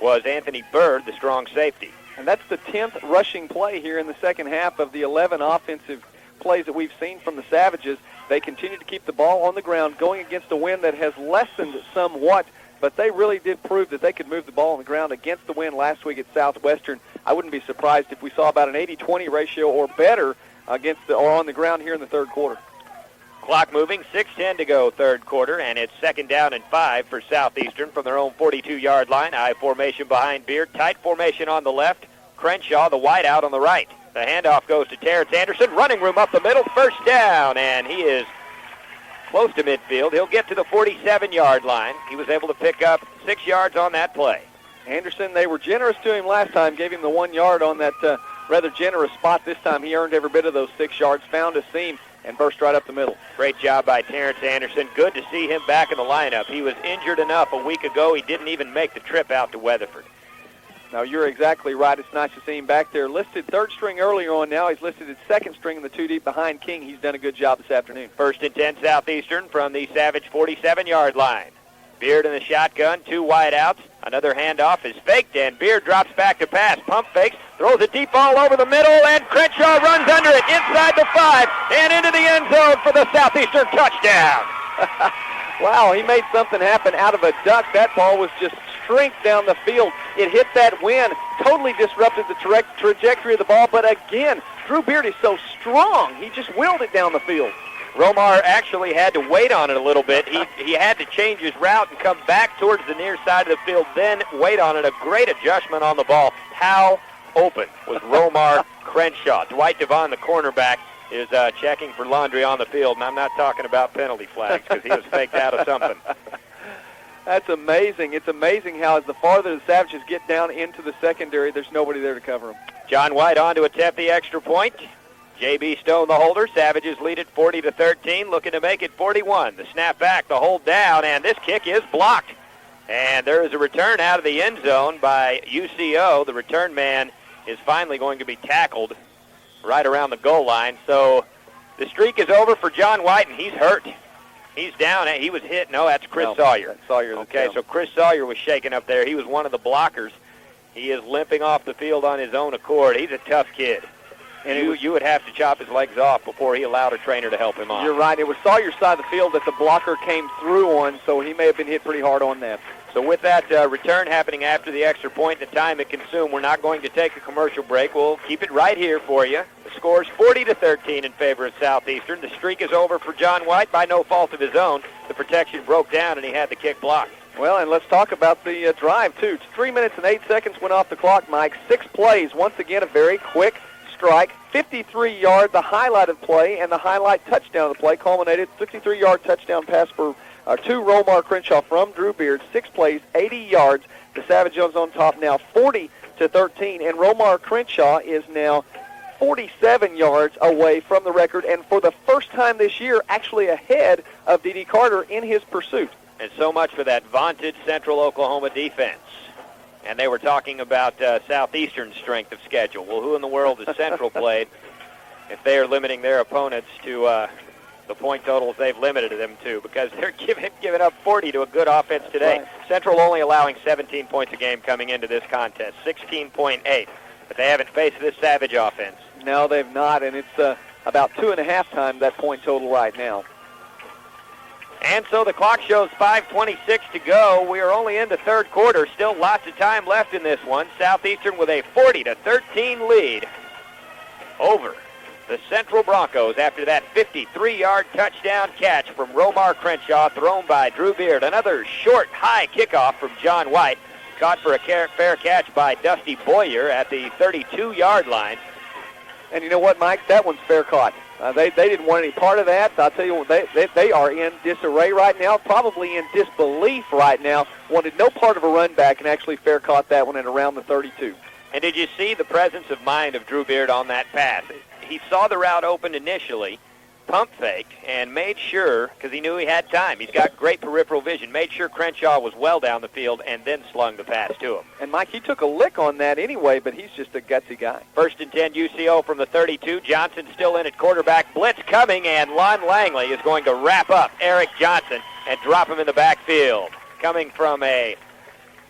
was Anthony Bird, the strong safety. And that's the 10th rushing play here in the second half of the 11 offensive plays that we've seen from the Savages. They continue to keep the ball on the ground, going against a wind that has lessened somewhat, but they really did prove that they could move the ball on the ground against the wind last week at Southwestern. I wouldn't be surprised if we saw about an 80-20 ratio or better or on the ground here in the third quarter. Clock moving, 6:10 to go, third quarter, and it's 2nd down and 5 for Southeastern from their own 42-yard line. I formation behind Beard, tight formation on the left. Crenshaw, the wideout on the right. The handoff goes to Terrence Anderson. Running room up the middle, first down, and he is close to midfield. He'll get to the 47-yard line. He was able to pick up 6 yards on that play. Anderson, they were generous to him last time, gave him the 1 yard on that rather generous spot. This time he earned every bit of those 6 yards, found a seam, and burst right up the middle. Great job by Terrence Anderson. Good to see him back in the lineup. He was injured enough a week ago. He didn't even make the trip out to Weatherford. Now, you're exactly right. It's nice to see him back there. Listed third string earlier on now. He's listed at second string in the 2 deep behind King. He's done a good job this afternoon. 1st and 10 Southeastern from the Savage 47-yard line. Beard in the shotgun, 2 wide outs. Another handoff is faked, and Beard drops back to pass. Pump fakes, throws a deep ball over the middle, and Crenshaw runs under it inside the 5 and into the end zone for the Southeastern touchdown. Wow, he made something happen out of a duck. That ball was just strength down the field. It hit that wind, totally disrupted the trajectory of the ball, but again, Drew Beard is so strong. He just willed it down the field. Romar actually had to wait on it a little bit. He had to change his route and come back towards the near side of the field, then wait on it. A great adjustment on the ball. How open was Romar Crenshaw? Dwight Devon, the cornerback, is checking for laundry on the field, and I'm not talking about penalty flags because he was faked out of something. That's amazing. It's amazing how as the farther the Savages get down into the secondary, there's nobody there to cover them. John White on to attempt the extra point. J.B. Stone, the holder. Savages lead it 40-13, looking to make it 41. The snap back, the hold down, and this kick is blocked. And there is a return out of the end zone by UCO. The return man is finally going to be tackled right around the goal line. So the streak is over for John White, and he's hurt. He's down. He was hit. No, that's Chris Sawyer. That's Sawyer. Okay, so Chris Sawyer was shaken up there. He was one of the blockers. He is limping off the field on his own accord. He's a tough kid. And you would have to chop his legs off before he allowed a trainer to help him off. You're right. It was Sawyer's side of the field that the blocker came through on, so he may have been hit pretty hard on that. So with that return happening after the extra point, the time it consumed, we're not going to take a commercial break. We'll keep it right here for you. The score is 40-13 in favor of Southeastern. The streak is over for John White by no fault of his own. The protection broke down, and he had the kick blocked. Well, and let's talk about the drive, too. 3 minutes and 8 seconds went off the clock, Mike. 6 plays. Once again, a very quick strike. 53-yard, the highlighted play, and the highlight touchdown of the play culminated 53-yard touchdown pass to Romar Crenshaw from Drew Beard. 6 plays, 80 yards. The Savage Jones on top now 40-13, and Romar Crenshaw is now 47 yards away from the record, and for the first time this year, actually ahead of D.D. Carter in his pursuit. And so much for that vaunted Central Oklahoma defense. And they were talking about Southeastern's strength of schedule. Well, who in the world has Central played if they are limiting their opponents to the point totals they've limited them to? Because they're giving up 40 to a good offense today. Right. Central only allowing 17 points a game coming into this contest, 16.8. But they haven't faced this Savage offense. No, they've not, and it's about 2.5 times that point total right now. And so the clock shows 5:26 to go. We are only in the third quarter. Still lots of time left in this one. Southeastern with a 40-13 lead over the Central Broncos after that 53-yard touchdown catch from Romar Crenshaw thrown by Drew Beard. Another short, high kickoff from John White, caught for a fair catch by Dusty Boyer at the 32-yard line. And you know what, Mike? That one's fair caught. They didn't want any part of that. I'll tell you what, they are in disarray right now, probably in disbelief right now. Wanted no part of a run back and actually fair caught that one at around the 32. And did you see the presence of mind of Drew Beard on that pass? He saw the route open initially, pump fake and made sure, because he knew he had time, he's got great peripheral vision, made sure Crenshaw was well down the field and then slung the pass to him. And, Mike, he took a lick on that anyway, but he's just a gutsy guy. 1st and 10 UCO from the 32. Johnson still in at quarterback. Blitz coming, and Lon Langley is going to wrap up Eric Johnson and drop him in the backfield. Coming from a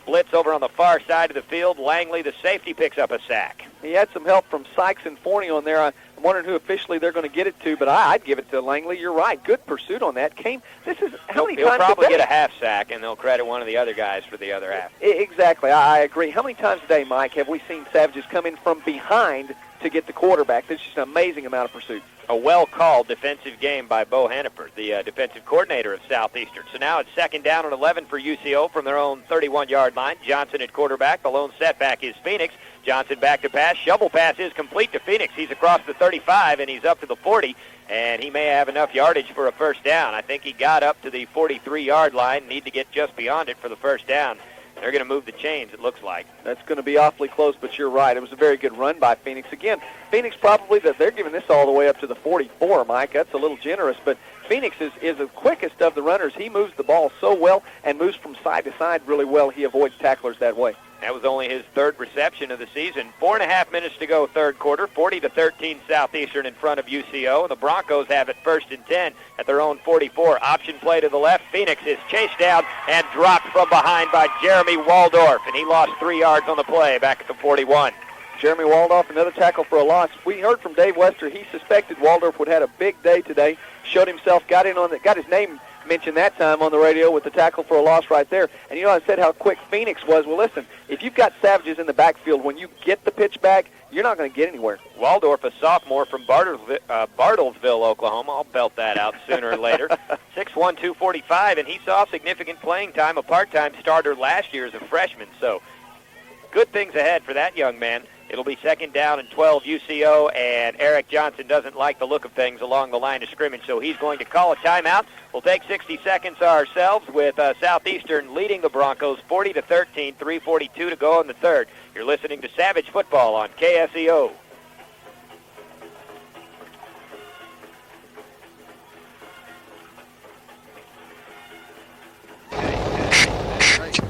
blitz over on the far side of the field, Langley, the safety, picks up a sack. He had some help from Sykes and Forney on there. I'm wondering who officially they're going to get it to, but I'd give it to Langley. You're right. Good pursuit on that. How many times He'll probably today? get a half sack, and they'll credit one of the other guys for the other half. Exactly. I agree. How many times today, Mike, have we seen Savages come in from behind to get the quarterback? That's just an amazing amount of pursuit. A well-called defensive game by Bo Hannaford, the defensive coordinator of Southeastern. So now it's 2nd down and 11 for UCO from their own 31-yard line. Johnson at quarterback. The lone setback is Phoenix. Johnson back to pass. Shovel pass is complete to Phoenix. He's across the 35, and he's up to the 40, and he may have enough yardage for a first down. I think he got up to the 43-yard line. Need to get just beyond it for the first down. They're going to move the chains, it looks like. That's going to be awfully close, but you're right. It was a very good run by Phoenix. Again, Phoenix probably, they're giving this all the way up to the 44, Mike. That's a little generous, but Phoenix is the quickest of the runners. He moves the ball so well and moves from side to side really well. He avoids tacklers that way. That was only his 3rd reception of the season. 4.5 minutes to go, 3rd quarter. 40-13 Southeastern in front of UCO. And the Broncos have it 1st and 10 at their own 44. Option play to the left. Phoenix is chased down and dropped from behind by Jeremy Waldorf. And he lost 3 yards on the play back at the 41. Jeremy Waldorf, another tackle for a loss. We heard from Dave Wester. He suspected Waldorf would have had a big day today. Showed himself, got his name mentioned that time on the radio with the tackle for a loss right there. And I said how quick Phoenix was. Well, listen, if you've got Savages in the backfield, when you get the pitch back, you're not going to get anywhere. Waldorf, a sophomore from Bartlesville, Oklahoma. I'll belt that out sooner or later. 6'1", 245, and he saw significant playing time, a part-time starter last year as a freshman. So good things ahead for that young man. It'll be 2nd down and 12 UCO, and Eric Johnson doesn't like the look of things along the line of scrimmage, so he's going to call a timeout. We'll take 60 seconds ourselves with Southeastern leading the Broncos 40-13, 3:42 to go in the 3rd. You're listening to Savage Football on KSEO.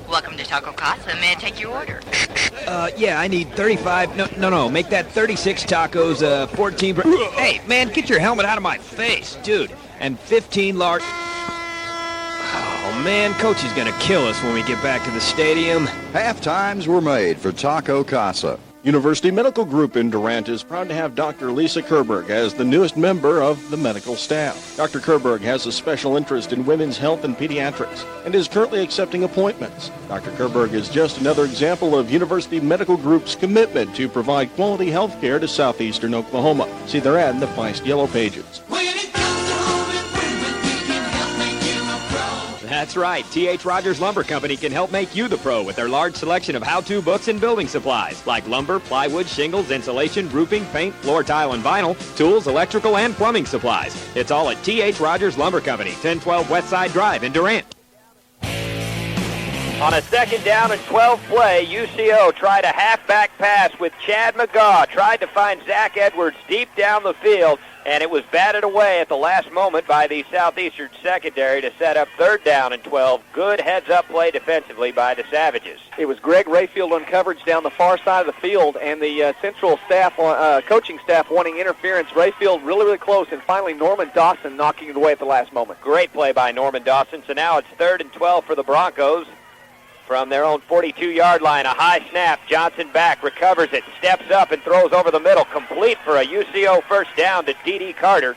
Welcome to Taco Casa. May I take your order? Yeah, I need 35. No, make that 36 tacos, 14. Hey, man, get your helmet out of my face, dude. And 15 large. Oh, man, Coach is going to kill us when we get back to the stadium. Half times were made for Taco Casa. University Medical Group in Durant is proud to have Dr. Lisa Kerberg as the newest member of the medical staff. Dr. Kerberg has a special interest in women's health and pediatrics and is currently accepting appointments. Dr. Kerberg is just another example of University Medical Group's commitment to provide quality health care to Southeastern Oklahoma. See their ad in the Feist Yellow Pages. That's right. T.H. Rogers Lumber Company can help make you the pro with their large selection of how-to books and building supplies like lumber, plywood, shingles, insulation, roofing, paint, floor tile, and vinyl, tools, electrical, and plumbing supplies. It's all at T.H. Rogers Lumber Company, 1012 Westside Drive in Durant. On a 2nd down and 12 play, UCO tried a halfback pass with Chad McGaw, tried to find Zach Edwards deep down the field, and it was batted away at the last moment by the Southeastern secondary to set up 3rd down and 12. Good heads-up play defensively by the Savages. It was Greg Rayfield on coverage down the far side of the field, and the central staff, coaching staff wanting interference. Rayfield really close, and finally Norman Dawson knocking it away at the last moment. Great play by Norman Dawson. So now it's 3rd and 12 for the Broncos. From their own 42-yard line, a high snap. Johnson back, recovers it, steps up and throws over the middle, complete for a UCO first down to D.D. Carter.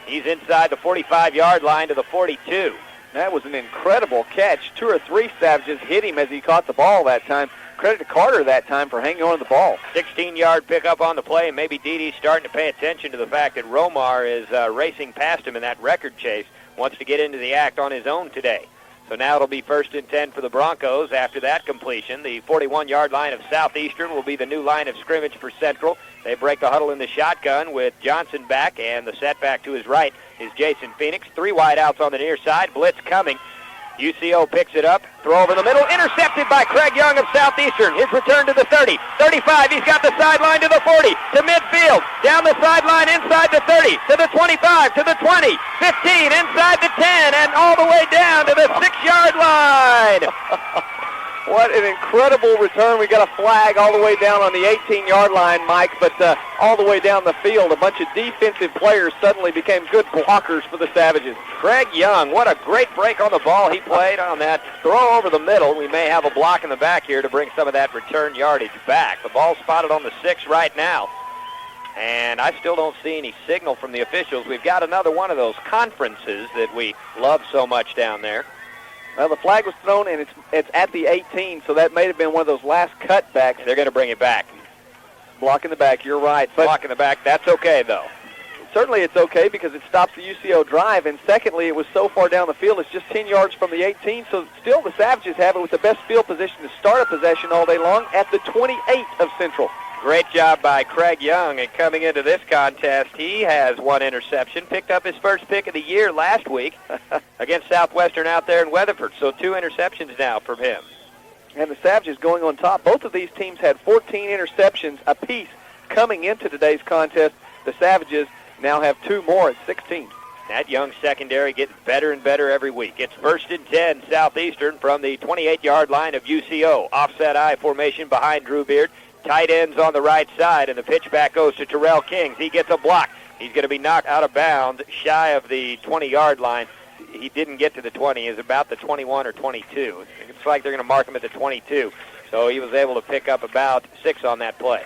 He's inside the 45-yard line to the 42. That was an incredible catch. 2 or 3 Savages hit him as he caught the ball that time. Credit to Carter that time for hanging on to the ball. 16-yard pickup on the play, and maybe D.D.'s starting to pay attention to the fact that Romar is racing past him in that record chase, wants to get into the act on his own today. So now it'll be 1st and 10 for the Broncos. After that completion, the 41-yard line of Southeastern will be the new line of scrimmage for Central. They break the huddle in the shotgun with Johnson back, and the setback to his right is Jason Phoenix. 3 wideouts on the near side. Blitz coming. UCO picks it up, throw over the middle, intercepted by Craig Young of Southeastern. His return to the 30, 35, he's got the sideline to the 40, to midfield, down the sideline inside the 30, to the 25, to the 20, 15, inside the 10, and all the way down to the 6-yard line. What an incredible return. We got a flag all the way down on the 18-yard line, Mike, but all the way down the field, a bunch of defensive players suddenly became good blockers for the Savages. Craig Young, what a great break on the ball he played on that throw over the middle. We may have a block in the back here to bring some of that return yardage back. The ball spotted on the 6 right now, and I still don't see any signal from the officials. We've got another one of those conferences that we love so much down there. Well, the flag was thrown, and it's at the 18, so that may have been one of those last cutbacks. They're going to bring it back. Blocking the back, you're right. But blocking the back, that's okay, though. Certainly it's okay because it stops the UCO drive, and secondly, it was so far down the field, it's just 10 yards from the 18, so still the Savages have it with the best field position to start a possession all day long at the 28 of Central. Great job by Craig Young, and coming into this contest, he has one interception, picked up his first pick of the year last week against Southwestern out there in Weatherford, so 2 interceptions now from him. And the Savages going on top. Both of these teams had 14 interceptions apiece coming into today's contest. The Savages now have 2 more at 16. That Young secondary gets better and better every week. It's 1st and 10 Southeastern from the 28-yard line of UCO. Offset I formation behind Drew Beard. Tight ends on the right side, and the pitch back goes to Terrell Kings. He gets a block. He's going to be knocked out of bounds shy of the 20-yard line. He didn't get to the 20. He was about the 21 or 22. It's like they're going to mark him at the 22. So he was able to pick up about 6 on that play.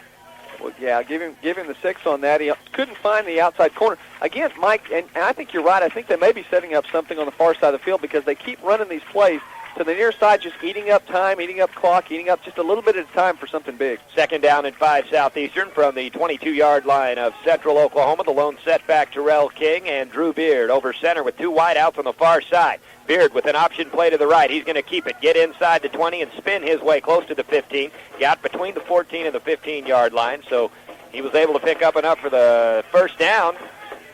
Well, yeah, give him the 6 on that. He couldn't find the outside corner. Again, Mike, and I think you're right. I think they may be setting up something on the far side of the field because they keep running these plays to the near side, just eating up time, eating up clock, eating up just a little bit at a time for something big. 2nd down and 5 Southeastern from the 22-yard line of Central Oklahoma. The lone setback, Terrell King and Drew Beard over center with 2 wideouts on the far side. Beard with an option play to the right. He's going to keep it, get inside the 20, and spin his way close to the 15. Got between the 14 and the 15-yard line, so he was able to pick up enough for the first down.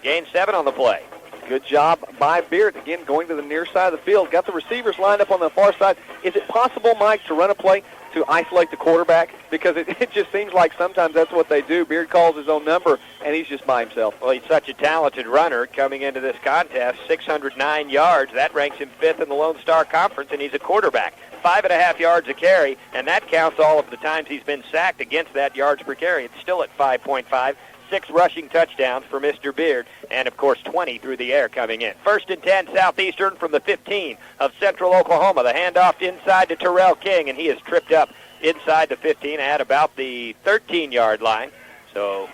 Gained 7 on the play. Good job by Beard, again, going to the near side of the field. Got the receivers lined up on the far side. Is it possible, Mike, to run a play to isolate the quarterback? Because it just seems like sometimes that's what they do. Beard calls his own number, and he's just by himself. Well, he's such a talented runner coming into this contest. 609 yards. That ranks him 5th in the Lone Star Conference, and he's a quarterback. 5.5 yards a carry, and that counts all of the times he's been sacked against that yards per carry. It's still at 5.5. 6 rushing touchdowns for Mr. Beard, and, of course, 20 through the air coming in. 1st and 10 Southeastern from the 15 of Central Oklahoma. The handoff inside to Terrell King, and he is tripped up inside the 15 at about the 13-yard line. So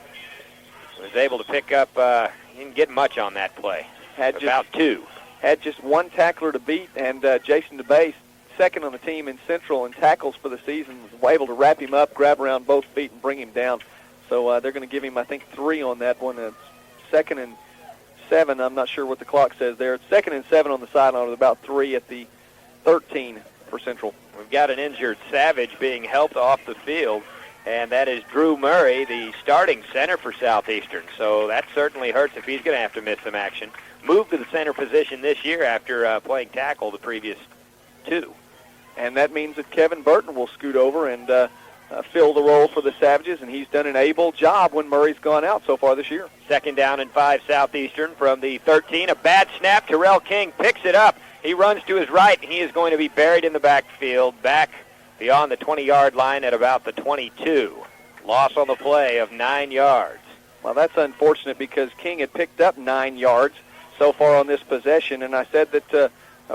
was able to pick up, he didn't get much on that play. About 2. Had just 1 tackler to beat, and Jason DeBase, 2nd on the team in Central in tackles for the season, was able to wrap him up, grab around both feet, and bring him down. So they're going to give him, I think, 3 on that one. It's 2nd and 7. I'm not sure what the clock says there. It's 2nd and 7 on the sideline with about 3 at the 13 for Central. We've got an injured Savage being helped off the field, and that is Drew Murray, the starting center for Southeastern. So that certainly hurts if he's going to have to miss some action. Moved to the center position this year after playing tackle the previous 2. And that means that Kevin Burton will scoot over and fill the role for the Savages, and he's done an able job when Murray's gone out so far this year. 2nd down and 5 Southeastern from the 13. A bad snap. Terrell King picks it up. He runs to his right, and he is going to be buried in the backfield, back beyond the 20-yard line at about the 22. Loss on the play of 9 yards. Well, that's unfortunate because King had picked up 9 yards so far on this possession, and I said that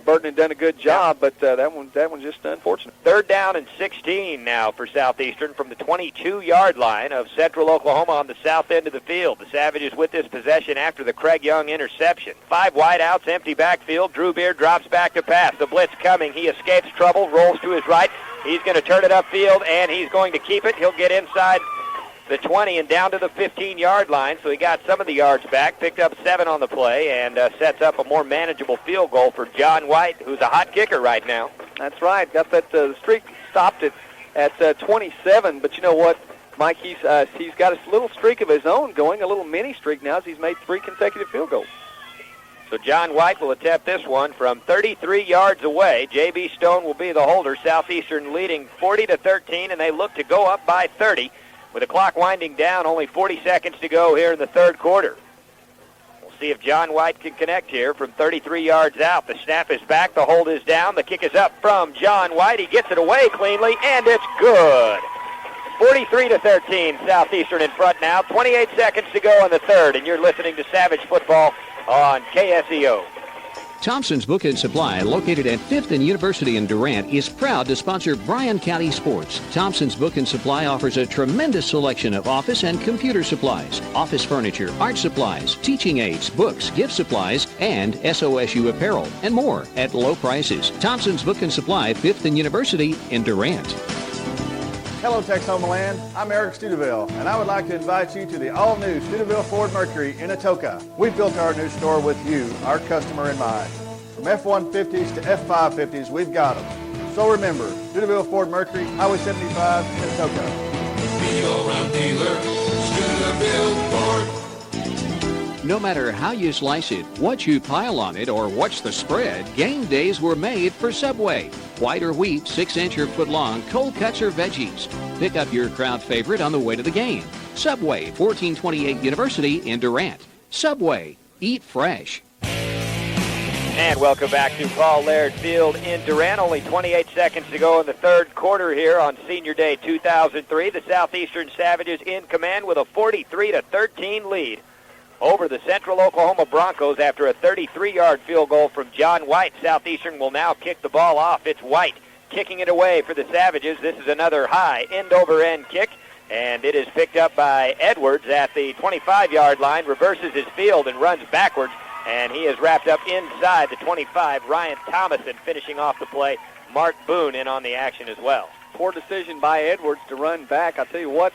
Burton had done a good job, but that one's just unfortunate. 3rd down and 16 now for Southeastern from the 22-yard line of Central Oklahoma on the south end of the field. The Savages with this possession after the Craig Young interception. 5 wideouts, empty backfield. Drew Beard drops back to pass. The blitz coming. He escapes trouble, rolls to his right. He's going to turn it upfield, and he's going to keep it. He'll get inside the 20 and down to the 15-yard line, so he got some of the yards back, picked up 7 on the play, and sets up a more manageable field goal for John White, who's a hot kicker right now. That's right. Got that streak stopped at 27, but you know what, Mike, he's got a little streak of his own going, a little mini streak now as he's made 3 consecutive field goals. So John White will attempt this one from 33 yards away. J.B. Stone will be the holder. Southeastern leading 40-13, and they look to go up by 30. With the clock winding down, only 40 seconds to go here in the third quarter. We'll see if John White can connect here from 33 yards out. The snap is back. The hold is down. The kick is up from John White. He gets it away cleanly, and it's good. 43-13, Southeastern in front now. 28 seconds to go in the third, and you're listening to Savage Football on KSEO. Thompson's Book and Supply, located at 5th and University in Durant, is proud to sponsor Bryan County sports. Thompson's Book and Supply offers a tremendous selection of office and computer supplies, office furniture, art supplies, teaching aids, books, gift supplies, and SOSU apparel, and more at low prices. Thompson's Book and Supply, 5th and University in Durant. Hello, Texoma-land. I'm Eric Studeville, and I would like to invite you to the all-new Studeville Ford Mercury in Atoka. We built our new store with you, our customer, in mind. From F-150s to F-550s, we've got them. So remember, Studeville Ford Mercury, Highway 75 in Atoka. Be all-round dealer, Studeville Ford. No matter how you slice it, what you pile on it, or what's the spread, game days were made for Subway. White or wheat, 6-inch or foot-long, cold cuts or veggies. Pick up your crowd favorite on the way to the game. Subway, 1428 University in Durant. Subway, eat fresh. And welcome back to Paul Laird Field in Durant. Only 28 seconds to go in the third quarter here on Senior Day 2003. The Southeastern Savages in command with a 43-13 lead over the Central Oklahoma Bronchos after a 33-yard field goal from John White. Southeastern will now kick the ball off. It's White kicking it away for the Savages. This is another high end-over-end kick, and it is picked up by Edwards at the 25-yard line, reverses his field and runs backwards, and he is wrapped up inside the 25. Ryan Thomason finishing off the play. Mark Boone in on the action as well. Poor decision by Edwards to run back. I'll tell you what,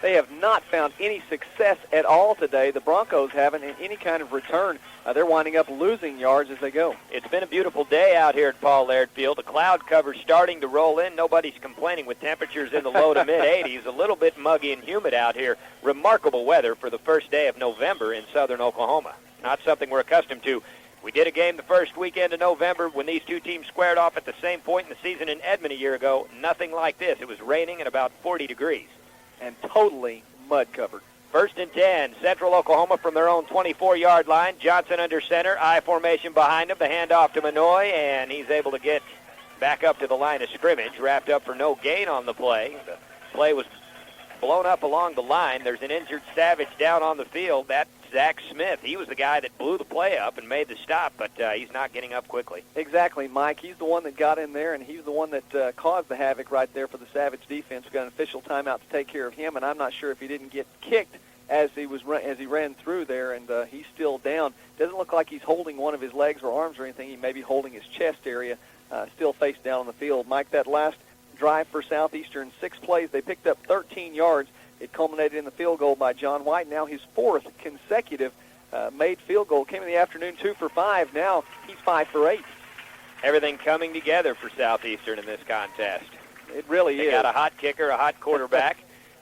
they have not found any success at all today. The Broncos haven't in any kind of return. They're winding up losing yards as they go. It's been a beautiful day out here at Paul Laird Field. The cloud cover's starting to roll in. Nobody's complaining with temperatures in the low to mid-80s. A little bit muggy and humid out here. Remarkable weather for the first day of November in southern Oklahoma. Not something we're accustomed to. We did a game the first weekend of November when these two teams squared off at the same point in the season in Edmond a year ago. Nothing like this. It was raining and about 40 degrees. And totally mud-covered. First and 10, Central Oklahoma from their own 24-yard line. Johnson under center, I formation behind him. The handoff to Manoy, and he's able to get back up to the line of scrimmage, wrapped up for no gain on the play. The play was blown up along the line. There's an injured Savage down on the field. That's Zach Smith. He was the guy that blew the play up and made the stop, but he's not getting up quickly. Exactly, Mike. He's the one that got in there, and he's the one that caused the havoc right there for the Savage defense. We got an official timeout to take care of him, and I'm not sure if he didn't get kicked as he ran through there, and he's still down. Doesn't look like he's holding one of his legs or arms or anything. He may be holding his chest area, still face down on the field. Mike, that last drive for Southeastern, 6 plays, they picked up 13 yards. It culminated in the field goal by John White. Now his 4th consecutive made field goal. Came in the afternoon 2 for 5. Now he's 5 for 8. Everything coming together for Southeastern in this contest. It really is. They got a hot kicker, a hot quarterback,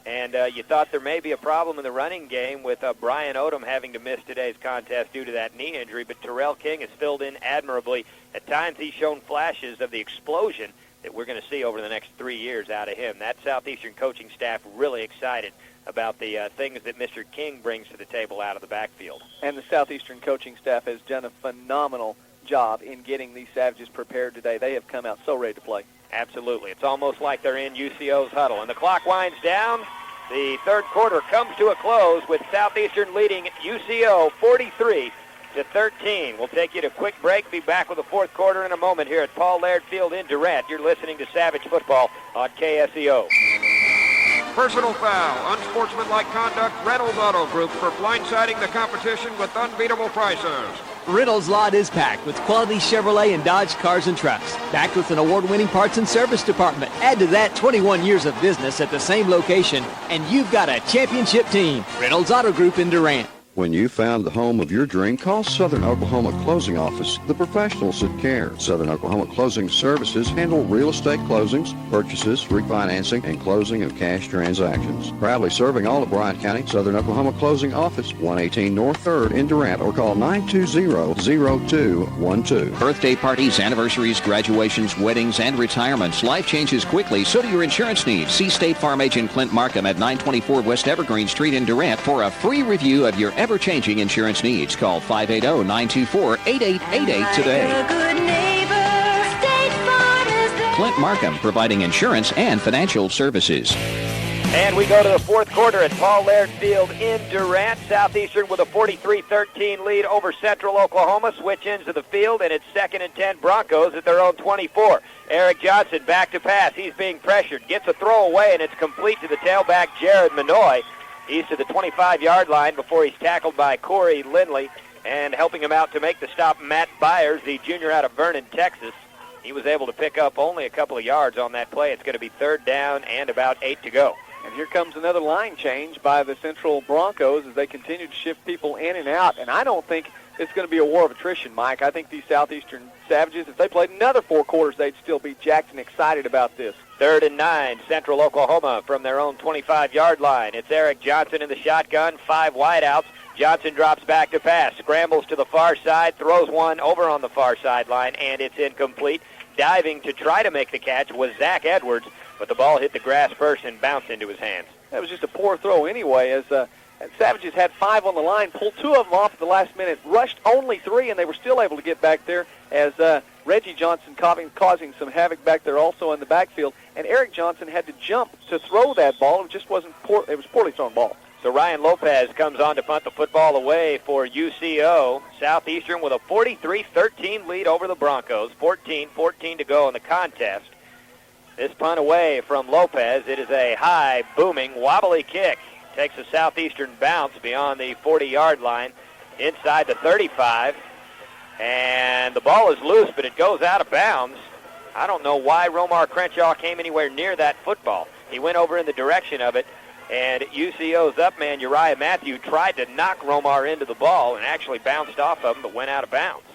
and you thought there may be a problem in the running game with Brian Odom having to miss today's contest due to that knee injury, but Terrell King has filled in admirably. At times he's shown flashes of the explosion that we're going to see over the next 3 years out of him. That Southeastern coaching staff really excited about the things that Mr. King brings to the table out of the backfield. And the Southeastern coaching staff has done a phenomenal job in getting these Savages prepared today. They have come out so ready to play. Absolutely. It's almost like they're in UCO's huddle. And the clock winds down. The third quarter comes to a close with Southeastern leading UCO 43-13. We'll take you to a quick break. Be back with the fourth quarter in a moment here at Paul Laird Field in Durant. You're listening to Savage Football on KSEO. Personal foul, unsportsmanlike conduct, Reynolds Auto Group for blindsiding the competition with unbeatable prices. Reynolds Lot is packed with quality Chevrolet and Dodge cars and trucks. Backed with an award-winning parts and service department. Add to that 21 years of business at the same location, and you've got a championship team. Reynolds Auto Group in Durant. When you found the home of your dream, call Southern Oklahoma Closing Office, the professionals that care. Southern Oklahoma Closing Services handle real estate closings, purchases, refinancing, and closing of cash transactions. Proudly serving all of Bryan County, Southern Oklahoma Closing Office, 118 North 3rd in Durant, or call 920-0212. Birthday parties, anniversaries, graduations, weddings, and retirements. Life changes quickly, so do your insurance needs. See State Farm Agent Clint Markham at 924 West Evergreen Street in Durant for a free review of your ever-changing insurance needs. Call 580-924-8888 today. Clint Markham, providing insurance and financial services. And we go to the fourth quarter at Paul Laird Field in Durant. Southeastern with a 43-13 lead over Central Oklahoma. Switch ends of the field, and it's 2nd and 10 Broncos at their own 24. Derrick Johnson back to pass. He's being pressured. Gets a throw away, and it's complete to the tailback, Jared Manoy. He's to the 25-yard line before he's tackled by Corey Lindley, and helping him out to make the stop, Matt Byers, the junior out of Vernon, Texas. He was able to pick up only a couple of yards on that play. It's going to be 3rd down and about 8 to go. And here comes another line change by the Central Broncos as they continue to shift people in and out. And I don't think it's going to be a war of attrition, Mike. I think these Southeastern Savages, if they played another 4 quarters, they'd still be jacked and excited about this. 3rd and 9, Central Oklahoma from their own 25-yard line. It's Derrick Johnson in the shotgun, 5 wideouts. Johnson drops back to pass, scrambles to the far side, throws one over on the far sideline, and it's incomplete. Diving to try to make the catch was Zach Edwards, but the ball hit the grass first and bounced into his hands. That was just a poor throw anyway, as Savages had 5 on the line, pulled 2 of them off at the last minute, rushed only 3, and they were still able to get back there as Reggie Johnson causing some havoc back there also in the backfield. And Eric Johnson had to jump to throw that ball. It just wasn't it was poorly thrown ball. So Ryan Lopez comes on to punt the football away for UCO. Southeastern with a 43-13 lead over the Broncos. 14 to go in the contest. This punt away from Lopez. It is a high, booming, wobbly kick. Takes a Southeastern bounce beyond the 40-yard line inside the 35. And the ball is loose, but it goes out of bounds. I don't know why Romar Crenshaw came anywhere near that football. He went over in the direction of it, and UCO's up man, Uriah Matthew, tried to knock Romar into the ball and actually bounced off of him, but went out of bounds.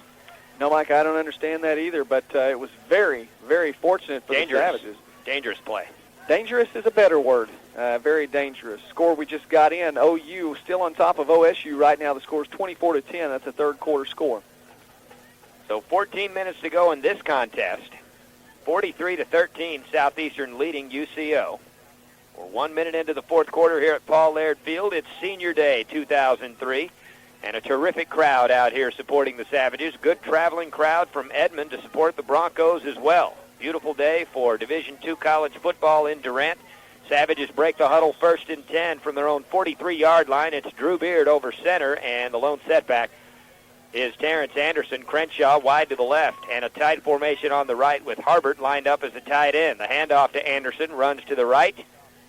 No, Mike, I don't understand that either, but it was very, very fortunate for the Savages. Dangerous play. Dangerous is a better word. Very dangerous. Score we just got in, OU still on top of OSU right now. The score is 24-10. That's a third quarter score. So 14 minutes to go in this contest. 43-13, Southeastern leading UCO. We're 1 minute into the fourth quarter here at Paul Laird Field. It's Senior Day 2003, and a terrific crowd out here supporting the Savages. Good traveling crowd from Edmond to support the Broncos as well. Beautiful day for Division II college football in Durant. Savages break the huddle 1st and 10 from their own 43-yard line. It's Drew Beard over center, and the lone setback is Terrence Anderson. Crenshaw wide to the left, and a tight formation on the right with Harbert lined up as a tight end. The handoff to Anderson, runs to the right,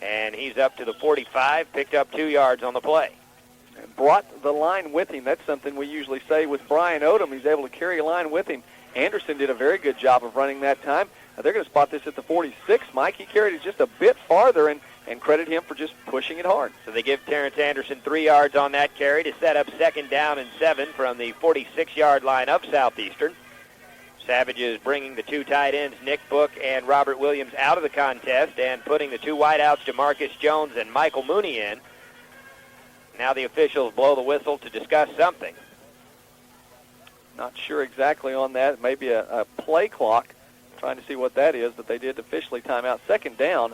and he's up to the 45, picked up 2 yards on the play. And brought the line with him. That's something we usually say with Brian Odom. He's able to carry a line with him. Anderson did a very good job of running that time. They're going to spot this at the 46, Mike. He carried it just a bit farther and credit him for just pushing it hard. So they give Terrence Anderson 3 yards on that carry to set up 2nd down and 7 from the 46-yard line of Southeastern. Savages bringing the 2 tight ends, Nick Book and Robert Williams, out of the contest and putting the 2 wideouts, DeMarcus Jones and Michael Mooney, in. Now the officials blow the whistle to discuss something. Not sure exactly on that. Maybe a play clock. Trying to see what that is, but they did officially time out. 2nd down.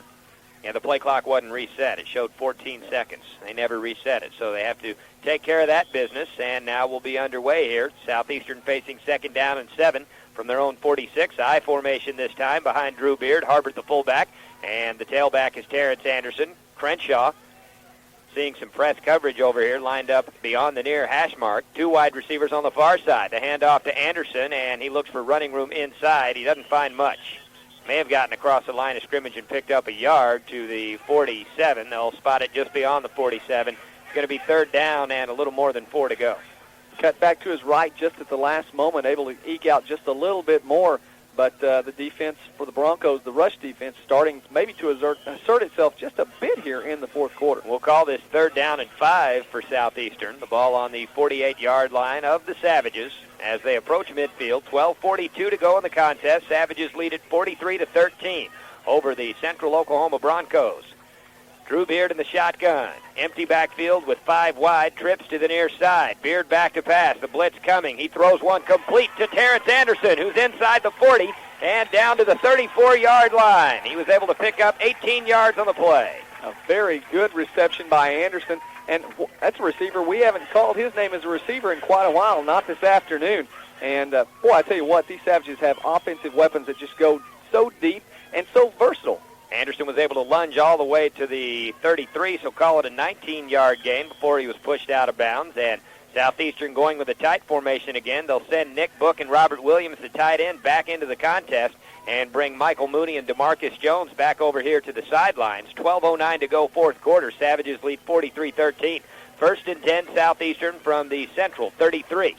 Yeah, the play clock wasn't reset. It showed 14 seconds. They never reset it, so they have to take care of that business, and now we'll be underway here. Southeastern facing 2nd down and 7 from their own 46. I formation this time behind Drew Beard, Harbert the fullback, and the tailback is Terrence Anderson. Crenshaw seeing some press coverage over here, lined up beyond the near hash mark. 2 wide receivers on the far side. The handoff to Anderson, and he looks for running room inside. He doesn't find much. May have gotten across the line of scrimmage and picked up a yard to the 47. They'll spot it just beyond the 47. It's going to be 3rd down and a little more than 4 to go. Cut back to his right just at the last moment, able to eke out just a little bit more But the defense for the Broncos, the rush defense, starting maybe to assert itself just a bit here in the fourth quarter. We'll call this 3rd down and 5 for Southeastern. The ball on the 48-yard line of the Savages as they approach midfield. 12:42 to go in the contest. Savages lead at 43-13 over the Central Oklahoma Broncos. Drew Beard in the shotgun. Empty backfield with 5 wide. Trips to the near side. Beard back to pass. The blitz coming. He throws one complete to Terrence Anderson, who's inside the 40 and down to the 34-yard line. He was able to pick up 18 yards on the play. A very good reception by Anderson. And that's a receiver. We haven't called his name as a receiver in quite a while, not this afternoon. And, boy, I tell you what, these Savages have offensive weapons that just go so deep and so versatile. Anderson was able to lunge all the way to the 33, so call it a 19-yard gain before he was pushed out of bounds. And Southeastern going with a tight formation again. They'll send Nick Book and Robert Williams, the tight end, back into the contest and bring Michael Mooney and DeMarcus Jones back over here to the sidelines. 12:09 to go, fourth quarter. Savages lead 43-13. 1st and 10, Southeastern from the Central 33.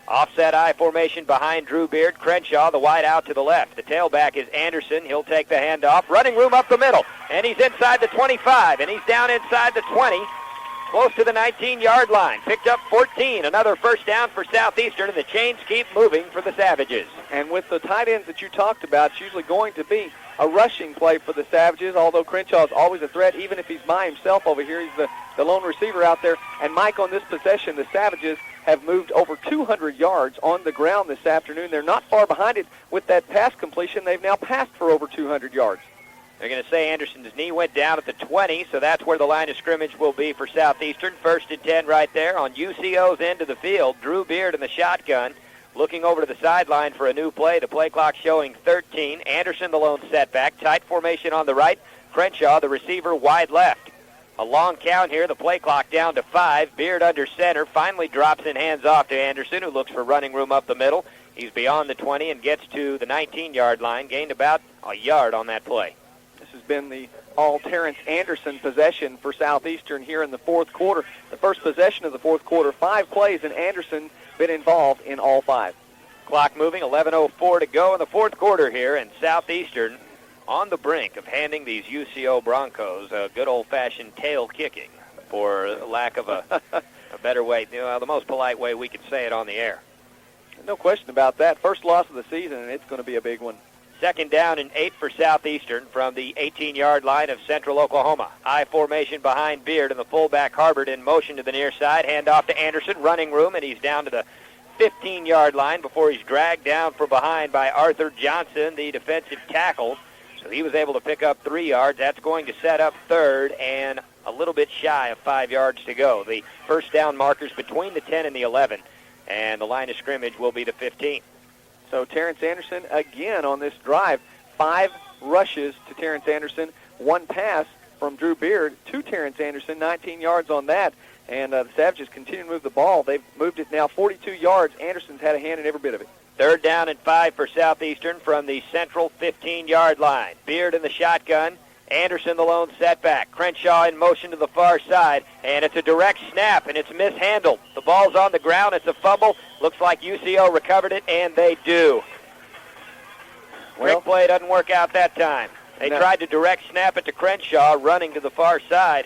Offset I formation behind Drew Beard. Crenshaw, the wide out to the left. The tailback is Anderson. He'll take the handoff. Running room up the middle. And he's inside the 25. And he's down inside the 20. Close to the 19-yard line. Picked up 14. Another first down for Southeastern. And the chains keep moving for the Savages. And with the tight ends that you talked about, it's usually going to be a rushing play for the Savages, although Crenshaw is always a threat, even if he's by himself over here. He's the lone receiver out there. And, Mike, on this possession, the Savages have moved over 200 yards on the ground this afternoon. They're not far behind it with that pass completion. They've now passed for over 200 yards. They're going to say Anderson's knee went down at the 20, so that's where the line of scrimmage will be for Southeastern. 1st and 10 right there on UCO's end of the field. Drew Beard in the shotgun, looking over to the sideline for a new play. The play clock showing 13. Anderson, the lone setback. Tight formation on the right. Crenshaw, the receiver, wide left. A long count here. The play clock down to 5. Beard under center. Finally drops in hands off to Anderson, who looks for running room up the middle. He's beyond the 20 and gets to the 19-yard line. Gained about a yard on that play. This has been the all Terrence Anderson possession for Southeastern here in the fourth quarter. The first possession of the fourth quarter. 5 plays, and Anderson been involved in all 5. Clock moving. 11:04 to go in the fourth quarter here, and Southeastern on the brink of handing these UCO Broncos a good old-fashioned tail kicking, for lack of a better way, the most polite way we could say it on the air. No question about that. First loss of the season, and it's going to be a big one. 2nd down and 8 for Southeastern from the 18-yard line of Central Oklahoma. I formation behind Beard, and the fullback Harbert in motion to the near side. Handoff to Anderson, running room, and he's down to the 15-yard line before he's dragged down from behind by Arthur Johnson, the defensive tackle. So he was able to pick up 3 yards. That's going to set up 3rd and a little bit shy of 5 yards to go. The first down markers between the 10 and the 11, and the line of scrimmage will be the 15. So Terrence Anderson again on this drive. 5 rushes to Terrence Anderson, 1 pass from Drew Beard to Terrence Anderson, 19 yards on that. And the Savages continue to move the ball. They've moved it now 42 yards. Anderson's had a hand in every bit of it. 3rd down and 5 for Southeastern from the Central 15-yard line. Beard in the shotgun. Anderson the lone setback. Crenshaw in motion to the far side. And it's a direct snap, and it's mishandled. The ball's on the ground. It's a fumble. Looks like UCO recovered it, and they do. Trick play doesn't work out that time. They tried to direct snap it to Crenshaw, running to the far side,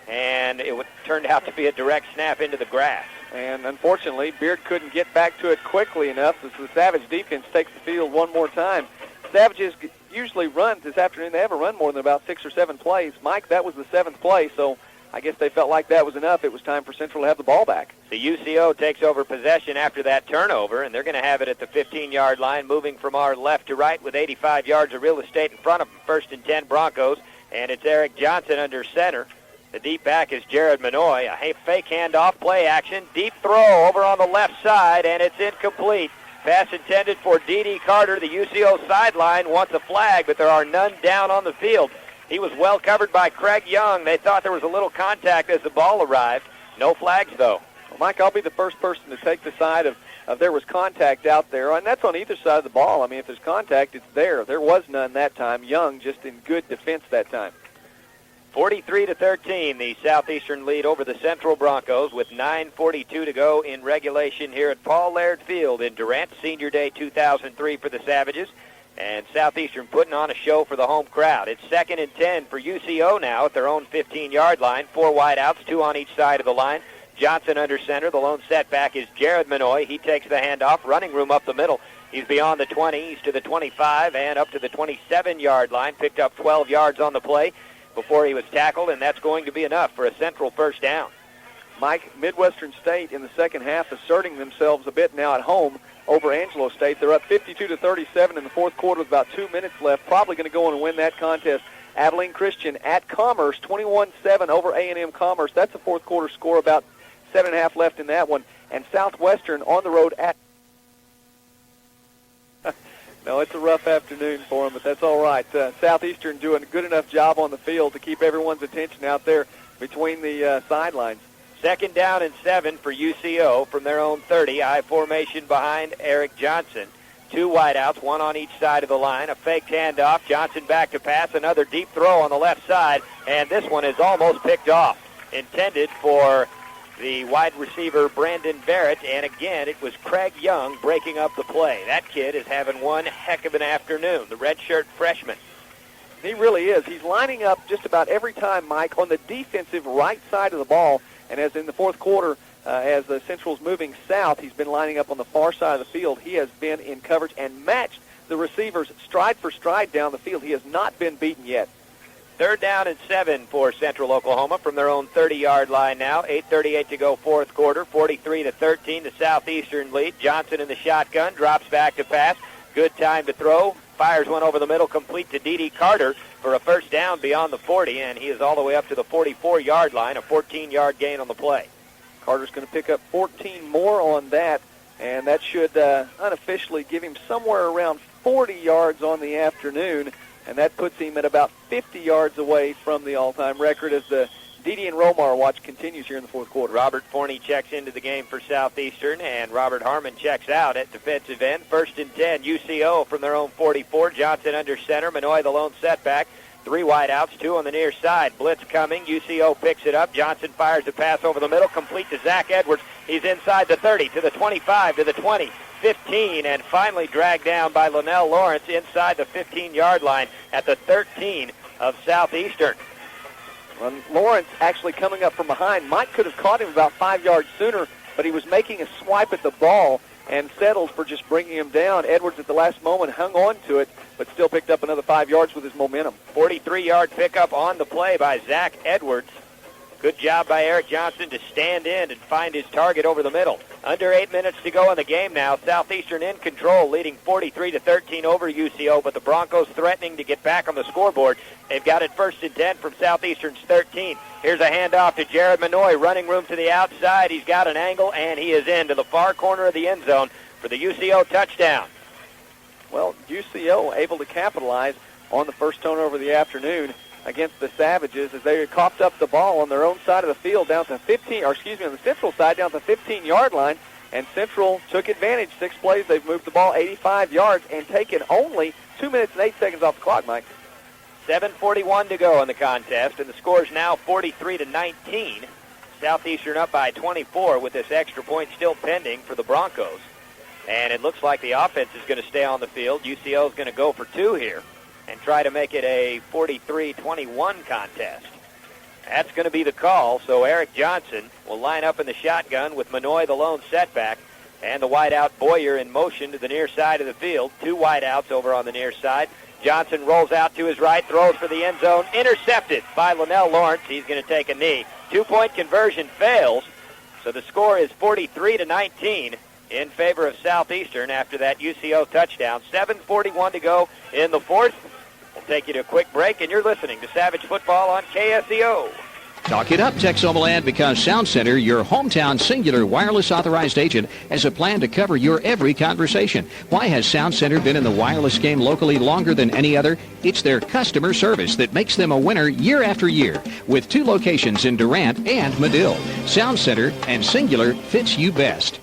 and it turned out to be a direct snap into the grass. And unfortunately, Beard couldn't get back to it quickly enough as the Savage defense takes the field one more time. Savages usually run this afternoon. They haven't run more than about 6 or 7 plays. Mike, that was the 7th play, so I guess they felt like that was enough. It was time for Central to have the ball back. The UCO takes over possession after that turnover, and they're going to have it at the 15-yard line, moving from our left to right with 85 yards of real estate in front of them. 1st and 10 Broncos, and it's Eric Johnson under center. The deep back is Jared Manoy. A fake handoff, play action, deep throw over on the left side, and it's incomplete. Pass intended for D.D. Carter. The UCO sideline wants a flag, but there are none down on the field. He was well covered by Craig Young. They thought there was a little contact as the ball arrived. No flags, though. Well, Mike, I'll be the first person to take the side of there was contact out there, and that's on either side of the ball. I mean, if there's contact, it's there. There was none that time. Young just in good defense that time. 43-13, the Southeastern lead over the Central Broncos with 9:42 to go in regulation here at Paul Laird Field in Durant. Senior Day 2003 for the Savages. And Southeastern putting on a show for the home crowd. It's 2nd and 10 for UCO now at their own 15-yard line. 4 wideouts, 2 on each side of the line. Johnson under center. The lone setback is Jared Manoy. He takes the handoff. Running room up the middle. He's beyond the 20. He's to the 25 and up to the 27-yard line. Picked up 12 yards on the play before he was tackled, and that's going to be enough for a Central first down. Mike, Midwestern State in the second half asserting themselves a bit now at home over Angelo State. They're up 52-37 in the fourth quarter with about 2 minutes left. Probably going to go on and win that contest. Abilene Christian at Commerce, 21-7 over A&M Commerce. That's a fourth quarter score, about 7.5 left in that one. And Southwestern on the road at... No, it's a rough afternoon for them, but that's all right. Southeastern doing a good enough job on the field to keep everyone's attention out there between the sidelines. 2nd down and 7 for UCO from their own 30. I formation behind Eric Johnson. 2 wideouts, 1 on each side of the line. A faked handoff. Johnson back to pass. Another deep throw on the left side. And this one is almost picked off. Intended for the wide receiver Brandon Barrett. And again, it was Craig Young breaking up the play. That kid is having one heck of an afternoon. The redshirt freshman. He really is. He's lining up just about every time, Mike, on the defensive right side of the ball. And as in the fourth quarter, as the Central's moving south, he's been lining up on the far side of the field. He has been in coverage and matched the receivers stride for stride down the field. He has not been beaten yet. 3rd down and 7 for Central Oklahoma from their own 30-yard line now. 8:38 to go fourth quarter. 43-13, the Southeastern lead. Johnson in the shotgun, drops back to pass. Good time to throw. Fires one over the middle, complete to D.D. Carter for a first down beyond the 40, and he is all the way up to the 44-yard line, a 14-yard gain on the play. Carter's going to pick up 14 more on that, and that should unofficially give him somewhere around 40 yards on the afternoon, and that puts him at about 50 yards away from the all-time record as the D.D. and Romar watch continues here in the fourth quarter. Robert Forney checks into the game for Southeastern, and Robert Harmon checks out at defensive end. 1st and 10, UCO from their own 44. Johnson under center. Manoy the lone setback. 3 wideouts, 2 on the near side. Blitz coming. UCO picks it up. Johnson fires the pass over the middle, complete to Zach Edwards. He's inside the 30, to the 25, to the 20, 15, and finally dragged down by Linnell Lawrence inside the 15-yard line at the 13 of Southeastern. Well, Lawrence actually coming up from behind. Mike could have caught him about 5 yards sooner, but he was making a swipe at the ball and settled for just bringing him down. Edwards at the last moment hung on to it, but still picked up another 5 yards with his momentum. 43-yard pickup on the play by Zach Edwards. Good job by Eric Johnson to stand in and find his target over the middle. Under 8 minutes to go in the game now. Southeastern in control, leading 43-13 over UCO, but the Broncos threatening to get back on the scoreboard. They've got it 1st and 10 from Southeastern's 13. Here's a handoff to Jared Manoy, running room to the outside. He's got an angle, and he is into the far corner of the end zone for the UCO touchdown. Well, UCO able to capitalize on the first turnover of the afternoon against the Savages as they coughed up the ball on their own side of the field down to 15, or excuse me, on the Central side down to the 15-yard line, and Central took advantage. 6 plays, they've moved the ball 85 yards and taken only 2 minutes and 8 seconds off the clock, Mike. 7:41 to go in the contest, and the score is now 43-19. Southeastern up by 24 with this extra point still pending for the Broncos. And it looks like the offense is going to stay on the field. UCO is going to go for 2 here and try to make it a 43-21 contest. That's going to be the call, so Eric Johnson will line up in the shotgun with Manoy the lone setback, and the wideout Boyer in motion to the near side of the field. 2 wideouts over on the near side. Johnson rolls out to his right, throws for the end zone, intercepted by Linnell Lawrence. He's going to take a knee. 2-point conversion fails, so the score is 43-19 in favor of Southeastern after that UCO touchdown. 7:41 to go in the fourth. We'll take you to a quick break, and you're listening to Savage Football on KSEO. Talk it up, Texomaland, because Sound Center, your hometown singular wireless authorized agent, has a plan to cover your every conversation. Why has Sound Center been in the wireless game locally longer than any other? It's their customer service that makes them a winner year after year, with 2 locations in Durant and Medill. Sound Center and Singular fits you best.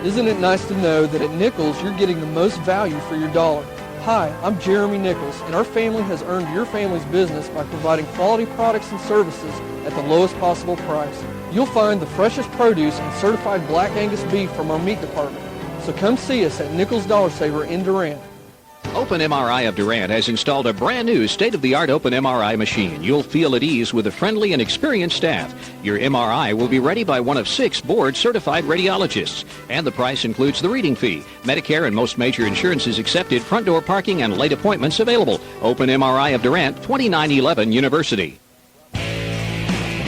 Isn't it nice to know that at Nichols you're getting the most value for your dollar? Hi, I'm Jeremy Nichols, and our family has earned your family's business by providing quality products and services at the lowest possible price. You'll find the freshest produce and certified Black Angus beef from our meat department. So come see us at Nichols Dollar Saver in Durant. Open MRI of Durant has installed a brand new state-of-the-art Open MRI machine. You'll feel at ease with a friendly and experienced staff. Your MRI will be ready by one of 6 board-certified radiologists. And the price includes the reading fee. Medicare and most major insurances accepted, front door parking, and late appointments available. Open MRI of Durant, 2911 University.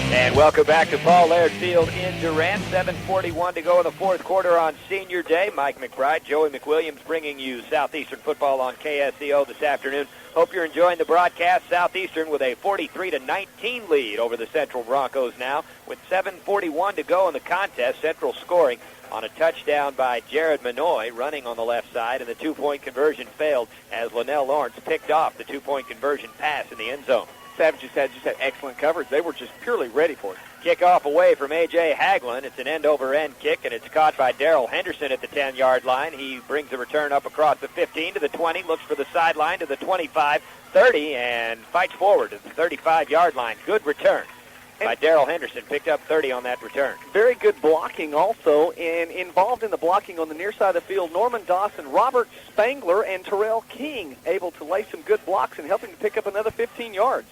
And welcome back to Paul Laird Field in Durant. 7:41 to go in the fourth quarter on Senior Day. Mike McBride, Joey McWilliams bringing you Southeastern football on KSEO this afternoon. Hope you're enjoying the broadcast. Southeastern with a 43-19 lead over the Central Broncos now. With 7:41 to go in the contest, Central scoring on a touchdown by Jared Manoy running on the left side, and the two-point conversion failed as Linnell Lawrence picked off the two-point conversion pass in the end zone. Savages had excellent coverage. They were just purely ready for it. Kickoff away from A.J. Haglund. It's an end-over-end kick, and it's caught by Darrell Henderson at the 10-yard line. He brings the return up across the 15 to the 20, looks for the sideline to the 25, 30, and fights forward to the 35-yard line. Good return by Darrell Henderson. Picked up 30 on that return. Very good blocking also, and involved in the blocking on the near side of the field, Norman Dawson, Robert Spangler, and Terrell King able to lay some good blocks and helping to pick up another 15 yards.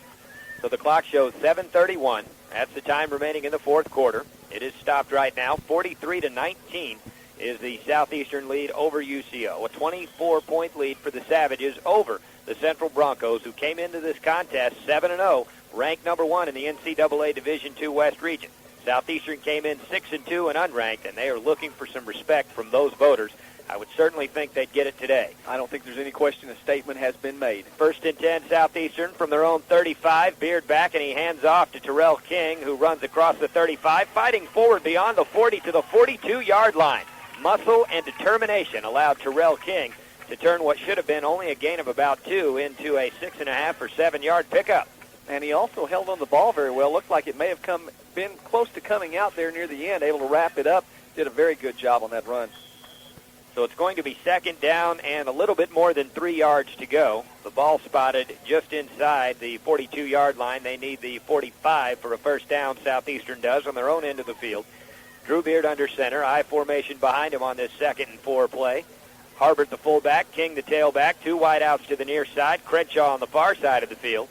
So the clock shows 7:31. That's the time remaining in the fourth quarter. It is stopped right now. 43-19 is the Southeastern lead over UCO. A 24-point lead for the Savages over the Central Broncos, who came into this contest 7-0, ranked number 1 in the NCAA Division II West region. Southeastern came in 6-2 and unranked, and they are looking for some respect from those voters. I would certainly think they'd get it today. I don't think there's any question a statement has been made. 1st and 10, Southeastern from their own 35. Beard back, and he hands off to Terrell King, who runs across the 35, fighting forward beyond the 40 to the 42-yard line. Muscle and determination allowed Terrell King to turn what should have been only a gain of about 2 into a 6.5 or 7-yard pickup. And he also held on the ball very well. Looked like it may have been close to coming out there near the end, able to wrap it up. Did a very good job on that run. So it's going to be 2nd down and a little bit more than 3 yards to go. The ball spotted just inside the 42-yard line. They need the 45 for a first down, Southeastern does, on their own end of the field. Drew Beard under center. I formation behind him on this 2nd and 4 play. Harbert the fullback, King the tailback, 2 wideouts to the near side, Crenshaw on the far side of the field.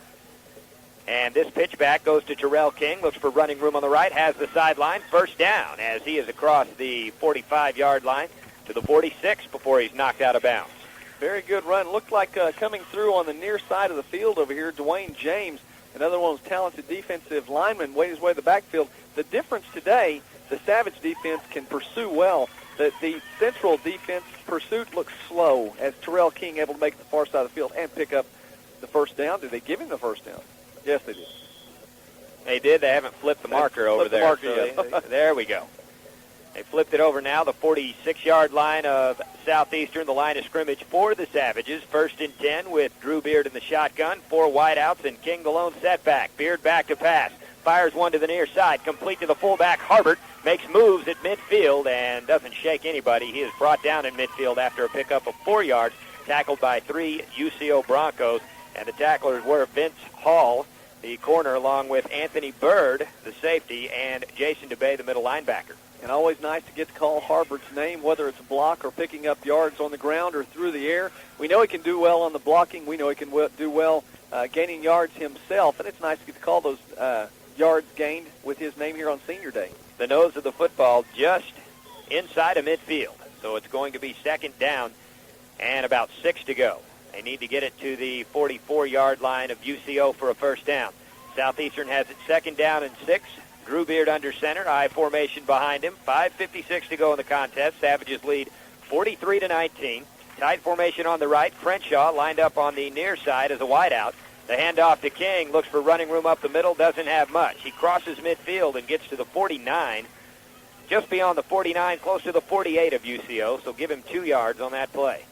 And this pitch back goes to Terrell King, looks for running room on the right, has the sideline, first down as he is across the 45-yard line to the 46 before he's knocked out of bounds. Very good run. Looked like coming through on the near side of the field over here, Dwayne James, another one of those talented defensive linemen, waiting his way to the backfield. The difference today, the Savage defense can pursue well. The Central defense pursuit looks slow as Terrell King able to make the far side of the field and pick up the first down. Did they give him the first down? Yes, they did. They did. They haven't flipped the marker over there. There we go. They flipped it over now, the 46-yard line of Southeastern, the line of scrimmage for the Savages. 1st and 10 with Drew Beard in the shotgun, 4 wideouts, and King the lone setback. Beard back to pass. Fires one to the near side, complete to the fullback. Harbert makes moves at midfield and doesn't shake anybody. He is brought down in midfield after a pickup of 4 yards, tackled by 3 UCO Broncos. And the tacklers were Vince Hall, the corner, along with Anthony Bird, the safety, and Jason DeBay, the middle linebacker. And always nice to get to call Harbert's name, whether it's a block or picking up yards on the ground or through the air. We know he can do well on the blocking. We know he can do well gaining yards himself. And it's nice to get to call those yards gained with his name here on Senior Day. The nose of the football just inside of midfield. So it's going to be 2nd down and about 6 to go. They need to get it to the 44-yard line of UCO for a first down. Southeastern has it 2nd down and 6. Drew Beard under center, I formation behind him. 5:56 to go in the contest. Savages lead 43-19. Tight formation on the right. Crenshaw lined up on the near side as a wideout. The handoff to King, looks for running room up the middle, doesn't have much. He crosses midfield and gets to the 49, just beyond the 49, close to the 48 of UCO, so give him 2 yards on that play.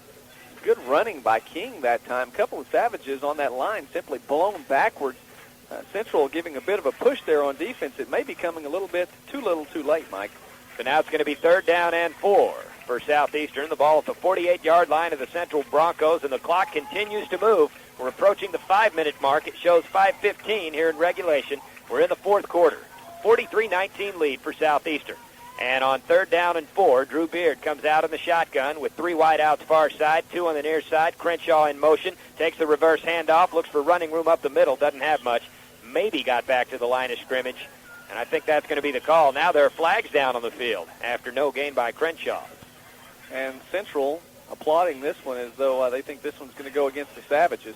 Good running by King that time. A couple of Savages on that line simply blown backwards. Central giving a bit of a push there on defense. It may be coming a little bit too late, Mike. So now it's going to be 3rd down and 4 for Southeastern. The ball at the 48-yard line of the Central Broncos, and the clock continues to move. We're approaching the 5-minute mark. It shows 5:15 here in regulation. We're in the fourth quarter. 43-19 lead for Southeastern. And on 3rd down and 4, Drew Beard comes out in the shotgun with 3 wideouts far side, 2 on the near side. Crenshaw in motion, takes the reverse handoff, looks for running room up the middle, doesn't have much. Maybe got back to the line of scrimmage, and I think that's going to be the call. Now there are flags down on the field after no gain by Crenshaw. And Central applauding this one as though they think this one's going to go against the Savages.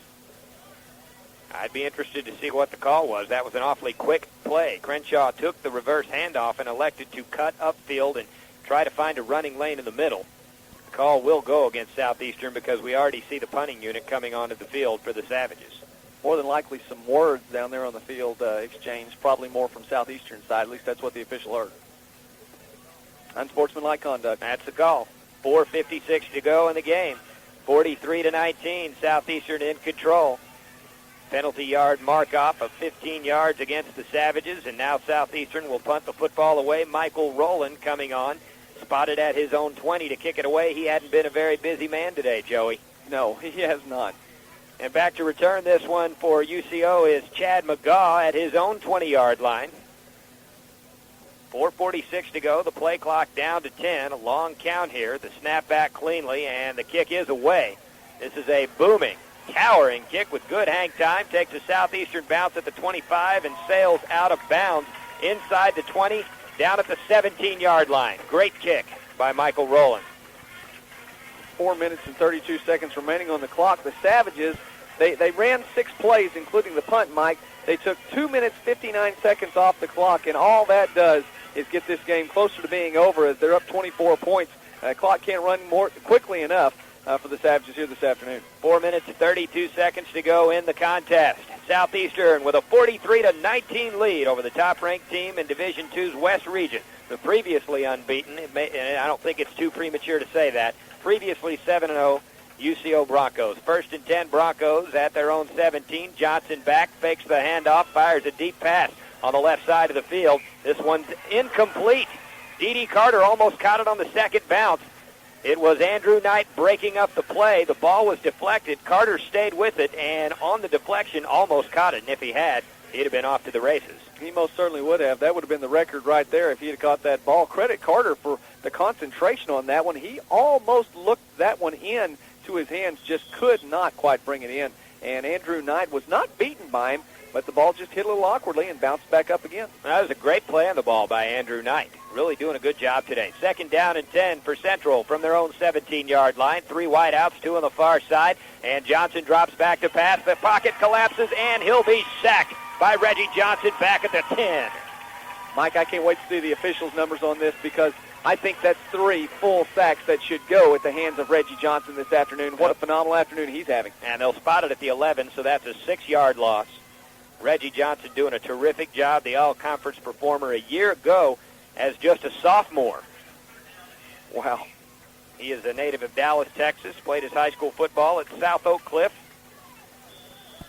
I'd be interested to see what the call was. That was an awfully quick play. Crenshaw took the reverse handoff and elected to cut upfield and try to find a running lane in the middle. The call will go against Southeastern because we already see the punting unit coming onto the field for the Savages. More than likely some words down there on the field exchanged, probably more from Southeastern side. At least that's what the official heard. Unsportsmanlike conduct. That's the call. 4:56 to go in the game. 43-19, Southeastern in control. Penalty yard mark-off of 15 yards against the Savages, and now Southeastern will punt the football away. Michael Rowland coming on, spotted at his own 20 to kick it away. He hadn't been a very busy man today, Joey. No, he has not. And back to return this one for UCO is Chad McGaw at his own 20-yard line. 4:46 to go. The play clock down to 10. A long count here. The snap back cleanly, and the kick is away. This is a booming, towering kick with good hang time. Takes a Southeastern bounce at the 25 and sails out of bounds inside the 20, down at the 17-yard line. Great kick by Michael Rowland. 4 minutes and 32 seconds remaining on the clock. The Savages, they ran 6 plays, including the punt, Mike. They took 2 minutes, 59 seconds off the clock, and all that does is get this game closer to being over as they're up 24 points. The clock can't run more quickly enough for the Savages here this afternoon. 4 minutes and 32 seconds to go in the contest. Southeastern with a 43-19 lead over the top-ranked team in Division II's West Region. The previously unbeaten, and I don't think it's too premature to say that, previously 7-0 UCO Bronchos. 1st and 10 Broncos at their own 17. Johnson back, fakes the handoff, fires a deep pass on the left side of the field. This one's incomplete. D.D. Carter almost caught it on the second bounce. It was Andrew Knight breaking up the play. The ball was deflected. Carter stayed with it, and on the deflection almost caught it. And if he had, he'd have been off to the races. He most certainly would have. That would have been the record right there if he had caught that ball. Credit Carter for the concentration on that one. He almost looked that one in to his hands, just could not quite bring it in. And Andrew Knight was not beaten by him, but the ball just hit a little awkwardly and bounced back up again. That was a great play on the ball by Andrew Knight. Really doing a good job today. 2nd down and 10 for Central from their own 17-yard line. 3 wideouts, 2 on the far side, and Johnson drops back to pass. The pocket collapses, and he'll be sacked by Reggie Johnson back at the 10. Mike, I can't wait to see the officials' numbers on this because I think that's 3 full sacks that should go at the hands of Reggie Johnson this afternoon. What a phenomenal afternoon he's having. And they'll spot it at the 11, so that's a 6-yard loss. Reggie Johnson doing a terrific job, the all-conference performer a year ago as just a sophomore. Wow. He is a native of Dallas, Texas, played his high school football at South Oak Cliff.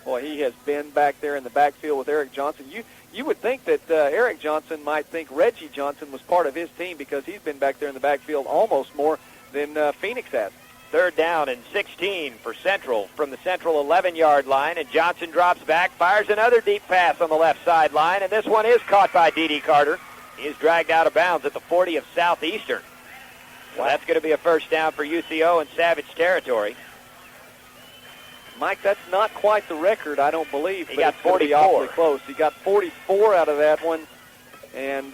Boy, he has been back there in the backfield with Eric Johnson. You would think that Eric Johnson might think Reggie Johnson was part of his team because he's been back there in the backfield almost more than Phoenix has. 3rd down and 16 for Central from the Central 11-yard line, and Johnson drops back, fires another deep pass on the left sideline, and this one is caught by D.D. Carter. He is dragged out of bounds at the 40 of Southeastern. So that's going to be a 1st down for UCO in Savage territory. Mike, that's not quite the record, I don't believe. He but got it's gonna be 44. awfully close. He got 44 out of that one, and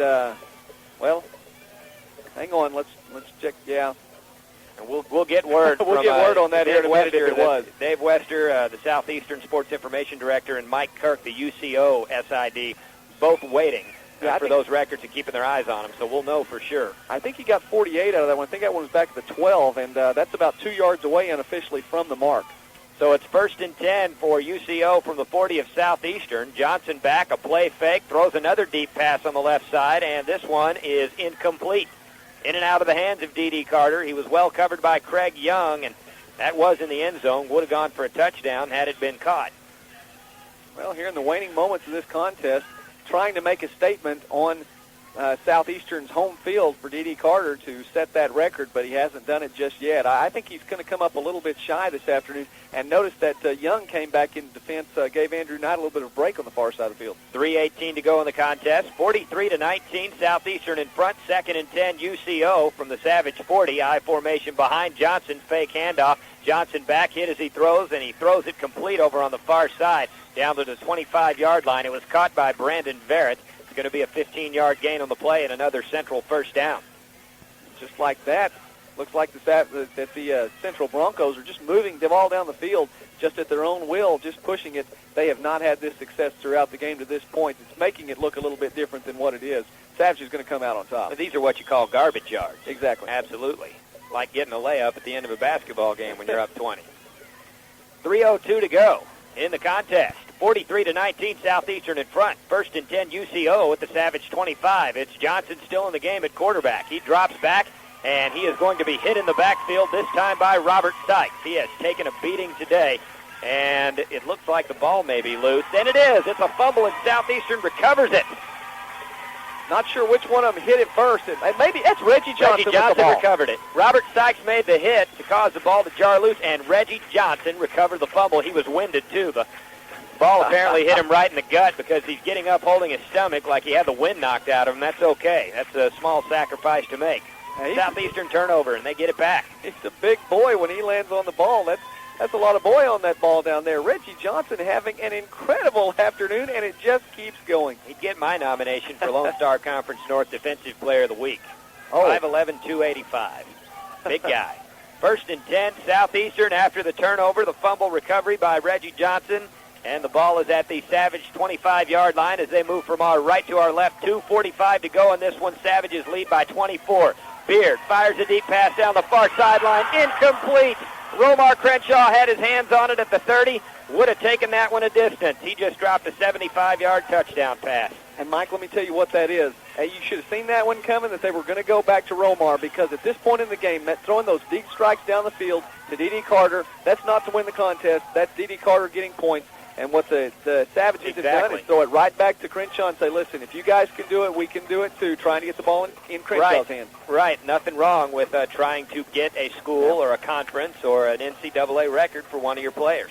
well, hang on, let's check. Yeah. And we'll get word. We'll get word on that Dave here in a minute Wester, if it was. Dave Wester, the Southeastern Sports Information Director, and Mike Kirk, the UCO SID, both waiting for those records and keeping their eyes on them. So we'll know for sure. I think he got 48 out of that one. I think that one was back at the 12, and that's about 2 yards away unofficially from the mark. So it's 1st and 10 for UCO from the 40 of Southeastern. Johnson back, a play fake, throws another deep pass on the left side, and this one is incomplete. In and out of the hands of D.D. Carter. He was well covered by Craig Young, and that was in the end zone. Would have gone for a touchdown had it been caught. Well, here in the waning moments of this contest, trying to make a statement on Southeastern's home field for D.D. Carter to set that record, but he hasn't done it just yet. I think he's going to come up a little bit shy this afternoon. And notice that Young came back in defense, gave Andrew Knight a little bit of a break on the far side of the field. 3:18 to go in the contest. 43-19, Southeastern in front. 2nd and 10, UCO from the Savage 40. I formation behind Johnson. Fake handoff. Johnson back hit as he throws, and he throws it complete over on the far side down to the 25-yard line. It was caught by Brandon Verrett. It's going to be a 15-yard gain on the play and another Central first down. Just like that, looks like that the Central Broncos are just moving the ball down the field just at their own will, just pushing it. They have not had this success throughout the game to this point. It's making it look a little bit different than what it is. Savage is going to come out on top. But these are what you call garbage yards. Exactly. Absolutely. Like getting a layup at the end of a basketball game when you're up 20. 3:02 to go in the contest. 43-19, Southeastern in front. 1st and 10, UCO at the Savage 25. It's Johnson still in the game at quarterback. He drops back, and he is going to be hit in the backfield, this time by Robert Sykes. He has taken a beating today, and it looks like the ball may be loose. And it is. It's a fumble, and Southeastern recovers it. Not sure which one of them hit it first. Maybe that's Reggie Johnson. Reggie Johnson recovered it. Robert Sykes made the hit to cause the ball to jar loose, and Reggie Johnson recovered the fumble. He was winded, too. The ball apparently hit him right in the gut because he's getting up holding his stomach like he had the wind knocked out of him. That's okay. That's a small sacrifice to make. Southeastern turnover, and they get it back. He's a big boy when he lands on the ball. That's a lot of boy on that ball down there. Reggie Johnson having an incredible afternoon, and it just keeps going. He'd get my nomination for Lone Star Conference North Defensive Player of the Week. Oh. 5'11", 285. Big guy. 1st and 10, Southeastern after the turnover. The fumble recovery by Reggie Johnson. And the ball is at the Savage 25-yard line as they move from our right to our left. 2:45 to go in this one. Savages lead by 24. Beard fires a deep pass down the far sideline. Incomplete. Romar Crenshaw had his hands on it at the 30. Would have taken that one a distance. He just dropped a 75-yard touchdown pass. And, Mike, let me tell you what that is. You should have seen that one coming, that they were going to go back to Romar, because at this point in the game, throwing those deep strikes down the field to D.D. Carter, that's not to win the contest. That's D.D. Carter getting points. And what the Savages have done is throw it right back to Crenshaw and say, listen, if you guys can do it, we can do it too, trying to get the ball in Crenshaw's hands. Right. Nothing wrong with trying to get a school or a conference or an NCAA record for one of your players.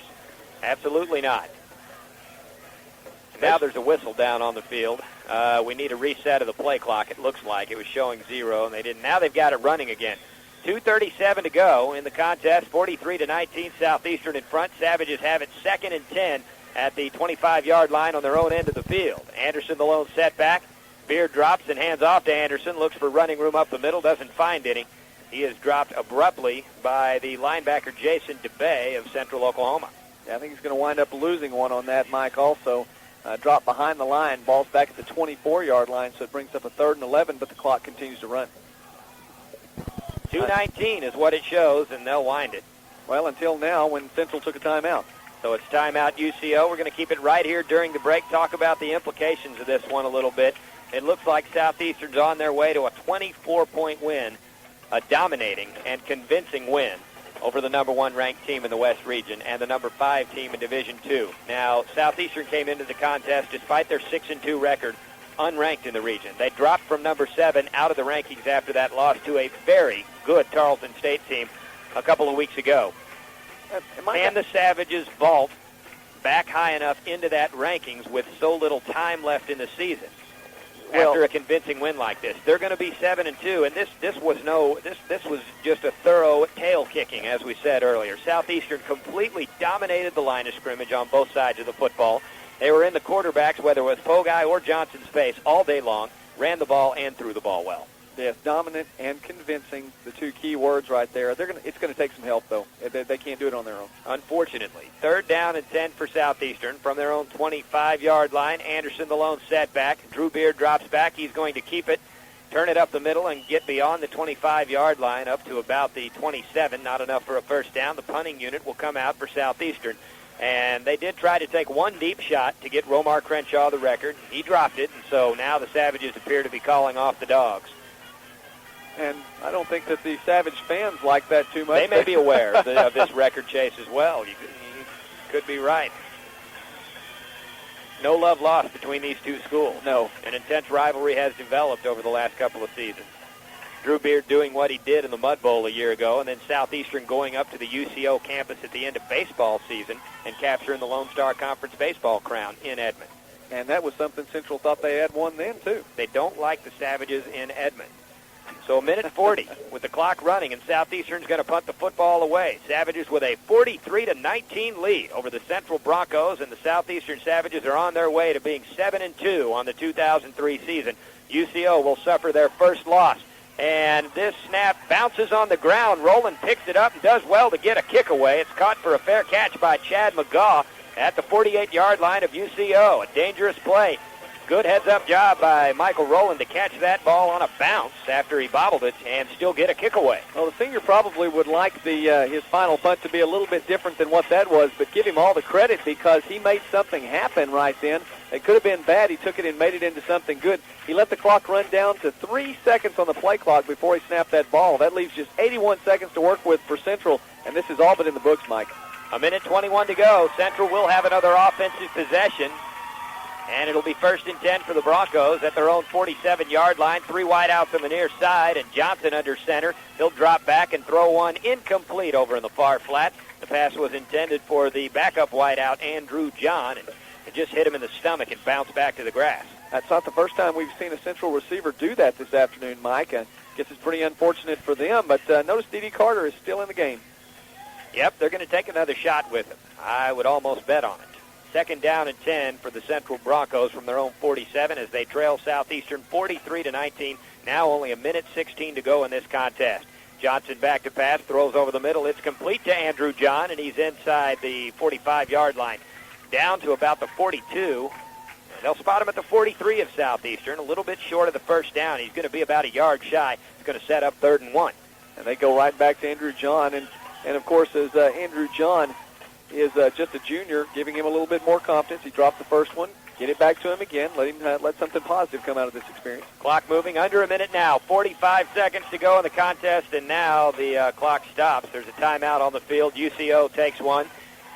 Absolutely not. Now there's a whistle down on the field. We need a reset of the play clock, it looks like. It was showing 0, and they didn't. Now they've got it running again. 2:37 to go in the contest. 43-19, Southeastern in front. Savages have it 2nd and 10 at the 25-yard line on their own end of the field. Anderson, the lone setback. Beard drops and hands off to Anderson. Looks for running room up the middle. Doesn't find any. He is dropped abruptly by the linebacker Jason DeBay of Central Oklahoma. Yeah, I think he's going to wind up losing one on that, Mike, also. Drop behind the line. Ball's back at the 24-yard line, so it brings up a 3rd and 11, but the clock continues to run. 2:19 is what it shows, and they'll wind it. Well, until now, when Central took a timeout. So it's timeout UCO. We're going to keep it right here during the break, talk about the implications of this one a little bit. It looks like Southeastern's on their way to a 24-point win, a dominating and convincing win over the number 1 ranked team in the West region and the number 5 team in Division II. Now, Southeastern came into the contest, despite their 6-2 record, unranked in the region. They dropped from number 7 out of the rankings after that loss to a very good Tarleton State team a couple of weeks ago. Can the Savages vault back high enough into that rankings with so little time left in the season after a convincing win like this? They're going to be 7-2, and this was just a thorough tail kicking, as we said earlier. Southeastern completely dominated the line of scrimmage on both sides of the football. They were in the quarterbacks, whether it was Pogi or Johnson's face, all day long, ran the ball and threw the ball well. Yes, dominant and convincing, the 2 key words right there. It's going to take some help, though. They can't do it on their own. Unfortunately. 3rd down and 10 for Southeastern from their own 25-yard line. Anderson, the lone setback. Drew Beard drops back. He's going to keep it, turn it up the middle, and get beyond the 25-yard line up to about the 27. Not enough for a first down. The punting unit will come out for Southeastern. And they did try to take one deep shot to get Romar Crenshaw the record. He dropped it, and so now the Savages appear to be calling off the dogs. And I don't think that the Savage fans like that too much. They may be aware of this record chase as well. You could be right. no love lost between these two schools. No. An intense rivalry has developed over the last couple of seasons. Drew Beard doing what he did in the Mud Bowl a year ago, and then Southeastern going up to the UCO campus at the end of baseball season and capturing the Lone Star Conference baseball crown in Edmond. And that was something Central thought they had won then, too. They don't like the Savages in Edmond. So a minute 40 with the clock running, and Southeastern's going to punt the football away. Savages with a 43-19 lead over the Central Broncos, and the Southeastern Savages are on their way to being 7-2 on the 2003 season. UCO will suffer their first loss. And this snap bounces on the ground. Rowland picks it up and does well to get a kick away. It's caught for a fair catch by Chad McGaw at the 48-yard line of UCO. A dangerous play. Good heads-up job by Michael Rowland to catch that ball on a bounce after he bobbled it and still get a kick away. Well, the senior probably would like his final punt to be a little bit different than what that was, but give him all the credit because he made something happen right then. It could have been bad. He took it and made it into something good. He let the clock run down to 3 seconds on the play clock before he snapped that ball. That leaves just 81 seconds to work with for Central, and this is all but in the books, Mike. A minute 21 to go. Central will have another offensive possession. And it'll be 1st and 10 for the Broncos at their own 47-yard line. 3 wideouts on the near side, and Johnson under center. He'll drop back and throw one incomplete over in the far flat. The pass was intended for the backup wideout, Andrew John, and it just hit him in the stomach and bounced back to the grass. That's not the first time we've seen a Central receiver do that this afternoon, Mike. I guess it's pretty unfortunate for them, but notice D.D. Carter is still in the game. Yep, they're going to take another shot with him. I would almost bet on it. 2nd down and 10 for the Central Broncos from their own 47 as they trail Southeastern 43-19. Now only a minute 16 to go in this contest. Johnson back to pass, throws over the middle. It's complete to Andrew John, and he's inside the 45-yard line. Down to about the 42. They'll spot him at the 43 of Southeastern, a little bit short of the first down. He's going to be about a yard shy. It's going to set up 3rd and 1. And they go right back to Andrew John. And of course, as Andrew John is just a junior, giving him a little bit more confidence. He dropped the first one. Get it back to him again. Let something positive come out of this experience. Clock moving under a minute now. 45 seconds to go in the contest, and now the clock stops. There's a timeout on the field. UCO takes one,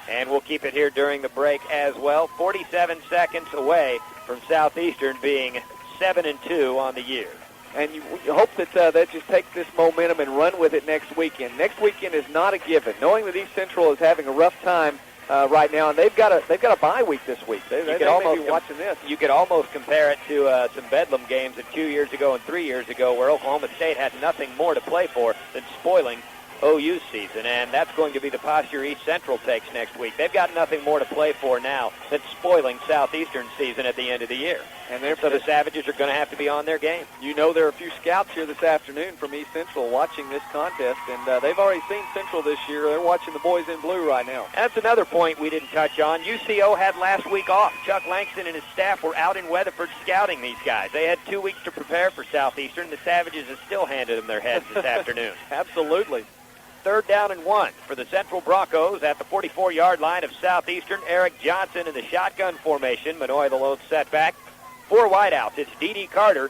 and we'll keep it here during the break as well. 47 seconds away from Southeastern being 7-2 on the year. And you hope that they just take this momentum and run with it next weekend. Next weekend is not a given. Knowing that East Central is having a rough time right now, and they've got a bye week this week. They may be watching this. You could almost compare it to some Bedlam games of 2 years ago and 3 years ago where Oklahoma State had nothing more to play for than spoiling OU's season, and that's going to be the posture East Central takes next week. They've got nothing more to play for now than spoiling Southeastern's season at the end of the year. And so the Savages are going to have to be on their game. You know there are a few scouts here this afternoon from East Central watching this contest, and they've already seen Central this year. They're watching the boys in blue right now. That's another point we didn't touch on. UCO had last week off. Chuck Langston and his staff were out in Weatherford scouting these guys. They had 2 weeks to prepare for Southeastern. The Savages have still handed them their heads this afternoon. Absolutely. 3rd down and 1 for the Central Broncos at the 44-yard line of Southeastern. Eric Johnson in the shotgun formation. Manoy the lone setback. 4 wideouts. It's D.D. Carter,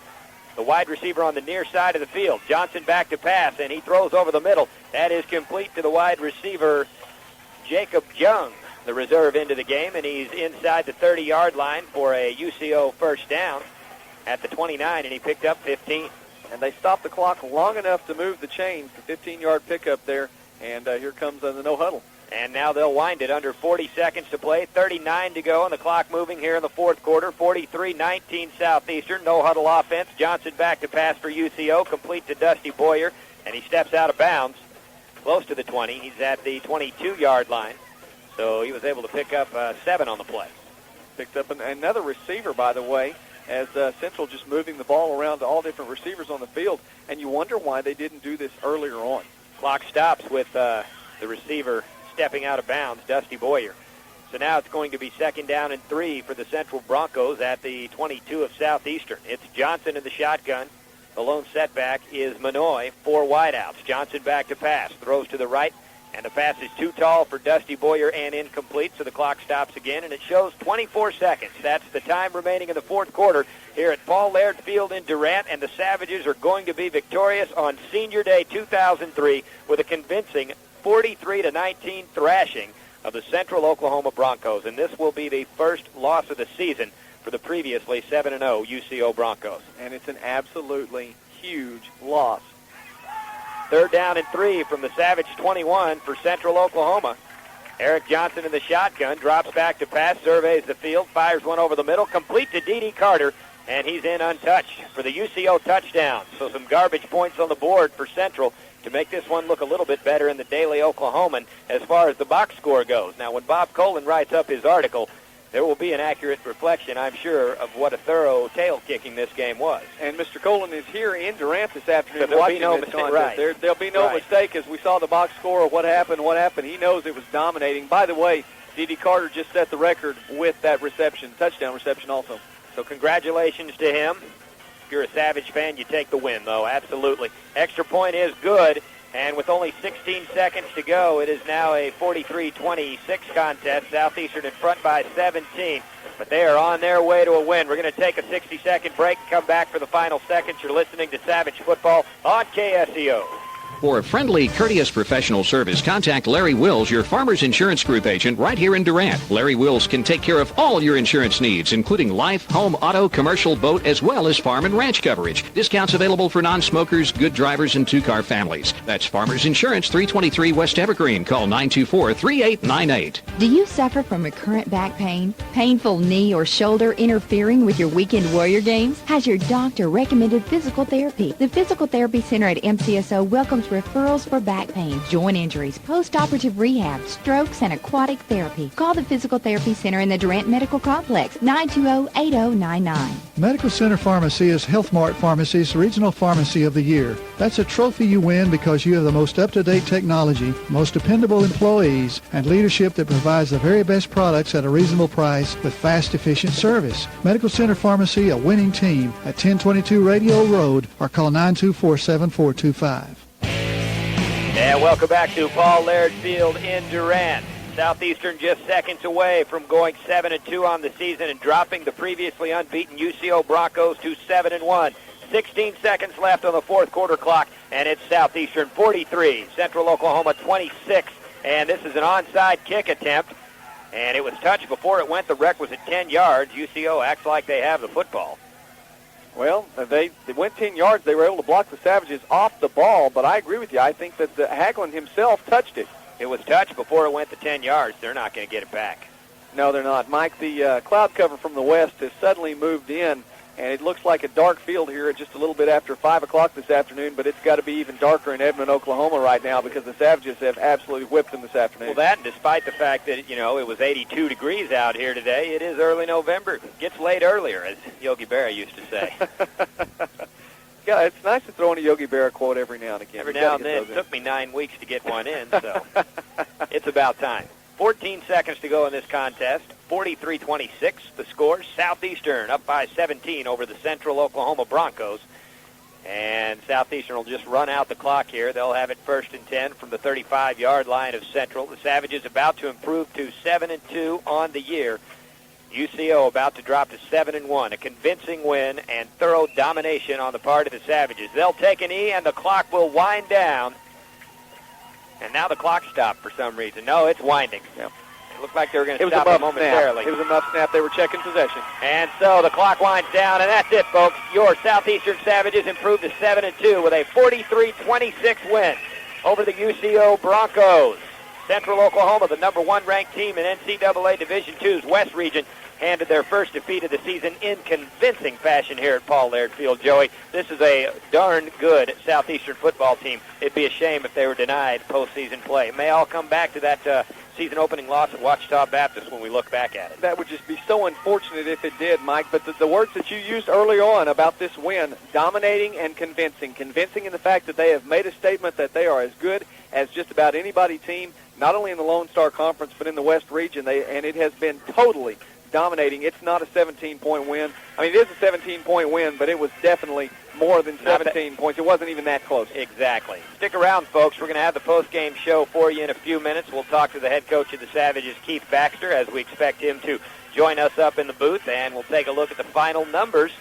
the wide receiver on the near side of the field. Johnson back to pass, and he throws over the middle. That is complete to the wide receiver, Jacob Jung, the reserve into the game, and he's inside the 30-yard line for a UCO first down at the 29, and he picked up 15. And they stopped the clock long enough to move the chains, the 15-yard pickup there, and here comes the no-huddle. And now they'll wind it under 40 seconds to play, 39 to go, and the clock moving here in the fourth quarter, 43-19 Southeastern, no-huddle offense. Johnson back to pass for UCO, complete to Dusty Boyer, and he steps out of bounds close to the 20. He's at the 22-yard line, so he was able to pick up 7 on the play. Picked up another receiver, by the way, as Central just moving the ball around to all different receivers on the field, and you wonder why they didn't do this earlier on. Clock stops with the receiver stepping out of bounds, Dusty Boyer. So now it's going to be 2nd down and 3 for the Central Broncos at the 22 of Southeastern. It's Johnson in the shotgun. The lone setback is Manoy, 4 wideouts. Johnson back to pass, throws to the right, and the pass is too tall for Dusty Boyer and incomplete, so the clock stops again, and it shows 24 seconds. That's the time remaining in the fourth quarter here at Paul Laird Field in Durant, and the Savages are going to be victorious on Senior Day 2003 with a convincing 43-19 thrashing of the Central Oklahoma Broncos, and this will be the first loss of the season for the previously 7-0 UCO Bronchos. And it's an absolutely huge loss. 3rd down and 3 from the Savage 21 for Central Oklahoma. Derrick Johnson in the shotgun, drops back to pass, surveys the field, fires one over the middle, complete to D.D. Carter, and he's in untouched for the UCO touchdown. So some garbage points on the board for Central to make this one look a little bit better in the Daily Oklahoman as far as the box score goes. Now, when Bob Colin writes up his article, there will be an accurate reflection, I'm sure, of what a thorough tail-kicking this game was. And Mr. Colin is here in Durant this afternoon. So there'll watching be no this mistake. contest. Right. There'll be no mistake as we saw the box score of what happened. He knows it was dominating. By the way, D.D. Carter just set the record with that reception, touchdown reception also. So congratulations to him. If you're a Savage fan, you take the win, though, absolutely. Extra point is good. And with only 16 seconds to go, it is now a 43-26 contest. Southeastern in front by 17. But they are on their way to a win. We're going to take a 60-second break and come back for the final seconds. You're listening to Savage Football on KSEO. For a friendly, courteous professional service, contact Larry Wills, your Farmers Insurance Group agent right here in Durant. Larry Wills can take care of all your insurance needs, including life, home, auto, commercial, boat, as well as farm and ranch coverage. Discounts available for non-smokers, good drivers, and two-car families. That's Farmers Insurance, 323 West Evergreen. Call 924-3898. Do you suffer from recurrent back pain, painful knee or shoulder interfering with your weekend warrior games? Has your doctor recommended physical therapy? The Physical Therapy Center at MCSO welcomes referrals for back pain, joint injuries, post-operative rehab, strokes, and aquatic therapy. Call the Physical Therapy Center in the Durant Medical Complex, 920-8099. Medical Center Pharmacy is Health Mart Pharmacy's Regional Pharmacy of the Year. That's a trophy you win because you have the most up-to-date technology, most dependable employees, and leadership that provides the very best products at a reasonable price with fast, efficient service. Medical Center Pharmacy, a winning team at 1022 Radio Road, or call 924-7425. And welcome back to Paul Laird Field in Durant. Southeastern just seconds away from going 7-2 on the season and dropping the previously unbeaten UCO Broncos to 7-1. 16 seconds left on the fourth quarter clock, and it's Southeastern 43, Central Oklahoma 26. And this is an onside kick attempt, and it was touched before it went the requisite 10 yards. UCO acts like they have the football. Well, they went 10 yards. They were able to block the Savages off the ball, but I agree with you. I think that Hagelin himself touched it. It was touched before it went the 10 yards. They're not going to get it back. No, they're not. Mike, the cloud cover from the west has suddenly moved in, and it looks like a dark field here at just a little bit after 5 o'clock this afternoon, but it's got to be even darker in Edmond, Oklahoma right now because the Savages have absolutely whipped them this afternoon. Well, that, and despite the fact that, it was 82 degrees out here today, it is early November. It gets late earlier, as Yogi Berra used to say. Yeah, it's nice to throw in a Yogi Berra quote every now and again. Every now and then. It took me 9 weeks to get one in, so it's about time. 14 seconds to go in this contest. 43-26 the score. Southeastern up by 17 over the Central Oklahoma Broncos. And Southeastern will just run out the clock here. They'll have it 1st and 10 from the 35-yard line of Central. The Savages about to improve to 7-2 on the year. UCO about to drop to 7-1. A convincing win and thorough domination on the part of the Savages. They'll take an E, and the clock will wind down. And now the clock stopped for some reason. No, it's winding. Yep. It looked like they were going to stop it momentarily. It was a muff snap. They were checking possession. And so the clock winds down, and that's it, folks. Your Southeastern Savages improved to 7-2 with a 43-26 win over the UCO Broncos. Central Oklahoma, the number 1 ranked team in NCAA Division II's West Region, handed their first defeat of the season in convincing fashion here at Paul Laird Field. Joey, this is a darn good Southeastern football team. It'd be a shame if they were denied postseason play. It may all come back to that season opening loss at Ouachita Baptist when we look back at it. That would just be so unfortunate if it did, Mike. But the words that you used earlier on about this win, dominating and convincing. Convincing in the fact that they have made a statement that they are as good as just about anybody team, not only in the Lone Star Conference but in the West Region. And it has been totally dominating. It's not a 17-point win. I mean, it is a 17-point win, but it was definitely more than 17 points. It wasn't even that close. Exactly. Stick around, folks. We're going to have the post-game show for you in a few minutes. We'll talk to the head coach of the Savages, Keith Baxter, as we expect him to join us up in the booth, and we'll take a look at the final numbers.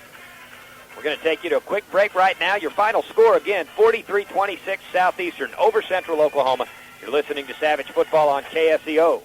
We're going to take you to a quick break right now. Your final score, again, 43-26 Southeastern over Central Oklahoma. You're listening to Savage Football on KSEO.